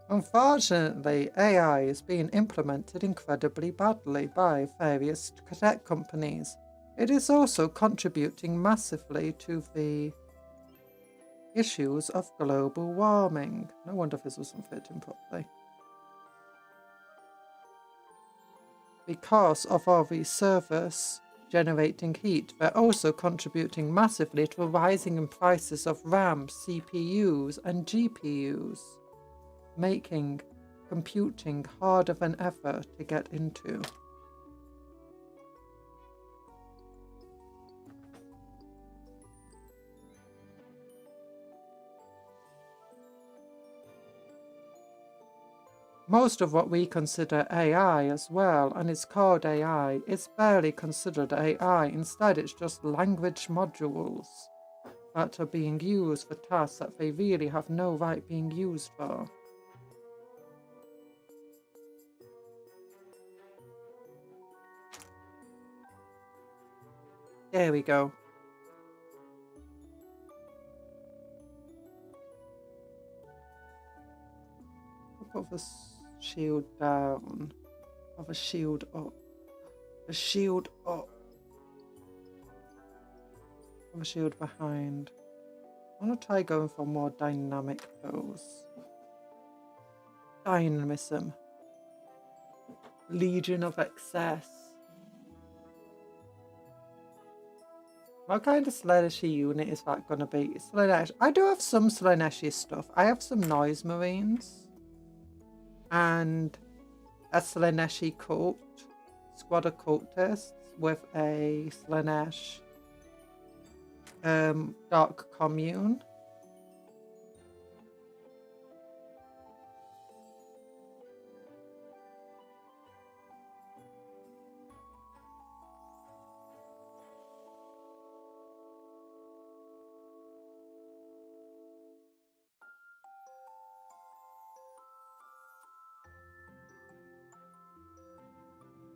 Unfortunately, AI is being implemented incredibly badly by various tech companies. It is also contributing massively to the issues of global warming. No wonder this wasn't fitting properly. Because of all these servers generating heat, they're also contributing massively to the rising in prices of RAM, CPUs and GPUs, making computing harder than ever to get into. Most of what we consider AI as well, and it's called AI, it's barely considered AI. Instead, it's just language modules that are being used for tasks that they really have no right being used for. There we go. Put the shield down. Have a shield up. A shield up. Have a shield behind. I want to try going for a more dynamic pose. Dynamism. Legion of Excess. What kind of Slaaneshi unit is that going to be? Slaanesh. I do have some Slaaneshi stuff. I have some Noise Marines. And a Slaaneshi cult. Squad of cultists with a Slaanesh Dark Commune.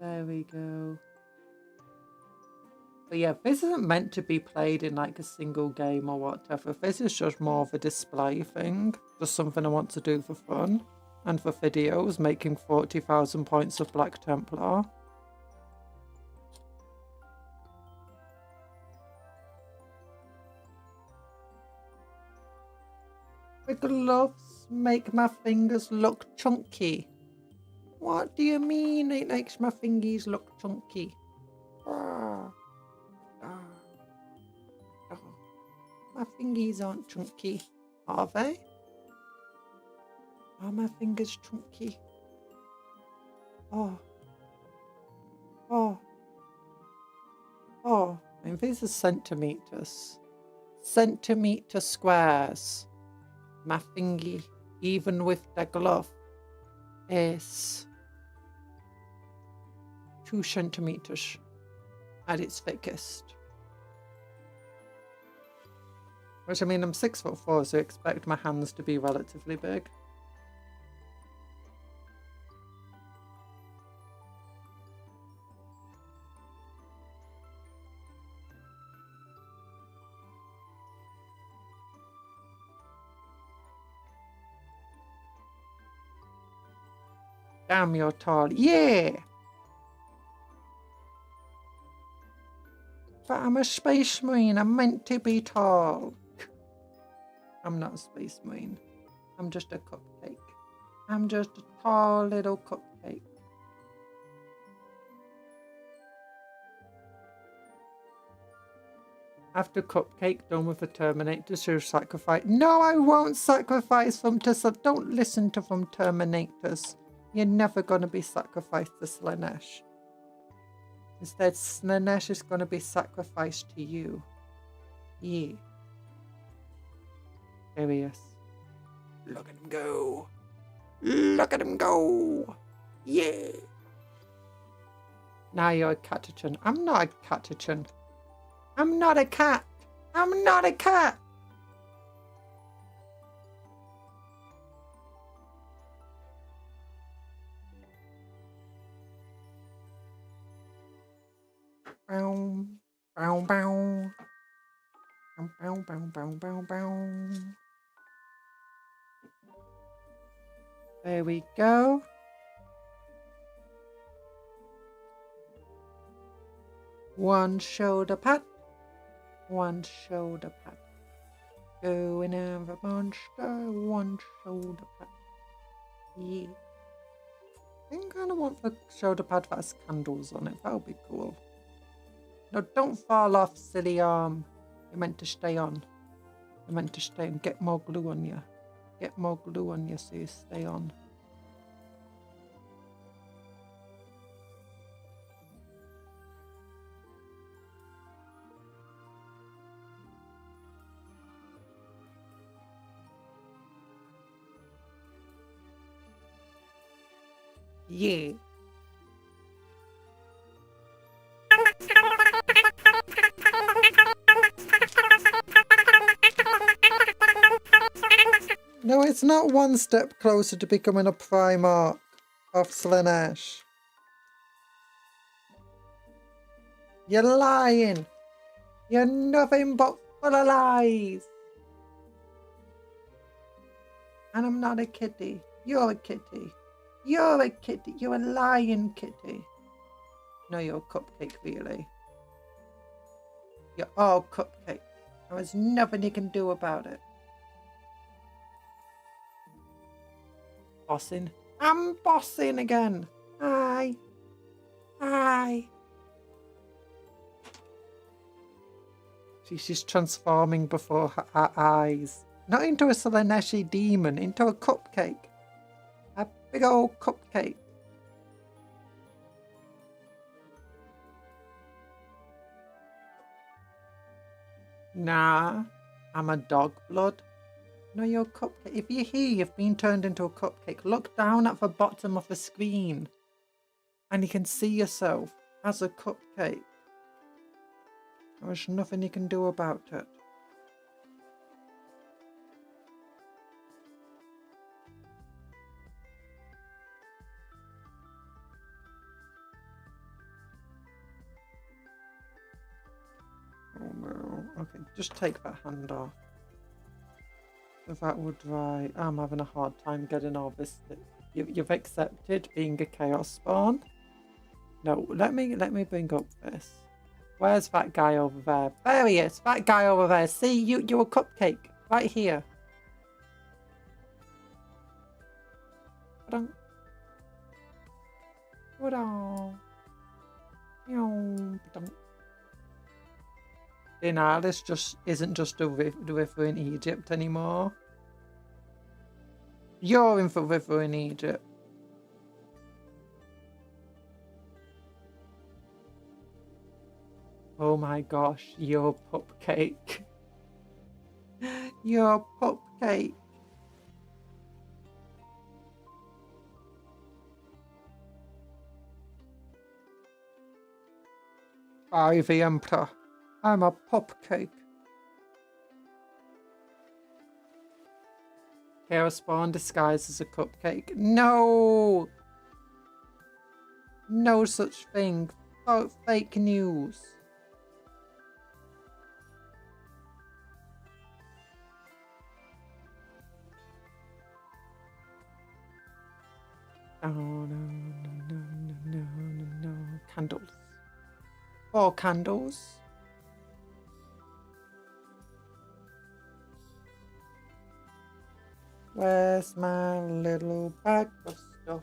There we go. But yeah, this isn't meant to be played in like a single game or whatever. This is just more of a display thing. Just something I want to do for fun. And for videos, making 40,000 points of Black Templar. The gloves make my fingers look chunky. What do you mean it makes my fingies look chunky? My fingies aren't chunky, are they? Are my fingers chunky? Oh. I mean, these are centimeters. Centimeter squares. My fingy, even with the glove, is 2 centimeters at its thickest. Which, I mean, I'm 6'4", so I expect my hands to be relatively big. Damn, you're tall. Yeah! But I'm a space marine. I'm meant to be tall. I'm not a space marine. I'm just a cupcake. I'm just a tall little cupcake. After Cupcake done with the Terminators, you'll sacrifice. No, I won't sacrifice them to. Don't listen to them, Terminators. You're never going to be sacrificed to Slaanesh. Instead, Slaanesh is going to be sacrificed to you. Yeah. There he is. Look at him go. Look at him go. Yeah. Now you're a catachan. I'm not a catachan. I'm not a cat. I'm not a cat. Bow, bow, bow. Bow, bow, bow, bow, bow. There we go. One shoulder pat. One shoulder pat. Go and have a monster. One shoulder pat. Yeah. I kind of want the shoulder pad that has candles on it. That would be cool. No, don't fall off, silly arm. You're meant to stay on. You're meant to stay and get more glue on you. Get more glue on you so you stay on. Yeah. No, it's not one step closer to becoming a Primarch of Slaanesh. You're lying. You're nothing but full of lies. And I'm not a kitty. You're a kitty. You're a kitty. You're a lying kitty. No, you're a cupcake, really. You're all cupcake. There's nothing you can do about it. Bossin. I'm bossing again. Hi. Hi. She's transforming before her eyes. Not into a Slaaneshi demon, into a cupcake. A big old cupcake. Nah, I'm a dog blood. No, you're a cupcake. If you're here, you've been turned into a cupcake. Look down at the bottom of the screen and you can see yourself as a cupcake. There's nothing you can do about it. Oh no. Okay, just take that hand off. So that would dry. I'm having a hard time getting all this. You've accepted being a chaos spawn. No, let me bring up this. Where's that guy over there? There he is. That guy over there. See, you're a cupcake right here. Alice just isn't just a river in Egypt anymore. You're in the river in Egypt. Oh my gosh, you're a cupcake. You're a cupcake. I, the Emperor. I'm a cupcake. Chaos spawn disguised as a cupcake. No! No such thing. Oh, fake news. Oh, no. Candles. 4 candles. Where's my little bag of stuff?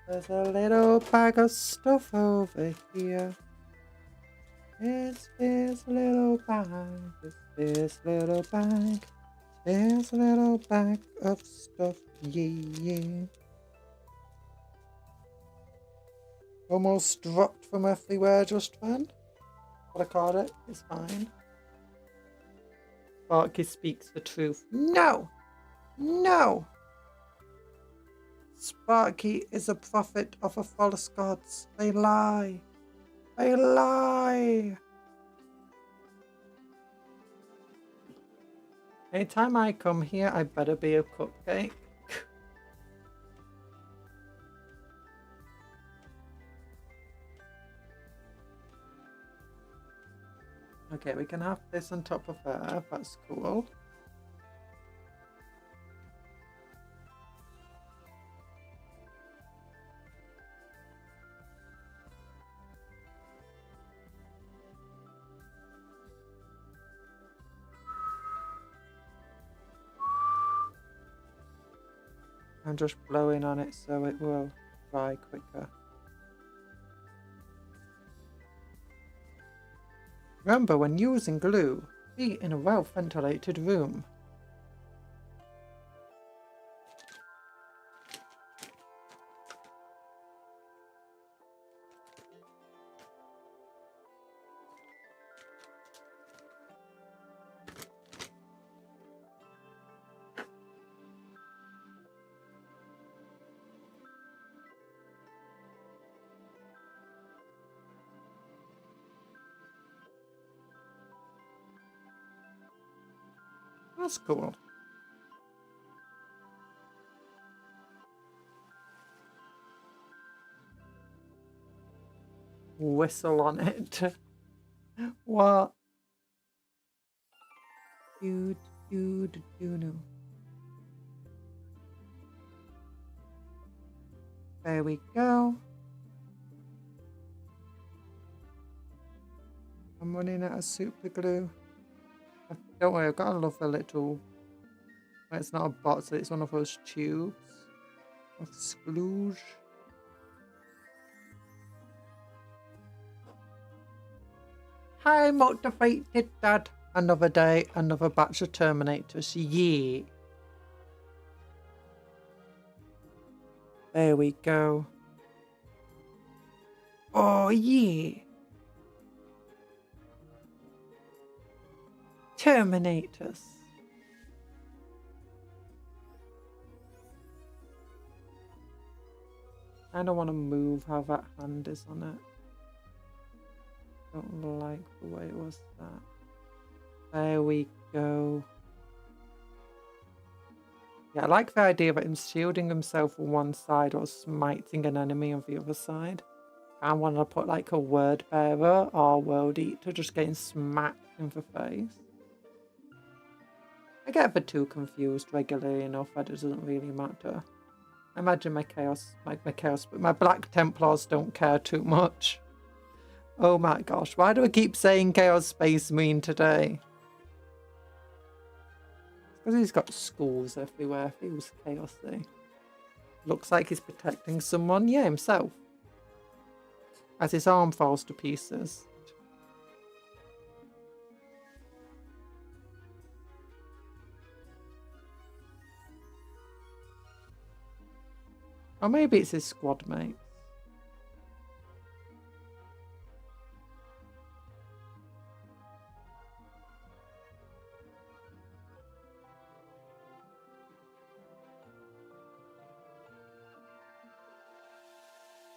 There's a little bag of stuff over here. It's this little bag. It's this little bag. There's a little bag of stuff. Yeah. Almost dropped from everywhere just then. What I called it is fine. Sparky speaks the truth. No! No! Sparky is a prophet of the false gods. They lie. They lie. Anytime I come here, I better be a cupcake. Okay, we can have this on top of there. That's cool. I'm just blowing on it so it will dry quicker. Remember, when using glue, be in a well-ventilated room. That's cool. Whistle on it. What? Do no. There we go. I'm running out of super glue. Don't worry, I've got a lovely little... It's not a bottle, it's one of those tubes of splooge. Hi, motivated dad. Another day, another batch of Terminators. Yeah. There we go. Oh, yeah. Terminators. I don't want to move how that hand is on it. Don't like the way it was that. There we go. Yeah, I like the idea of him shielding himself on one side or smiting an enemy on the other side. I want to put like a word bearer or world eater just getting smacked in the face. I get the two confused regularly enough that it doesn't really matter. I imagine my Black Templars don't care too much. Oh my gosh, why do I keep saying Chaos Space Marine today? Because he's got schools everywhere. Feels chaosy. Looks like he's protecting someone. Yeah, himself. As his arm falls to pieces. Or maybe it's his squad mate.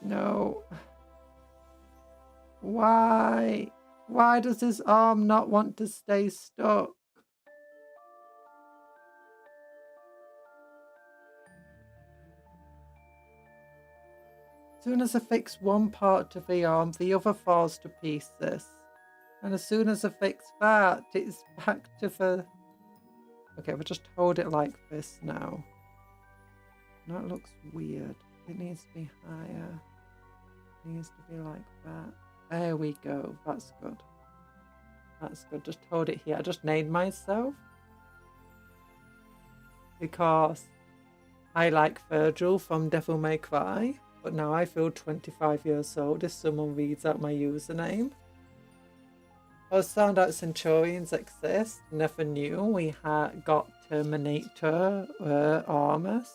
No. Why? Why does his arm not want to stay stuck? As soon as I fix one part to the arm, the other falls to pieces. And as soon as I fix that, it's back to the... Okay, we'll just hold it like this now. That looks weird. It needs to be higher. It needs to be like that. There we go. That's good. That's good. Just hold it here. I just named myself. Because I like Virgil from Devil May Cry. But now I feel 25 years old if someone reads out my username. I found out Centurions exist. Never knew we had got Terminator armors.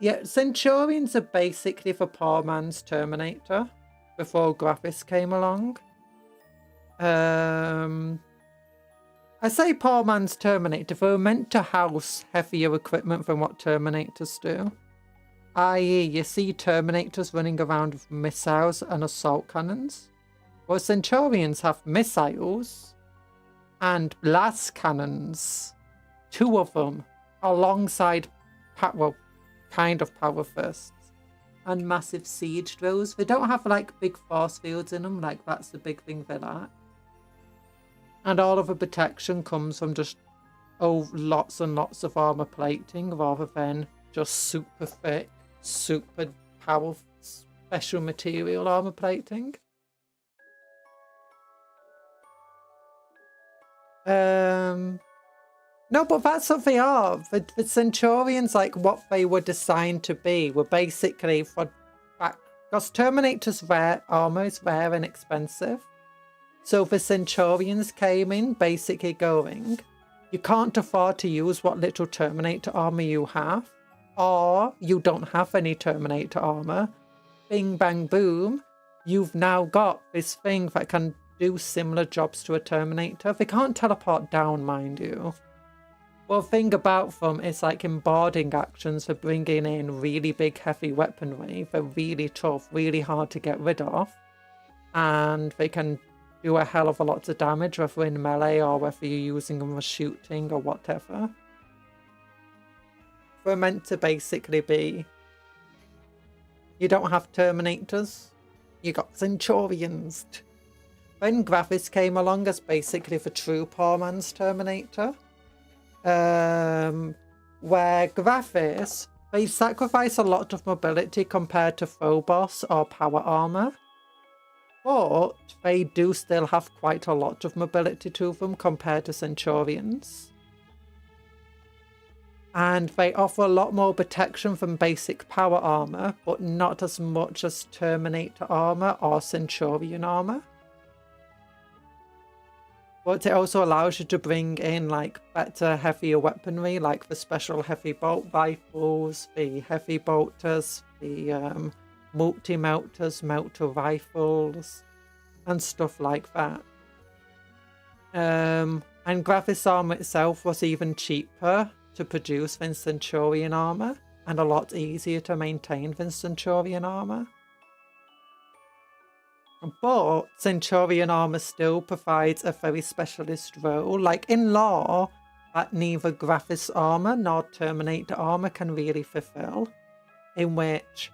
Yeah, Centurions are basically for poor man's Terminator before Graphis came along. I say poor man's Terminator, they were meant to house heavier equipment than what Terminators do. I.e., you see Terminators running around with missiles and assault cannons. Well, Centurions have missiles and blast cannons. 2 of them alongside, well, kind of power fists. And massive siege drills. They don't have like big force fields in them, like that's the big thing they lack. And all of the protection comes from just lots and lots of armor plating rather than just super thick, super powerful, special material armor plating. No, but that's what they are. The Centurions, like what they were designed to be, were basically for back. Because Terminator's armor is rare and expensive. So the Centurions came in basically going, you can't afford to use what little Terminator armor you have, or you don't have any Terminator armor. Bing, bang, boom. You've now got this thing that can do similar jobs to a Terminator. They can't teleport down, mind you. Well, the thing about them is like embodying actions for bringing in really big heavy weaponry. They're really tough, really hard to get rid of. And they can do a hell of a lot of damage, whether in melee or whether you're using them for shooting or whatever. They're meant to basically be... You don't have Terminators, you got Centurions. When Gravis came along as basically the true poor man's Terminator, where Gravis, they sacrifice a lot of mobility compared to Phobos or power armor, but they do still have quite a lot of mobility to them compared to Centurions. And they offer a lot more protection from basic power armor, but not as much as Terminator armor or Centurion armor. But it also allows you to bring in like better, heavier weaponry, like the special heavy bolt rifles, the heavy bolters, the multi-melters, melter rifles, and stuff like that. And Gravis armor itself was even cheaper to produce than Centurion armor, and a lot easier to maintain than Centurion armor. But Centurion armor still provides a very specialist role, like in lore, that neither Gravis armor nor Terminator armor can really fulfill, in which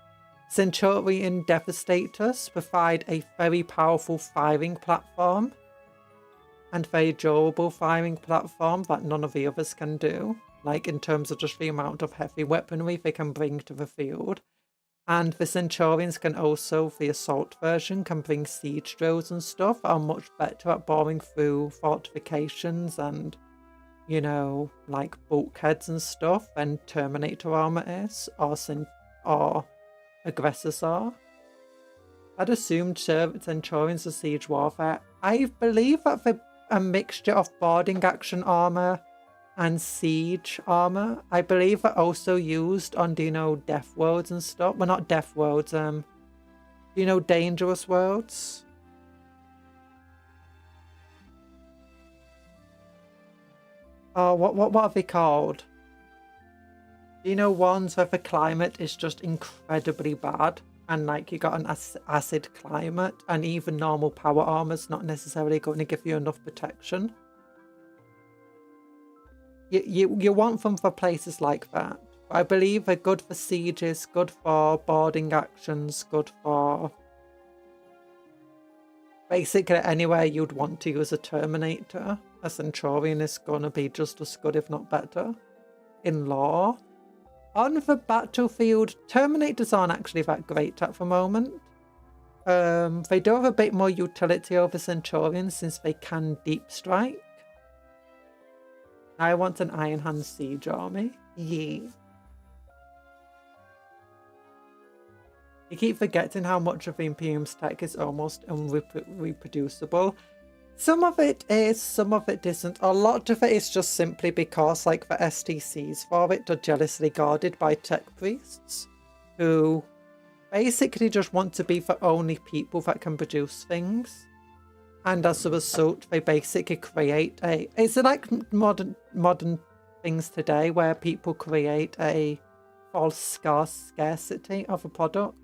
Centurion Devastators provide a very powerful firing platform, and very durable firing platform that none of the others can do, like in terms of just the amount of heavy weaponry they can bring to the field. And the Centurions can also, the assault version, can bring siege drills and stuff, are much better at boring through fortifications and, you know, like bulkheads and stuff than Terminator armor is, or aggressors are. I'd assumed Centurions are siege warfare. I believe that they're a mixture of boarding action armor and siege armor. I believe are also used on, do you know, death worlds and stuff. Well, not death worlds, do you know, dangerous worlds? Oh, what are they called? Do you know ones where the climate is just incredibly bad, and like you got an acid climate, and even normal power armor's not necessarily going to give you enough protection? You want them for places like that. I believe they're good for sieges, good for boarding actions, good for basically anywhere you'd want to use a Terminator. A Centurion is going to be just as good, if not better, in lore. On the battlefield, Terminators aren't actually that great at the moment. They do have a bit more utility over Centurions since they can deep strike. I want an Iron Hand siege army. Yeah. You keep forgetting how much of the Imperium's tech is almost unreproducible. Some of it is, some of it isn't. A lot of it is just simply because like the STCs for it are jealously guarded by tech priests who basically just want to be the only people that can produce things. And as a result, they basically create a... It's like modern things today where people create a false scarcity of a product.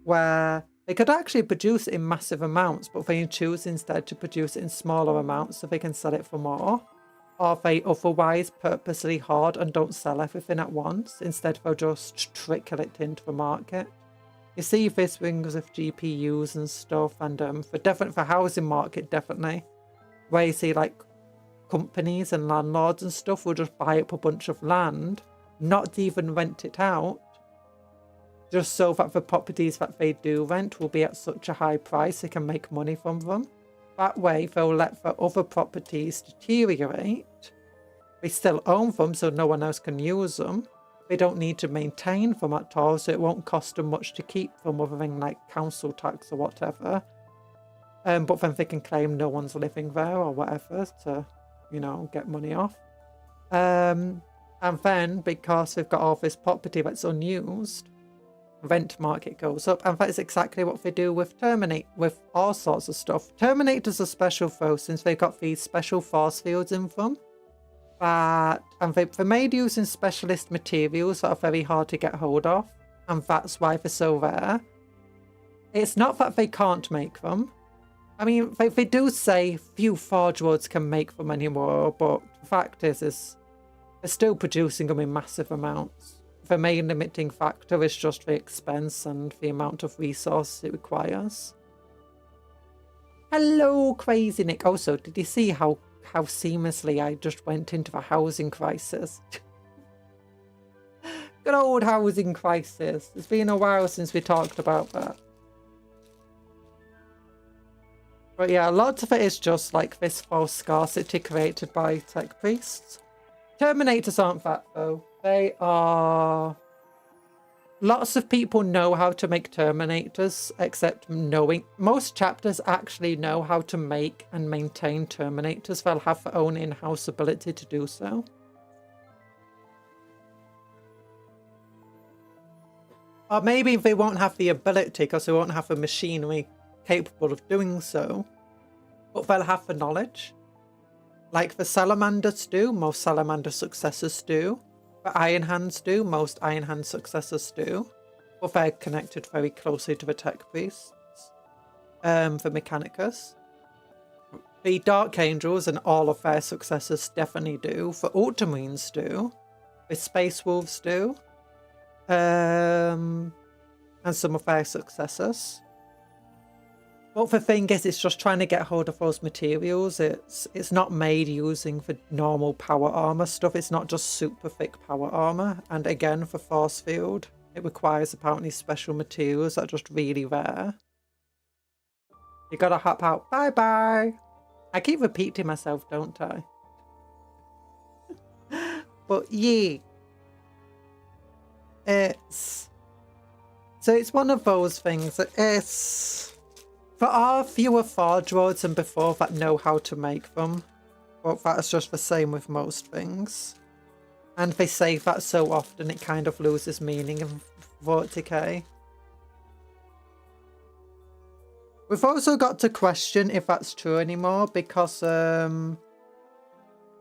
Where they could actually produce it in massive amounts, but they choose instead to produce it in smaller amounts so they can sell it for more. Or they otherwise purposely hoard and don't sell everything at once. Instead, they'll just trickle it into the market. You see this things with GPUs and stuff, and for housing market, definitely, where you see like companies and landlords and stuff will just buy up a bunch of land, not even rent it out, just so that the properties that they do rent will be at such a high price they can make money from them. That way they'll let the other properties deteriorate. They still own them so no one else can use them. They don't need to maintain them at all, so it won't cost them much to keep them other than like council tax or whatever. But then they can claim no one's living there or whatever to, you know, get money off. And then because they've got all this property that's unused, rent market goes up, and that is exactly what they do with with all sorts of stuff. Terminators are special though, since they've got these special force fields in them. And they're made using specialist materials that are very hard to get hold of, and that's why they're so rare. It's not that they can't make them. I mean, they do say few Forge Worlds can make them anymore, but the fact is they're still producing them in massive amounts. The main limiting factor is just the expense and the amount of resources it requires. Hello, Crazy Nick. Also, did you see how seamlessly I just went into the housing crisis? Good old housing crisis. It's been a while since we talked about that. But yeah, a lot of it is just like this false scarcity created by tech priests. Terminators aren't that though. They are... Lots of people know how to make Terminators, except knowing... Most chapters actually know how to make and maintain Terminators. They'll have their own in-house ability to do so. Or maybe they won't have the ability because they won't have the machinery capable of doing so. But they'll have the knowledge. Like the Salamanders do, most Salamander successors do. The Iron Hands do, most Iron Hand successors do. But they're connected very closely to the Tech Priests. The Mechanicus. The Dark Angels and all of their successors definitely do. The Ultramarines do. The Space Wolves do. And some of their successors. But the thing is, it's just trying to get hold of those materials. It's not made using the normal power armor stuff. It's not just super thick power armor. And again, for force field, it requires apparently special materials that are just really rare. You gotta hop out. Bye bye. I keep repeating myself, don't I? But yeah. It's one of those things that there are fewer Forge Worlds than before that know how to make them, but that's just the same with most things. And they say that so often it kind of loses meaning in 40k. We've also got to question if that's true anymore because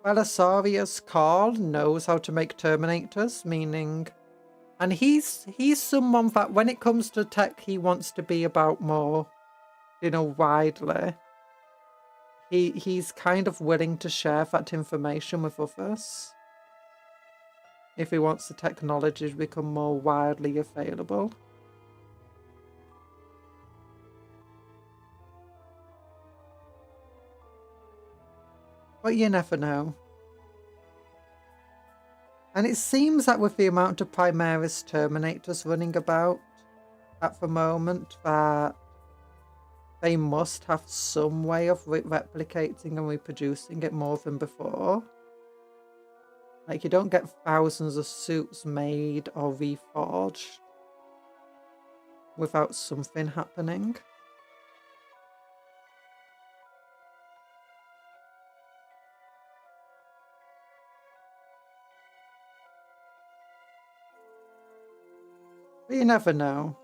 Belisarius Carl knows how to make Terminators, meaning... And he's someone that when it comes to tech, he wants to be about more, you know, widely. He's kind of willing to share that information with others. If he wants the technology to become more widely available. But you never know. And it seems that with the amount of Primaris Terminators running about at the moment, that they must have some way of replicating and reproducing it more than before. Like, you don't get thousands of suits made or reforged without something happening. But you never know.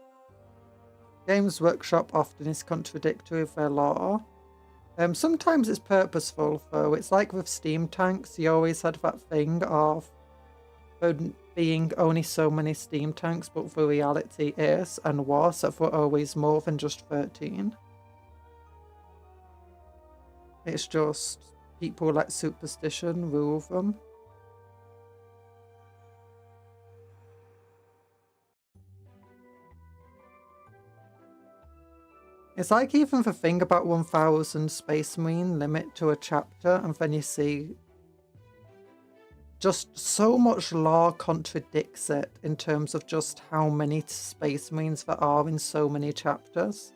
Games Workshop often is contradictory with their lore. Sometimes it's purposeful though. It's like with steam tanks, you always had that thing of there being only so many steam tanks, but the reality is and was that there were always more than just 13. It's just people let superstition rule them. It's like even the thing about 1000 Space Marine limit to a chapter, and then you see just so much lore contradicts it in terms of just how many Space Marines there are in so many chapters.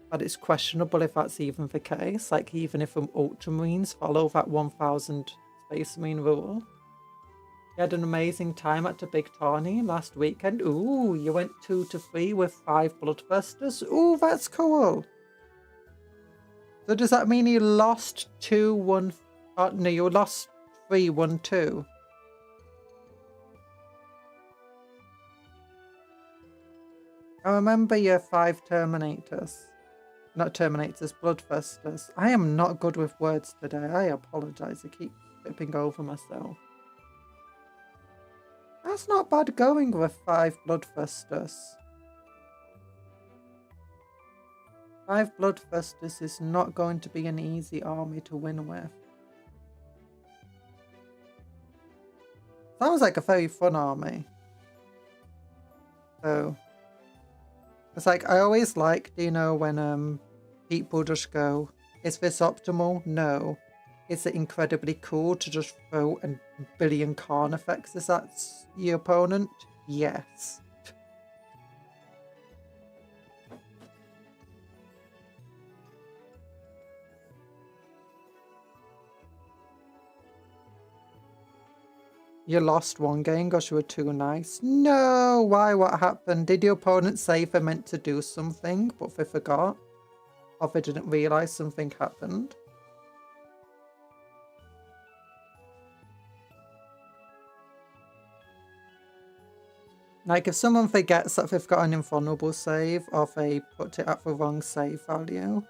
But it's questionable if that's even the case, like even if Ultramarines follow that 1000 Space Marine rule. You had an amazing time at the big tourney last weekend. Ooh, you went 2 to 3 with 5 Bloodthirsters. Ooh, that's cool. So does that mean you lost 2-1? No, you lost 3-1-2. I remember your 5 Terminators. Not Terminators, Bloodthirsters. I am not good with words today. I apologise. I keep tripping over myself. That's not bad going with 5 Bloodthirsters. 5 Bloodthirsters is not going to be an easy army to win with. Sounds like a very fun army. So, it's like, I always like, you know, when people just go, is this optimal? No. Is it incredibly cool to just throw a billion Karn effects at your opponent? Yes. You lost one game because you were too nice. No! Why? What happened? Did your opponent say they meant to do something, but they forgot? Or they didn't realise something happened? Like, if someone forgets that they've got an invulnerable save, or they put it at the wrong save value,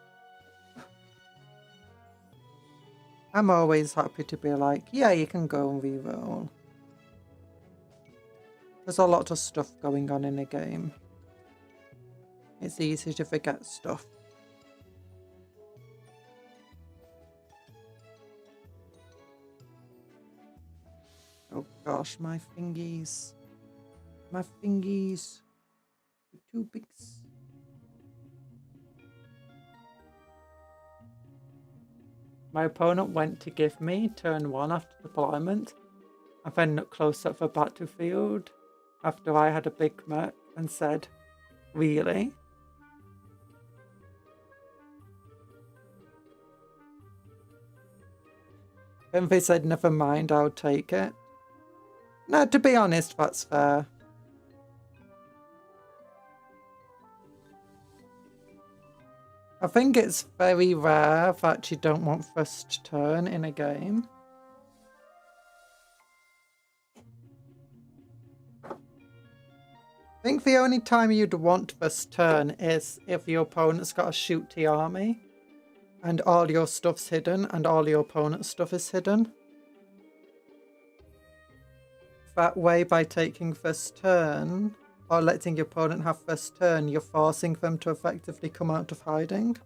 I'm always happy to be like, yeah, you can go and reroll. There's a lot of stuff going on in a game. It's easy to forget stuff. Oh gosh, my fingies. My fingies. Too big. My opponent went to give me turn 1 after deployment, and then looked close up the battlefield after I had a big mech and said, really? Then they said, never mind, I'll take it. No, to be honest, that's fair. I think it's very rare that you don't want first turn in a game. I think the only time you'd want first turn is if your opponent's got a shooty army and all your stuff's hidden and all your opponent's stuff is hidden. That way, by taking first turn or letting your opponent have first turn, you're forcing them to effectively come out of hiding.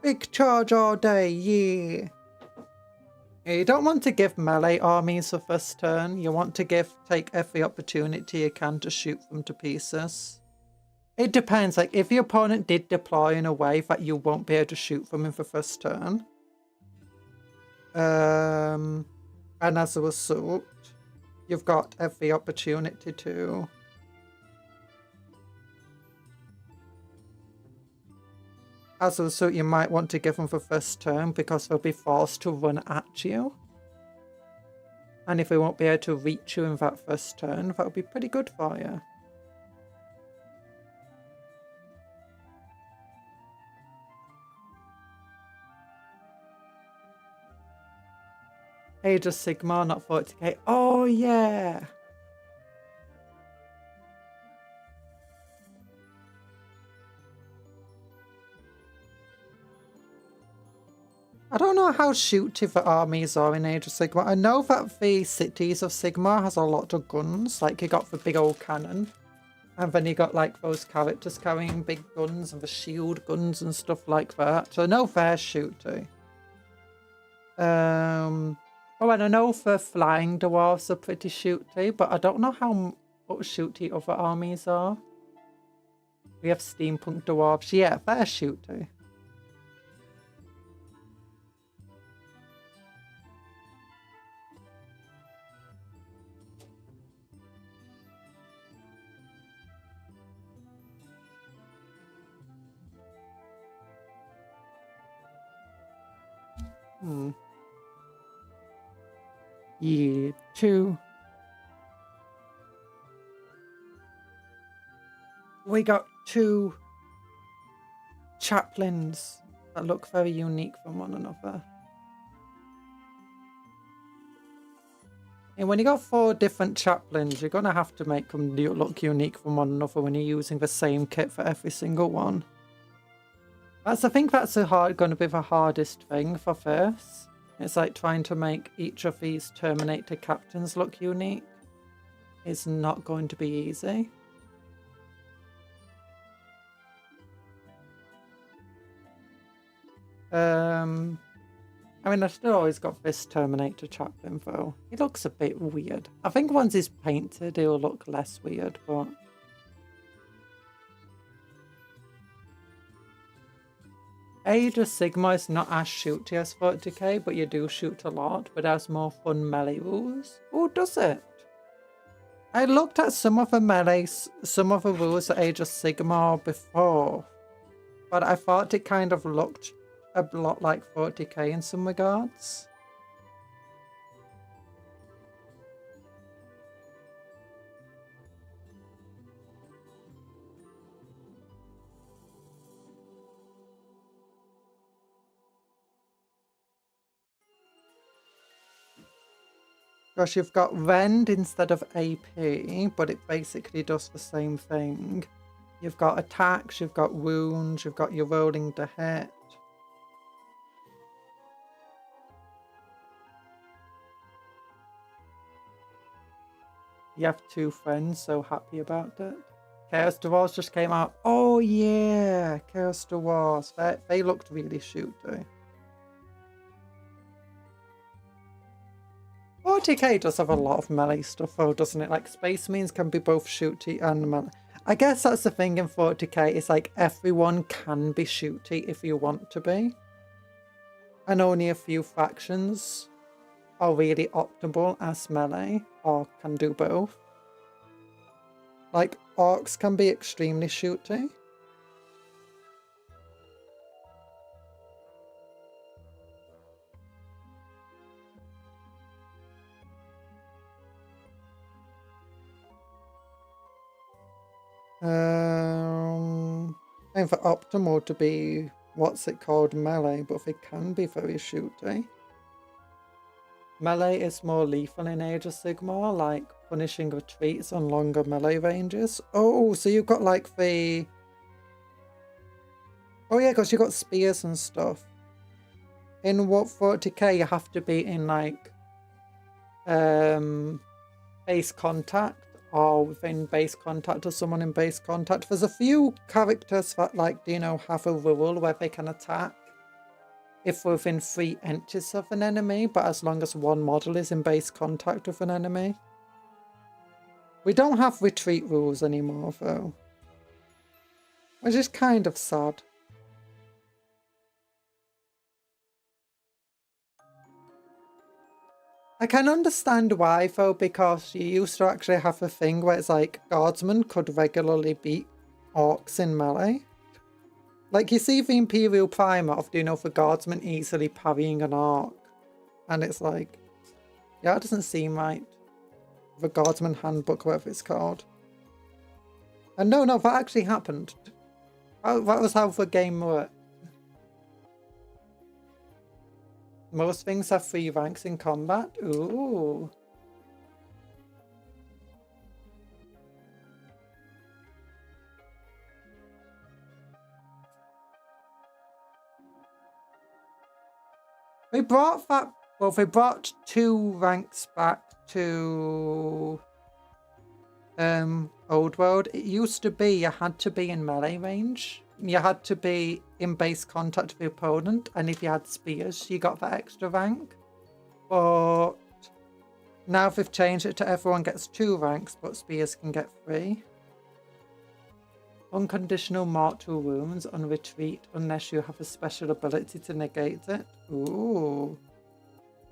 Big charge all day, yeah! You don't want to give melee armies a first turn. You want to take every opportunity you can to shoot them to pieces. It depends, like if your opponent did deploy in a way that you won't be able to shoot them in the first turn. And as a result, you've got every opportunity to as a result, you might want to give them the first turn because they'll be forced to run at you. And if they won't be able to reach you in that first turn, that'll be pretty good for you. Age of Sigmar, not 40k. Oh, yeah! I don't know how shooty the armies are in Age of Sigmar. I know that the cities of Sigmar has a lot of guns. Like, you got the big old cannon. And then you got, like, those characters carrying big guns and the shield guns and stuff like that. So I know they're shooty. Oh, and I know the flying dwarves are pretty shooty, but I don't know how shooty other armies are. We have steampunk dwarves. Yeah, they're shooty. Yeah, 2. We got 2 chaplains that look very unique from one another. And when you got 4 different chaplains, you're going to have to make them look unique from one another when you're using the same kit for every single one. I think that's going to be the hardest thing for this. It's like trying to make each of these Terminator captains look unique. is not going to be easy. I mean, I still always got this Terminator chat info. He looks a bit weird. I think once he's painted, he'll look less weird, but... Age of Sigma is not as shooty as 40k, but you do shoot a lot, but has more fun melee rules. Oh, does it? I looked at some of the rules at Age of Sigma before, but I thought it kind of looked a lot like 40k in some regards. Gosh, you've got Rend instead of AP, but it basically does the same thing. You've got attacks, you've got wounds, you've got your rolling to hit. You have 2 friends, so happy about it. Chaos Dwarves just came out. Oh yeah, Chaos Dwarves. They looked really shooty. 40k does have a lot of melee stuff though, doesn't it? Like Space Marines can be both shooty and melee. I guess that's the thing in 40k, it's like everyone can be shooty if you want to be. And only a few factions are really optimal as melee, or can do both. Like, orcs can be extremely shooty. And for optimal to be, what's it called, melee, but they can be very shooty. Melee is more lethal in Age of Sigmar, like punishing retreats on longer melee ranges. Oh, so you've got like the... Oh yeah, because you've got spears and stuff. In what 40k you have to be in like base contact or within base contact or someone in base contact. There's a few characters that like, do you know, have a rule where they can attack if we're within 3 inches of an enemy, but as long as one model is in base contact with an enemy. We don't have retreat rules anymore though, which is kind of sad. I can understand why though, because you used to actually have a thing where it's like guardsmen could regularly beat orcs in melee. Like you see the Imperial Primer of, you know, for guardsmen easily parrying an orc. And it's like, yeah, it doesn't seem right. The Guardsman Handbook, whatever it's called. And no, that actually happened. That was how the game worked. Most things have 3 ranks in combat. Ooh. They brought that, well, they brought 2 ranks back to Old World. It used to be you had to be in melee range. You had to be in base contact with the opponent, and if you had spears, you got that extra rank. But now they've changed it to everyone gets 2 ranks, but spears can get 3. Unconditional mortal wounds on retreat unless you have a special ability to negate it. Ooh.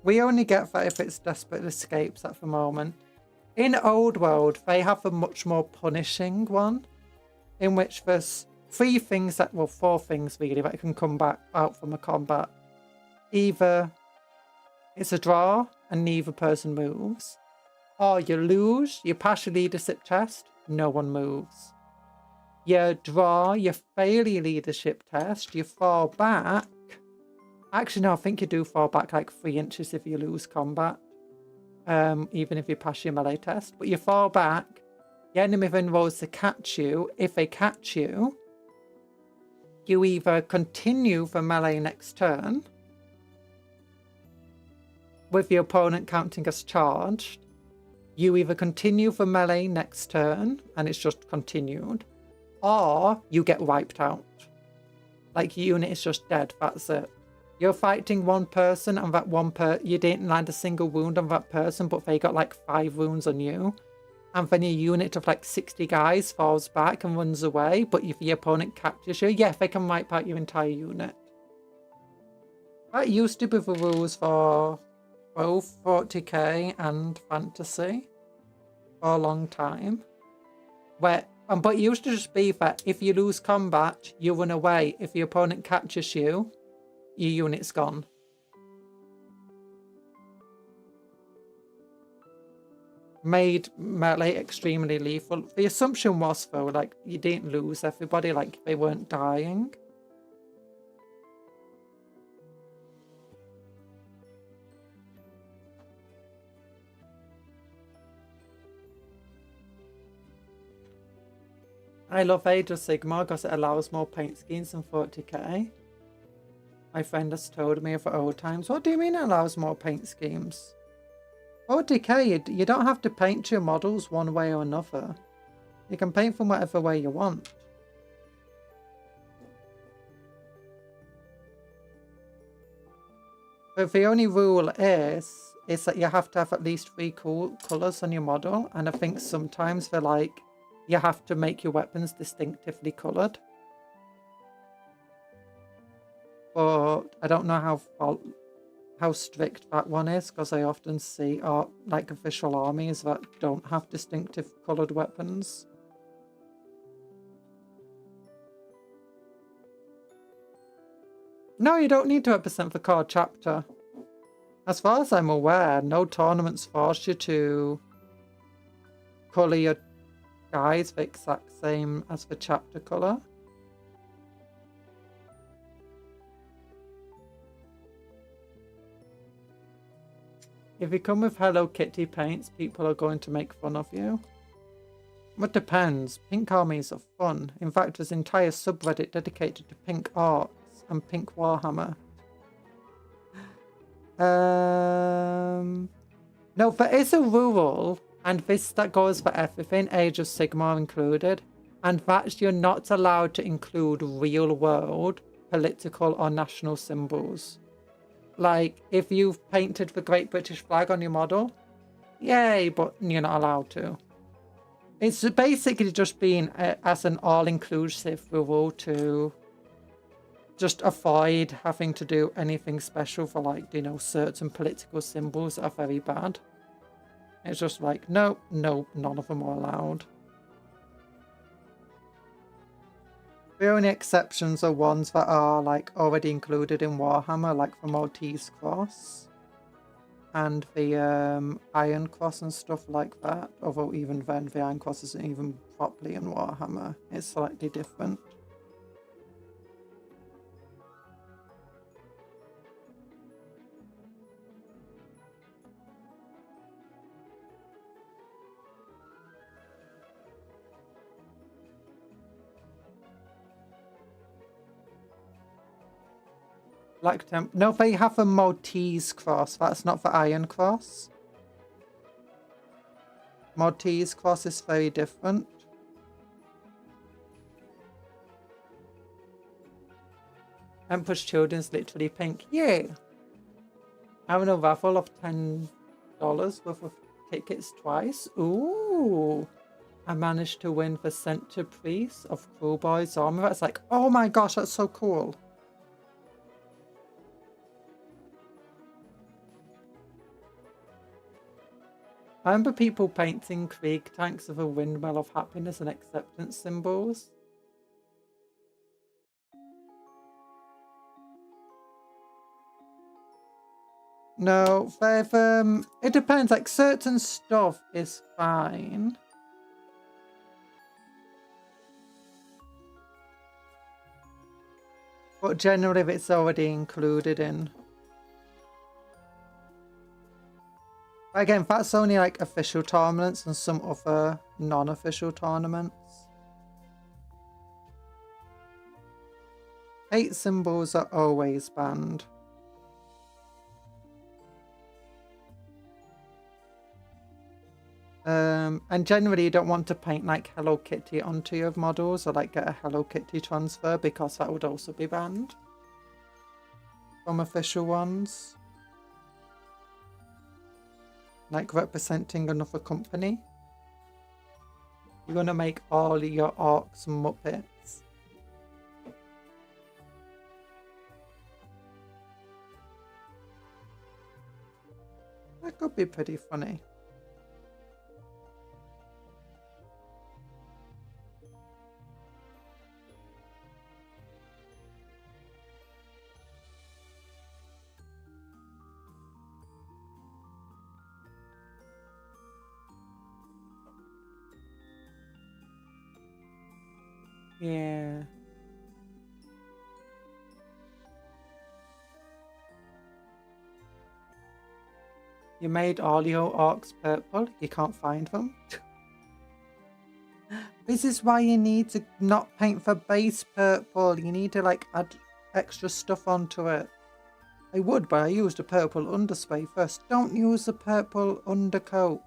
We only get that if it's desperate escapes at the moment. In Old World, they have a much more punishing one, in which there's 3 things that, well, 4 things really, that can come back out from a combat. Either it's a draw and neither person moves, or you lose, you pass your leadership test, no one moves. You draw, you fail your leadership test, you fall back. Actually, no, I think you do fall back like 3 inches if you lose combat. Even if you pass your melee test. But you fall back, the enemy then rolls to catch you. If they catch you, you either continue the melee next turn, with the opponent counting as charged. you either continue for melee next turn, and it's just continued, or you get wiped out. Like, your unit is just dead, that's it. You're fighting one person, and that you didn't land a single wound on that person, but they got like 5 wounds on you. And then your unit of like 60 guys falls back and runs away, but if your opponent captures you, yeah, they can wipe out your entire unit. That used to be the rules for both 40k and fantasy for a long time. But it used to just be that if you lose combat, you run away. If your opponent captures you, your unit's gone. Made melee extremely lethal. The assumption was, though, like, you didn't lose everybody, like, they weren't dying. I love Age of Sigmar because it allows more paint schemes than 40k. My friend has told me of old times. What do you mean it allows more paint schemes? 40k, you don't have to paint your models one way or another. You can paint them whatever way you want. But the only rule is that you have to have at least 3 colours on your model. And I think sometimes they're like, you have to make your weapons distinctively coloured. But I don't know how strict that one is, because I often see like official armies that don't have distinctive coloured weapons. No, you don't need to represent the core chapter. As far as I'm aware, no tournaments force you to colour your guys the exact same as the chapter colour. If you come with Hello Kitty paints, people are going to make fun of you. It depends. Pink armies are fun. In fact, there's an entire subreddit dedicated to pink arts and pink Warhammer. No, there is a rule, and that goes for everything, Age of Sigmar included, and that's you're not allowed to include real world, political or national symbols. Like, if you've painted the Great British flag on your model, yay, but you're not allowed to. It's basically just being as an all-inclusive rule to just avoid having to do anything special for, like, you know, certain political symbols that are very bad. It's just like, no, none of them are allowed. The only exceptions are ones that are, like, already included in Warhammer, like the Maltese Cross and the Iron Cross and stuff like that. Although even then, the Iron Cross isn't even properly in Warhammer. It's slightly different. No, they have a Maltese Cross. That's not the Iron Cross. Maltese Cross is very different. Emperor's Children's literally pink. Yay! I have a raffle of $10 worth of tickets twice. Ooh! I managed to win the Centerpiece of Cruelboy's armor. That's like, oh my gosh, that's so cool. I remember people painting Krieg tanks with a windmill of happiness and acceptance symbols. No, it depends, like certain stuff is fine. But generally it's already included in. Again, that's only like official tournaments and some other non-official tournaments. Hate symbols are always banned. And generally you don't want to paint like Hello Kitty onto your models or like get a Hello Kitty transfer because that would also be banned from official ones. Like representing another company. You're gonna make all your orcs Muppets. That could be pretty funny. Yeah. You made all your orcs purple. You can't find them. This is why you need to not paint for base purple. You need to like add extra stuff onto it. I would, but I used a purple underspray first. Don't use the purple undercoat.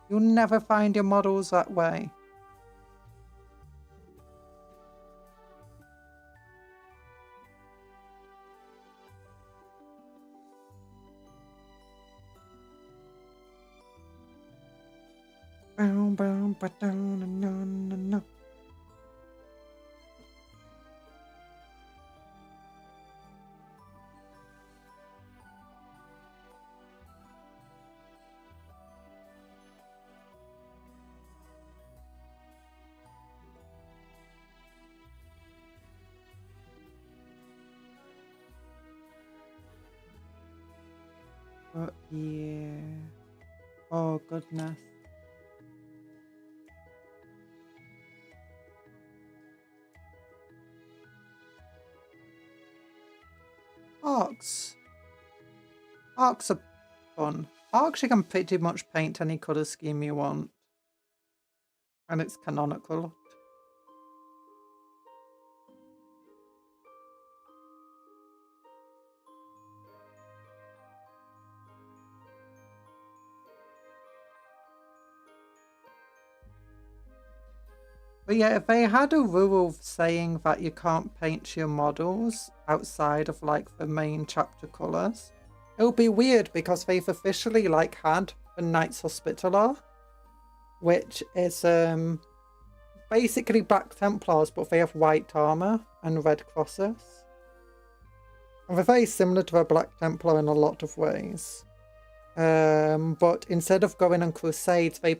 You'll never find your models that way. No. But yeah. Oh goodness. Orcs. Orcs are fun. Orcs you can pretty much paint any colour scheme you want. And it's canonical. But yeah, if they had a rule saying that you can't paint your models outside of like the main chapter colours, it would be weird because they've officially like had the Knights Hospitaller, which is basically Black Templars, but they have white armour and red crosses. And they're very similar to a Black Templar in a lot of ways. But instead of going on crusades, they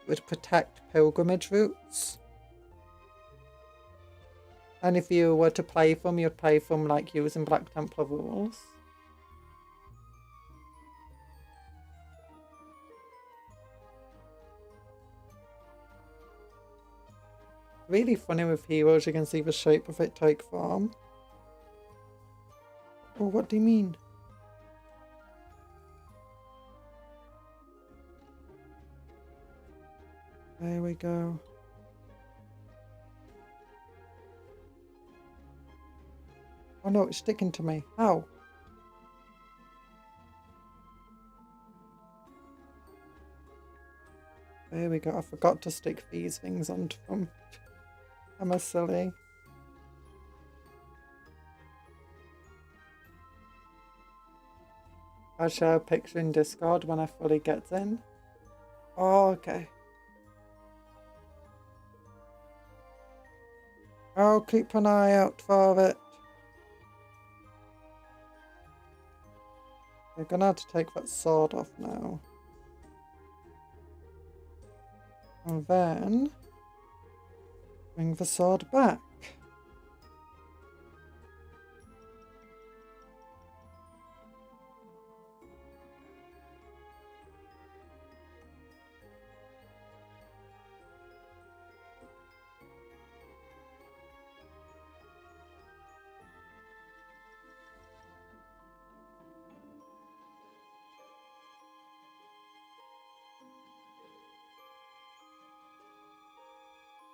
would protect pilgrimage routes. And if you were to play them, you'd play them like using Black Templar rules. Really funny with heroes, you can see the shape of it take form. Oh, what do you mean? There we go. Oh no, it's sticking to me. How? There we go. I forgot to stick these things onto them. Am I silly? I'll share a picture in Discord when I fully get in. Oh, okay. I'll keep an eye out for it. We're gonna have to take that sword off now. And then bring the sword back.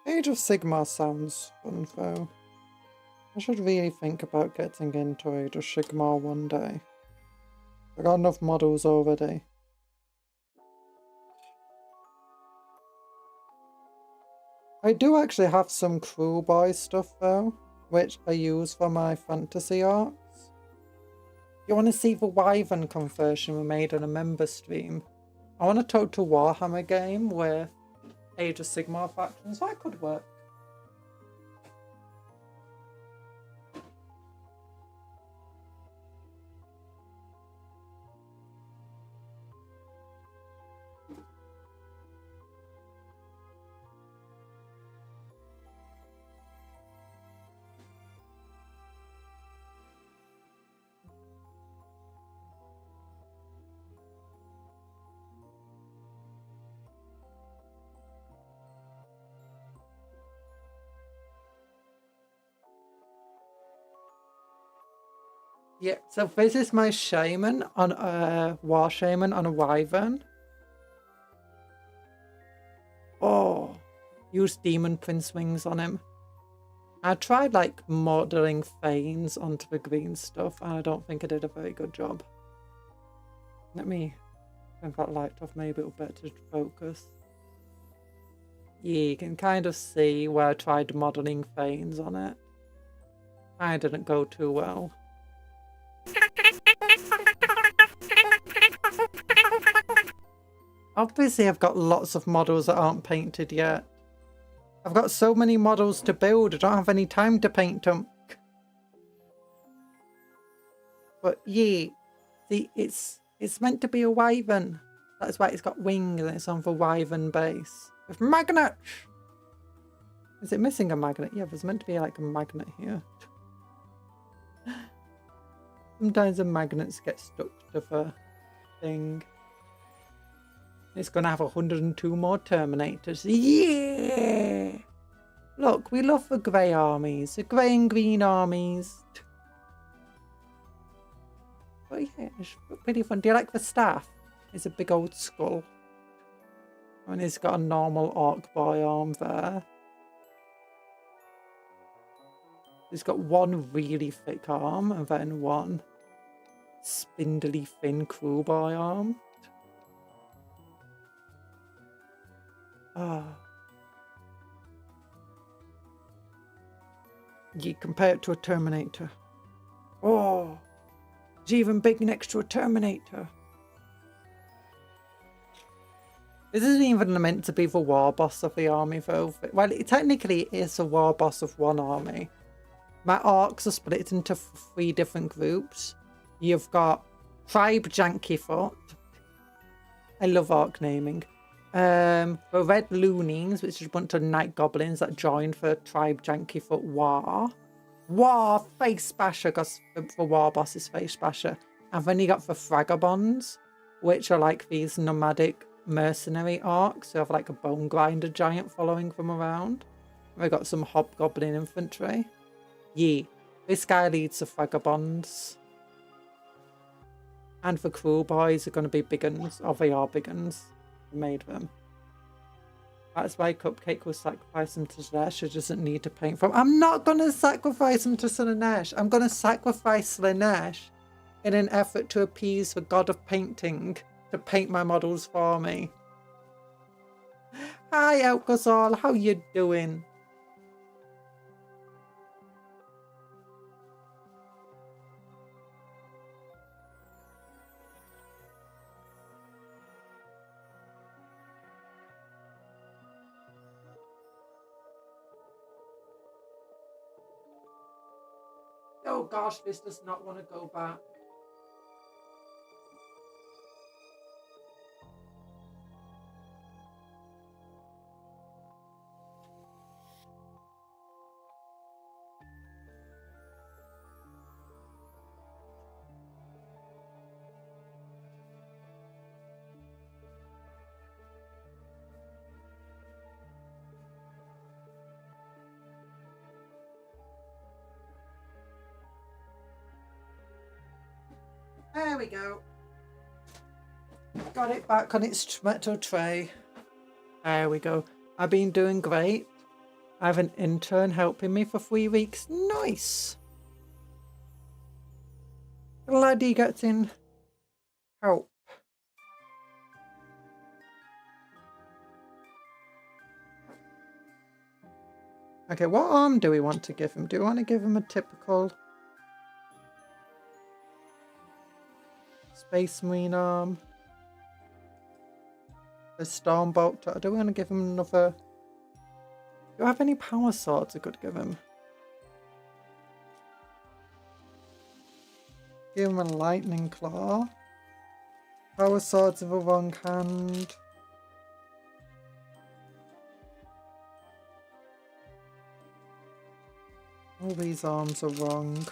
Age of Sigmar sounds fun though. I should really think about getting into Age of Sigmar one day. I got enough models already. I do actually have some Cruel Boy stuff though, which I use for my fantasy arcs. You want to see the Wyvern conversion we made on a member stream? I want to talk to Warhammer game with Age of Sigmar factions. That could work. Yeah, so this is my shaman on a war shaman on a wyvern. Oh, use demon prince wings on him. I tried like modeling Thanes onto the green stuff and I don't think I did a very good job. Let me turn that light off, maybe it'll better focus. Yeah, you can kind of see where I tried modeling Thanes on it. I didn't go too well. Obviously, I've got lots of models that aren't painted yet. I've got so many models to build, I don't have any time to paint them. But yeah, see, it's meant to be a wyvern. That's why it's got wings and it's on the wyvern base. With magnet! Is it missing a magnet? Yeah, there's meant to be like a magnet here. Sometimes the magnets get stuck to the thing. It's going to have 102 more Terminators. Yeah! Look, we love the grey armies. The grey and green armies. But yeah, it's pretty fun. Do you like the staff? It's a big old skull. And it's got a normal orc boy arm there. It's got one really thick arm and then one spindly thin cruel boy arm. Ah. You compare it to a Terminator. Oh, it's even big next to a Terminator. This isn't even meant to be the war boss of the army though. Well, it technically is a war boss of one army. My orcs are split into 3 different groups. You've got Tribe Jankyfoot. I love orc naming. The Red Loonies, which is a bunch of night goblins that joined for Tribe Jankyfoot War. War Face Basher, because the war boss is Face Basher. And then you got the Fragabonds, which are like these nomadic mercenary orcs who have like a bone grinder giant following them around. We got some hobgoblin infantry. Yeah, this guy leads the Fragabonds. And the Cruel Boys are going to be big uns, or they are big uns. Made them. That's why Cupcake will sacrifice him to Slanesh. She doesn't need to paint from. I'm not going to sacrifice him to Slanesh. I'm going to sacrifice Slanesh in an effort to appease the god of painting to paint my models for me. Hi, Alcazar. How you doing? Oh gosh, this does not want to go back. There we go. Got it back on its tomato tray. There we go. I've been doing great. I have an intern helping me for 3 weeks. Nice. The laddie gets in help. Okay, what arm do we want to give him? Do we want to give him a typical Space Marine arm? A Stormbolt? Or do we want to give him another... Do you have any power swords I could give him? Give him a Lightning Claw. Power swords of a wrong hand. All these arms are wrong.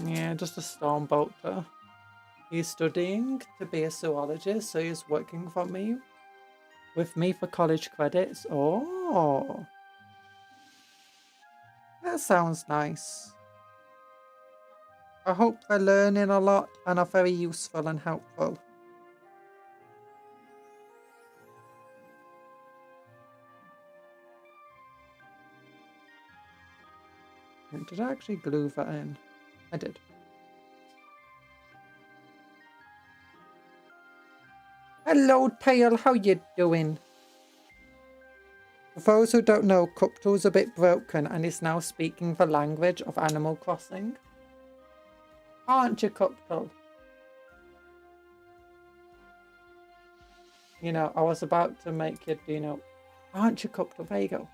Yeah, just a Stormbolter. He's studying to be a zoologist, so he's working for me. With me for college credits. Oh! That sounds nice. I hope they're learning a lot and are very useful and helpful. Did I actually glue that in? I did. Hello, Tail. How you doing? For those who don't know, Cuptle's a bit broken and is now speaking the language of Animal Crossing. Aren't you, Cuptle? You know, I was about to make it, you know, aren't you, Cuptle? There you go.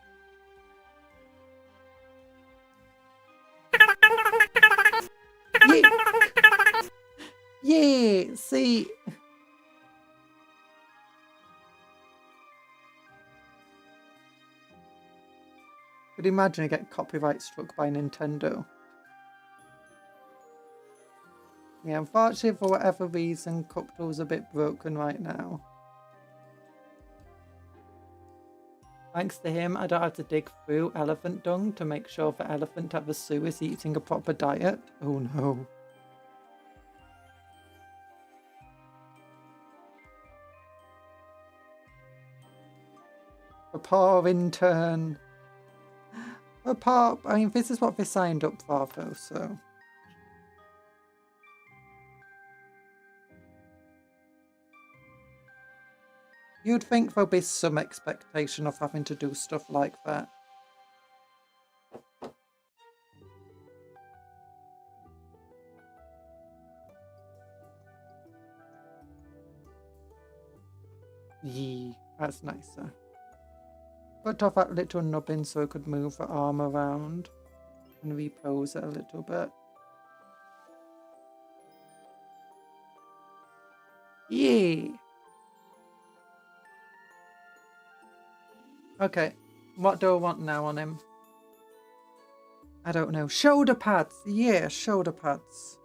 Yeah, see. Could you imagine you get copyright struck by Nintendo? Yeah, unfortunately, for whatever reason, Cuptle's a bit broken right now. Thanks to him, I don't have to dig through elephant dung to make sure the elephant at the zoo is eating a proper diet. Oh no. A poor intern. A poor... I mean, this is what they signed up for, though, so... You'd think there'll be some expectation of having to do stuff like that. Yee, that's nicer. Cut off that little nubbin so I could move the arm around and repose it a little bit. Yee! Okay, what do I want now on him? I don't know. Shoulder pads! Yeah, shoulder pads.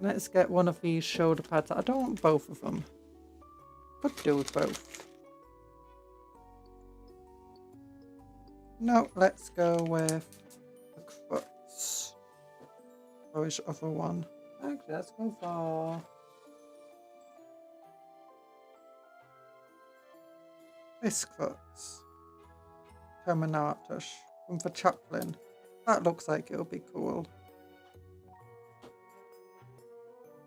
Let's get one of these shoulder pads. I don't want both of them. Could do with both. No, let's go with the crux. Or which other one? Actually, let's go for... this crux. Terminators. From the chaplain. That looks like it'll be cool.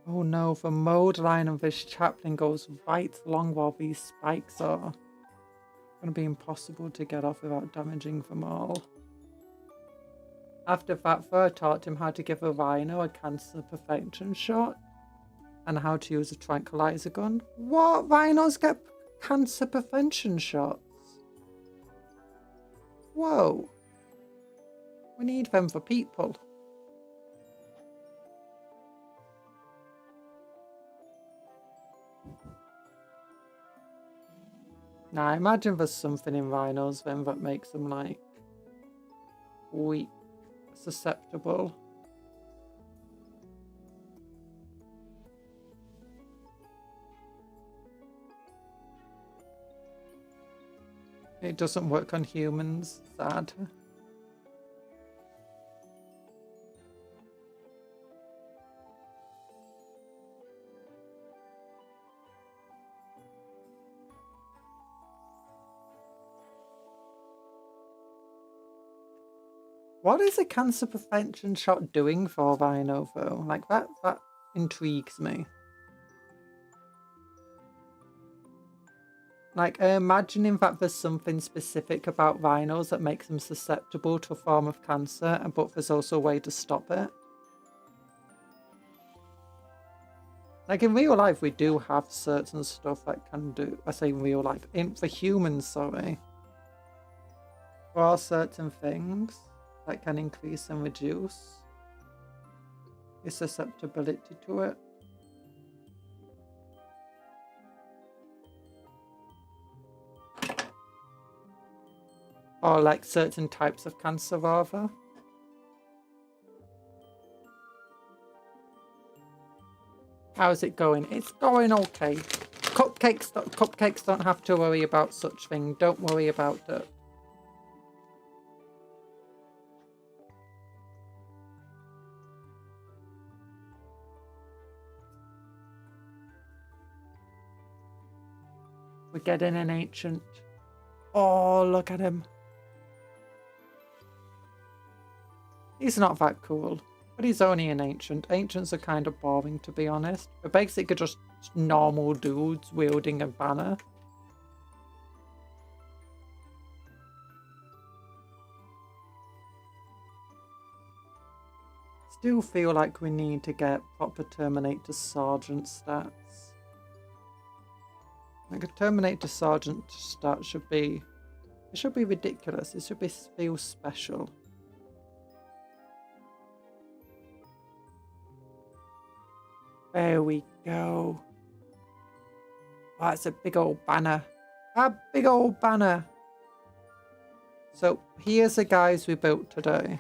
Oh no, the mode line of this chaplain goes right along while these spikes are. It's going to be impossible to get off without damaging them all. After that, I taught him how to give a rhino a cancer perfection shot and how to use a tranquilizer gun. What? Rhinos get cancer prevention shots? Whoa. We need them for people. Now, I imagine there's something in rhinos then that makes them, like, weak, susceptible. It doesn't work on humans, sad. What is a cancer prevention shot doing for rhino though? Like that intrigues me. Like, imagining that there's something specific about rhinos that makes them susceptible to a form of cancer, but there's also a way to stop it. Like, in real life, we do have certain stuff that can do... I say real life. For humans, sorry. There are certain things that can increase and reduce your susceptibility to it. Or like certain types of cancer, rather. How's it going? It's going okay. Cupcakes don't have to worry about such thing. Don't worry about it. We're getting an ancient. Oh, look at him. He's not that cool, but he's only an ancient. Ancients are kind of boring, to be honest. They're basically just normal dudes wielding a banner. Still feel like we need to get proper Terminator Sergeant stats. Like a Terminator Sergeant stat should be... It should be ridiculous. It should feel special. There we go. Oh, that's a big old banner. A big old banner. So here's the guys we built today.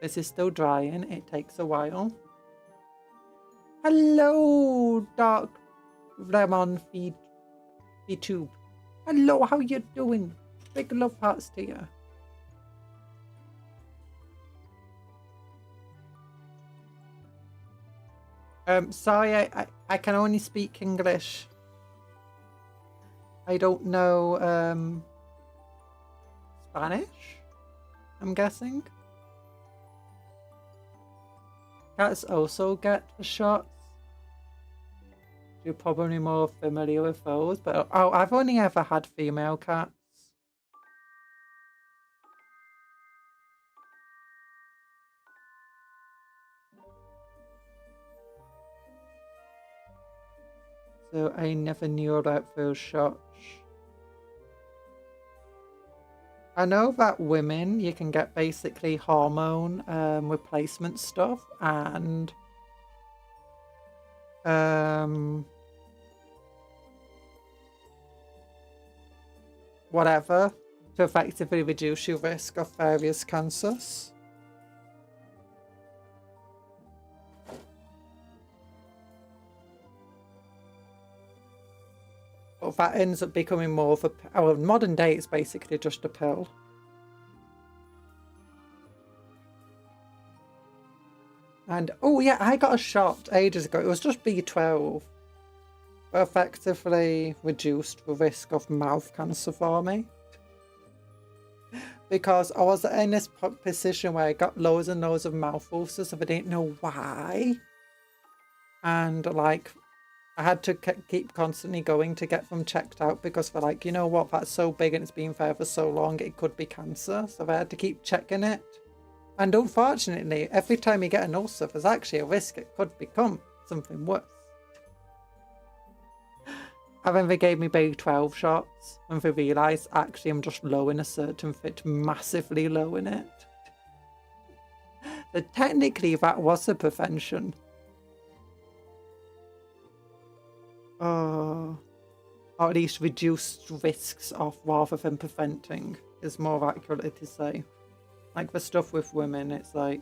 This is still drying. It takes a while. Hello, Dark Lemon VTube. Hello, how you doing? Big love hearts to you. Sorry, I can only speak English. I don't know Spanish, I'm guessing. Cats also get the shots. You're probably more familiar with those, but oh, I've only ever had female cats. So I never knew about those shots. I know that women, you can get basically hormone replacement stuff and whatever to effectively reduce your risk of various cancers. But that ends up becoming more of a... Oh, in modern day, it's basically just a pill. And, oh yeah, I got a shot ages ago. It was just B12. But effectively reduced the risk of mouth cancer for me. Because I was in this position where I got loads and loads of mouth ulcers, so I didn't know why. And, like... I had to keep constantly going to get them checked out because they're like, you know what, that's so big and it's been there for so long, it could be cancer. So I had to keep checking it. And unfortunately, every time you get an ulcer, there's actually a risk it could become something worse. And then they gave me B12 shots and they realised actually I'm just low in a certain fit, massively low in it. So technically that was a prevention. Or at least reduced risks of rather than preventing is more accurate to say. Like the stuff with women, it's like,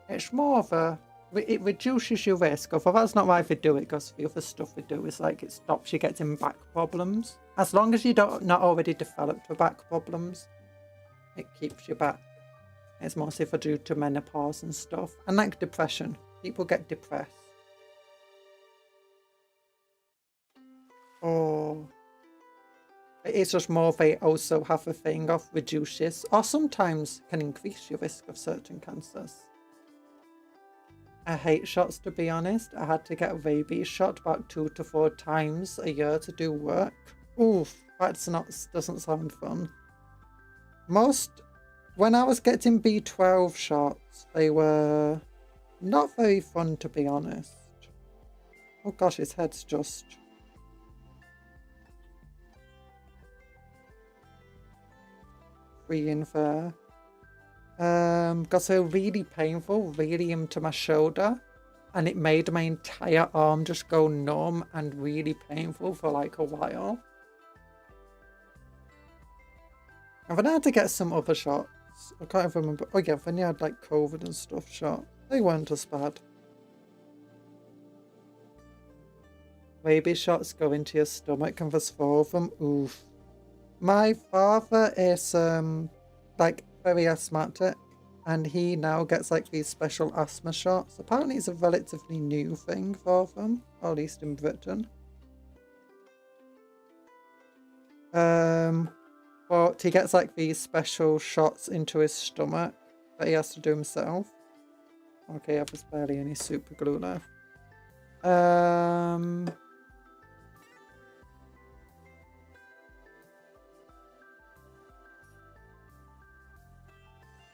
it's more of a, it reduces your risk. Although that's not why they do it, because the other stuff we do is like, it stops you getting back problems. As long as you don't not already developed the back problems, it keeps you back. It's mostly for due to menopause and stuff. And like depression, people get depressed. Oh, it's just more they also have a thing of reduces or sometimes can increase your risk of certain cancers. I hate shots, to be honest. I had to get rabies shot about 2 to 4 times a year to do work. Oof, doesn't sound fun. When I was getting B12 shots, they were not very fun, to be honest. Oh gosh, his head's just... free in there. Got so really painful, really into my shoulder, and it made my entire arm just go numb and really painful for like a while. And then I had to get some other shots. I can't even remember. Oh yeah, then you had like COVID and stuff shot. They weren't as bad. Rabies shots go into your stomach and there's 4 of them. Oof. My father is like very asthmatic, and he now gets like these special asthma shots. Apparently it's a relatively new thing for them, or at least in Britain. But he gets like these special shots into his stomach that he has to do himself. Okay, there's barely any super glue left.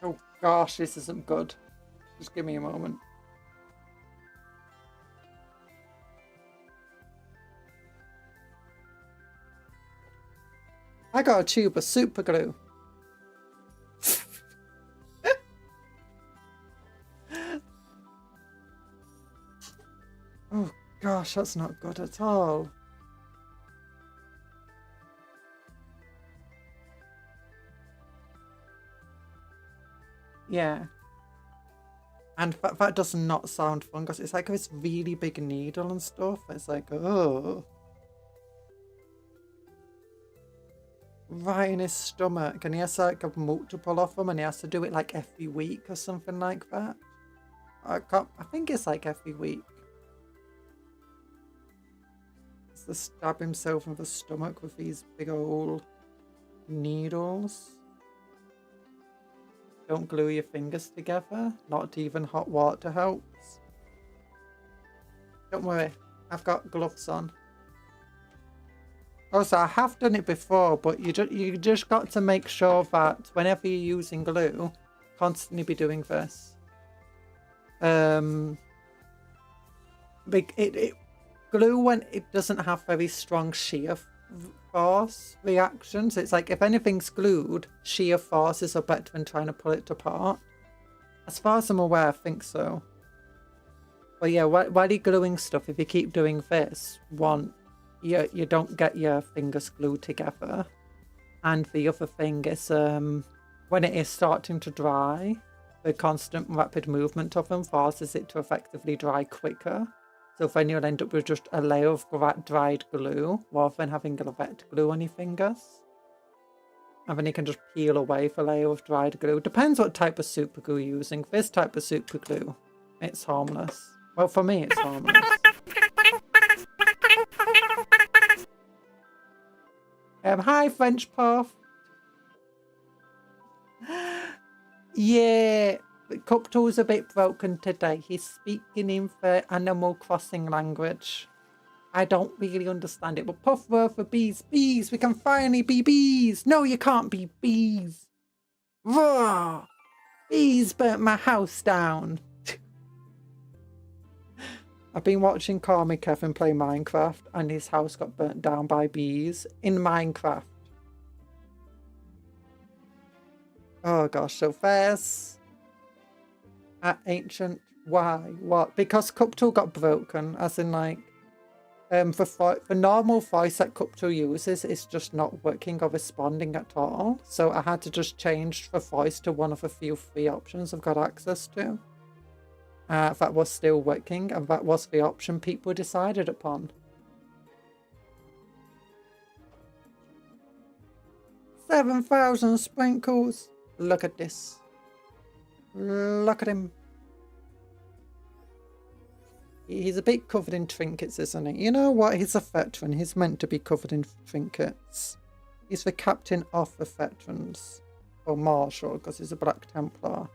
Oh gosh, this isn't good. Just give me a moment. I got a tube of super glue. Oh gosh, that's not good at all. Yeah. And that does not sound fun, because it's like this really big needle and stuff. It's like, oh. Right in his stomach, and he has like a multiple of them, and he has to do it like every week or something like that. I think it's like every week. He's to stab himself in the stomach with these big old needles. Don't glue your fingers together. Not even hot water helps. Don't worry, I've got gloves on. Also, I have done it before, but you just got to make sure that whenever you're using glue, constantly be doing this. Glue, when it doesn't have very strong shear force reactions, it's like if anything's glued, shear forces are better than trying to pull it apart. As far as I'm aware, I think so. But yeah, while you're gluing stuff, if you keep doing this, you don't get your fingers glued together. And the other thing is, when it is starting to dry, the constant rapid movement of them forces it to effectively dry quicker. So then you'll end up with just a layer of dried glue, rather than having a wet glue on your fingers. And then you can just peel away the layer of dried glue. Depends what type of super glue you're using. This type of super glue, it's harmless. Well, for me, it's harmless. Hi, French Puff. Yeah, Cuptle's a bit broken today. He's speaking in the Animal Crossing language. I don't really understand it, but Puff were for bees. Bees, we can finally be bees. No, you can't be bees. Roar! Bees burnt my house down. I've been watching Carmy Kevin play Minecraft, and his house got burnt down by bees in Minecraft. Oh gosh, so there's ancient. Why? What? Because Cuptle got broken, as in like, the normal voice that Cuptle uses is just not working or responding at all. So I had to just change the voice to one of the few free options I've got access to. That was still working, and that was the option people decided upon. 7,000 sprinkles. Look at this. Look at him. He's a bit covered in trinkets, isn't he? You know what? He's a veteran. He's meant to be covered in trinkets. He's the captain of the veterans. Or marshal, because he's a Black Templar.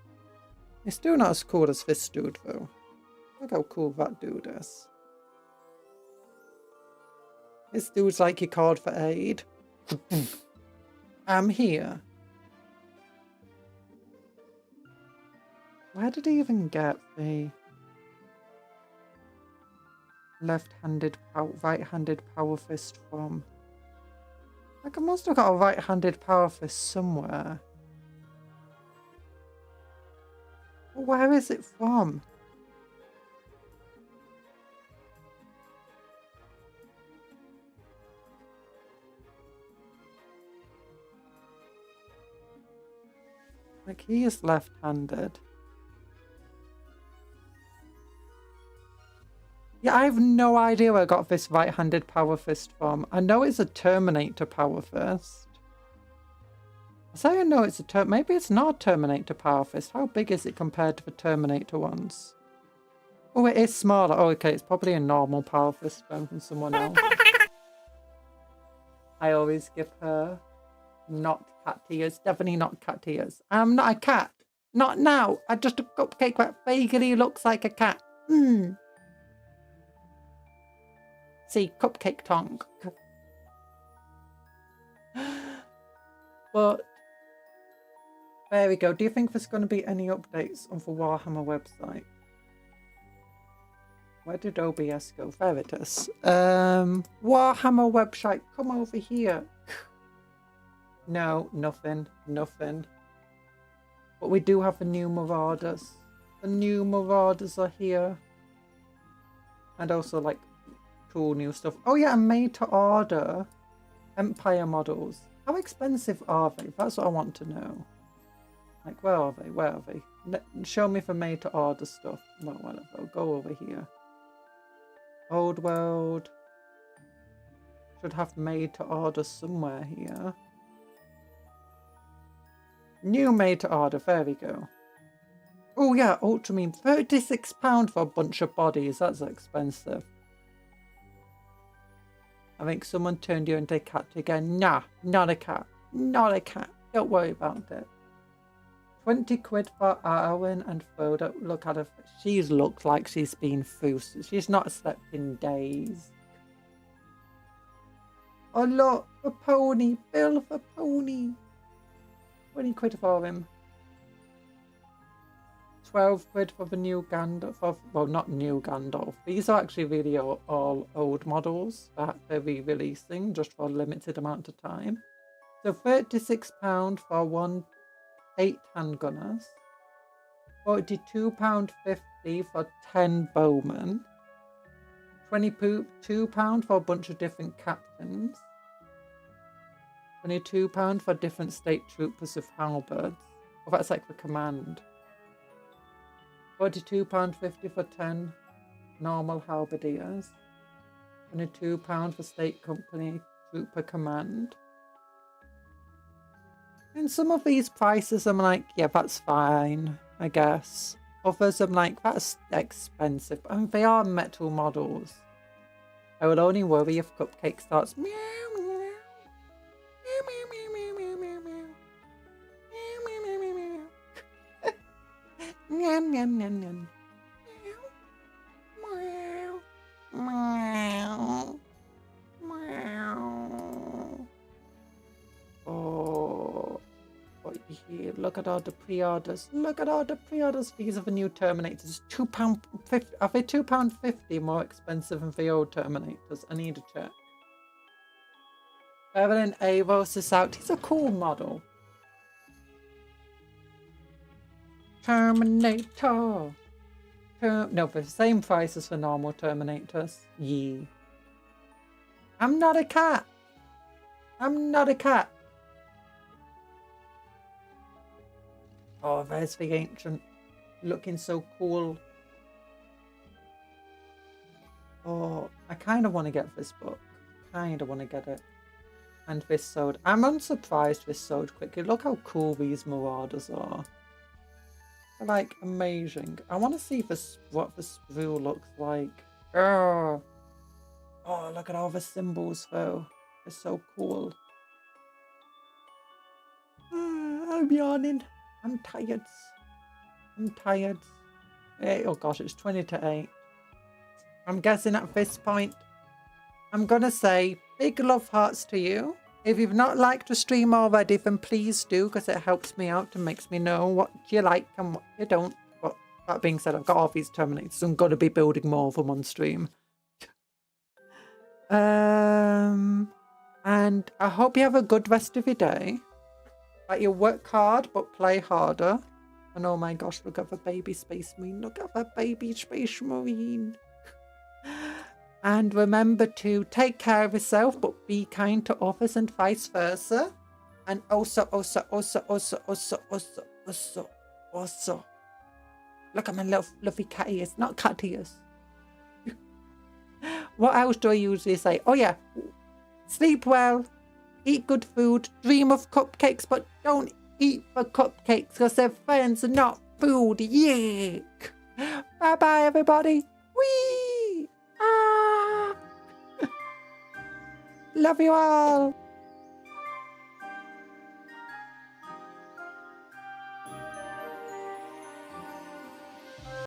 He's still not as cool as this dude, though. Look how cool that dude is. This dude's like he called for aid. I'm here. Where did he even get the left-handed, right-handed power fist from? Like, I must have got a right-handed power fist somewhere. But where is it from? Like, he is left-handed. Yeah, I have no idea where I got this right-handed power fist from. I know it's a Terminator power fist. I say I know it's a maybe it's not a Terminator power fist. How big is it compared to the Terminator ones? Oh, it is smaller. Oh, okay, it's probably a normal power fist from someone else. I always give her not cat tears. Definitely not cat tears. I'm not a cat. Not now. I just a cupcake that vaguely looks like a cat. See, cupcake tongue. But there we go. Do you think there's going to be any updates on the Warhammer website? Where did OBS go? There it is. Warhammer website. Come over here. No, nothing. Nothing. But we do have the new Marauders. The new Marauders are here. And also, like, cool new stuff. Oh yeah, and made to order Empire models. How expensive are they? That's what I want to know. Like, where are they? Where are they? Show me the made to order stuff. Well, whatever. I'll go over here. Old World. Should have made to order somewhere here. New made to order. There we go. Oh yeah, Ultramarine. £36 for a bunch of bodies. That's expensive. I think someone turned you into a cat again. Nah, not a cat. Not a cat. Don't worry about it. 20 quid for Arwen and Frodo. Look at her. She looks like she's been through. She's not slept in days. Oh look, a pony. Bill for pony. 20 quid for him. 12 quid for the new Gandalf. Well, not new Gandalf. These are actually really all old models that they're re-releasing just for a limited amount of time. So £36 for 8 handgunners. £42.50 for 10 bowmen. £22 for a bunch of different captains. £22 for different state troopers with halberds. Oh, that's like the command. £42.50 for 10 normal halberdiers. £22 for state company trooper command. And some of these prices I'm like, yeah, that's fine, I guess. Others I'm like, that's expensive. I mean, they are metal models. I will only worry if Cupcake starts meow meow meow meow meow meow meow meow meow meow meow meow meow meow meow. Oh, here! Look at all the pre-orders. Look at all the pre-orders. These are the new Terminators. £2.50. Are they £2.50 more expensive than the old Terminators? I need to check. Evelyn Avos is out. He's a cool model. Terminator. No, for the same price as for normal Terminators. Yee. I'm not a cat. I'm not a cat. Oh, there's the ancient. Looking so cool. Oh, I kind of want to get this book. Kind of want to get it. And this sold. I'm unsurprised this sold quickly. Look how cool these Marauders are. They're like amazing. I want to see this, what the sprue looks like. Oh, look at all the symbols though. They're so cool. I'm yawning. I'm tired. I'm tired. Oh gosh, it's 20 to 8. I'm guessing at this point, I'm going to say big love hearts to you. If you've not liked the stream already, then please do, because it helps me out and makes me know what you like and what you don't. But that being said, I've got all these Terminators, so I'm going to be building more of them on stream. And I hope you have a good rest of your day. That you work hard, but play harder. And oh my gosh, look at the baby Space Marine. Look at the baby Space Marine. And remember to take care of yourself, but be kind to others and vice versa. And also. Look at my little fluffy cat ears, not cat ears. What else do I usually say? Oh yeah, sleep well, eat good food, dream of cupcakes, but don't eat for cupcakes because they're friends and not food. Yuck. Bye bye everybody. Whee! Ah! Love you all.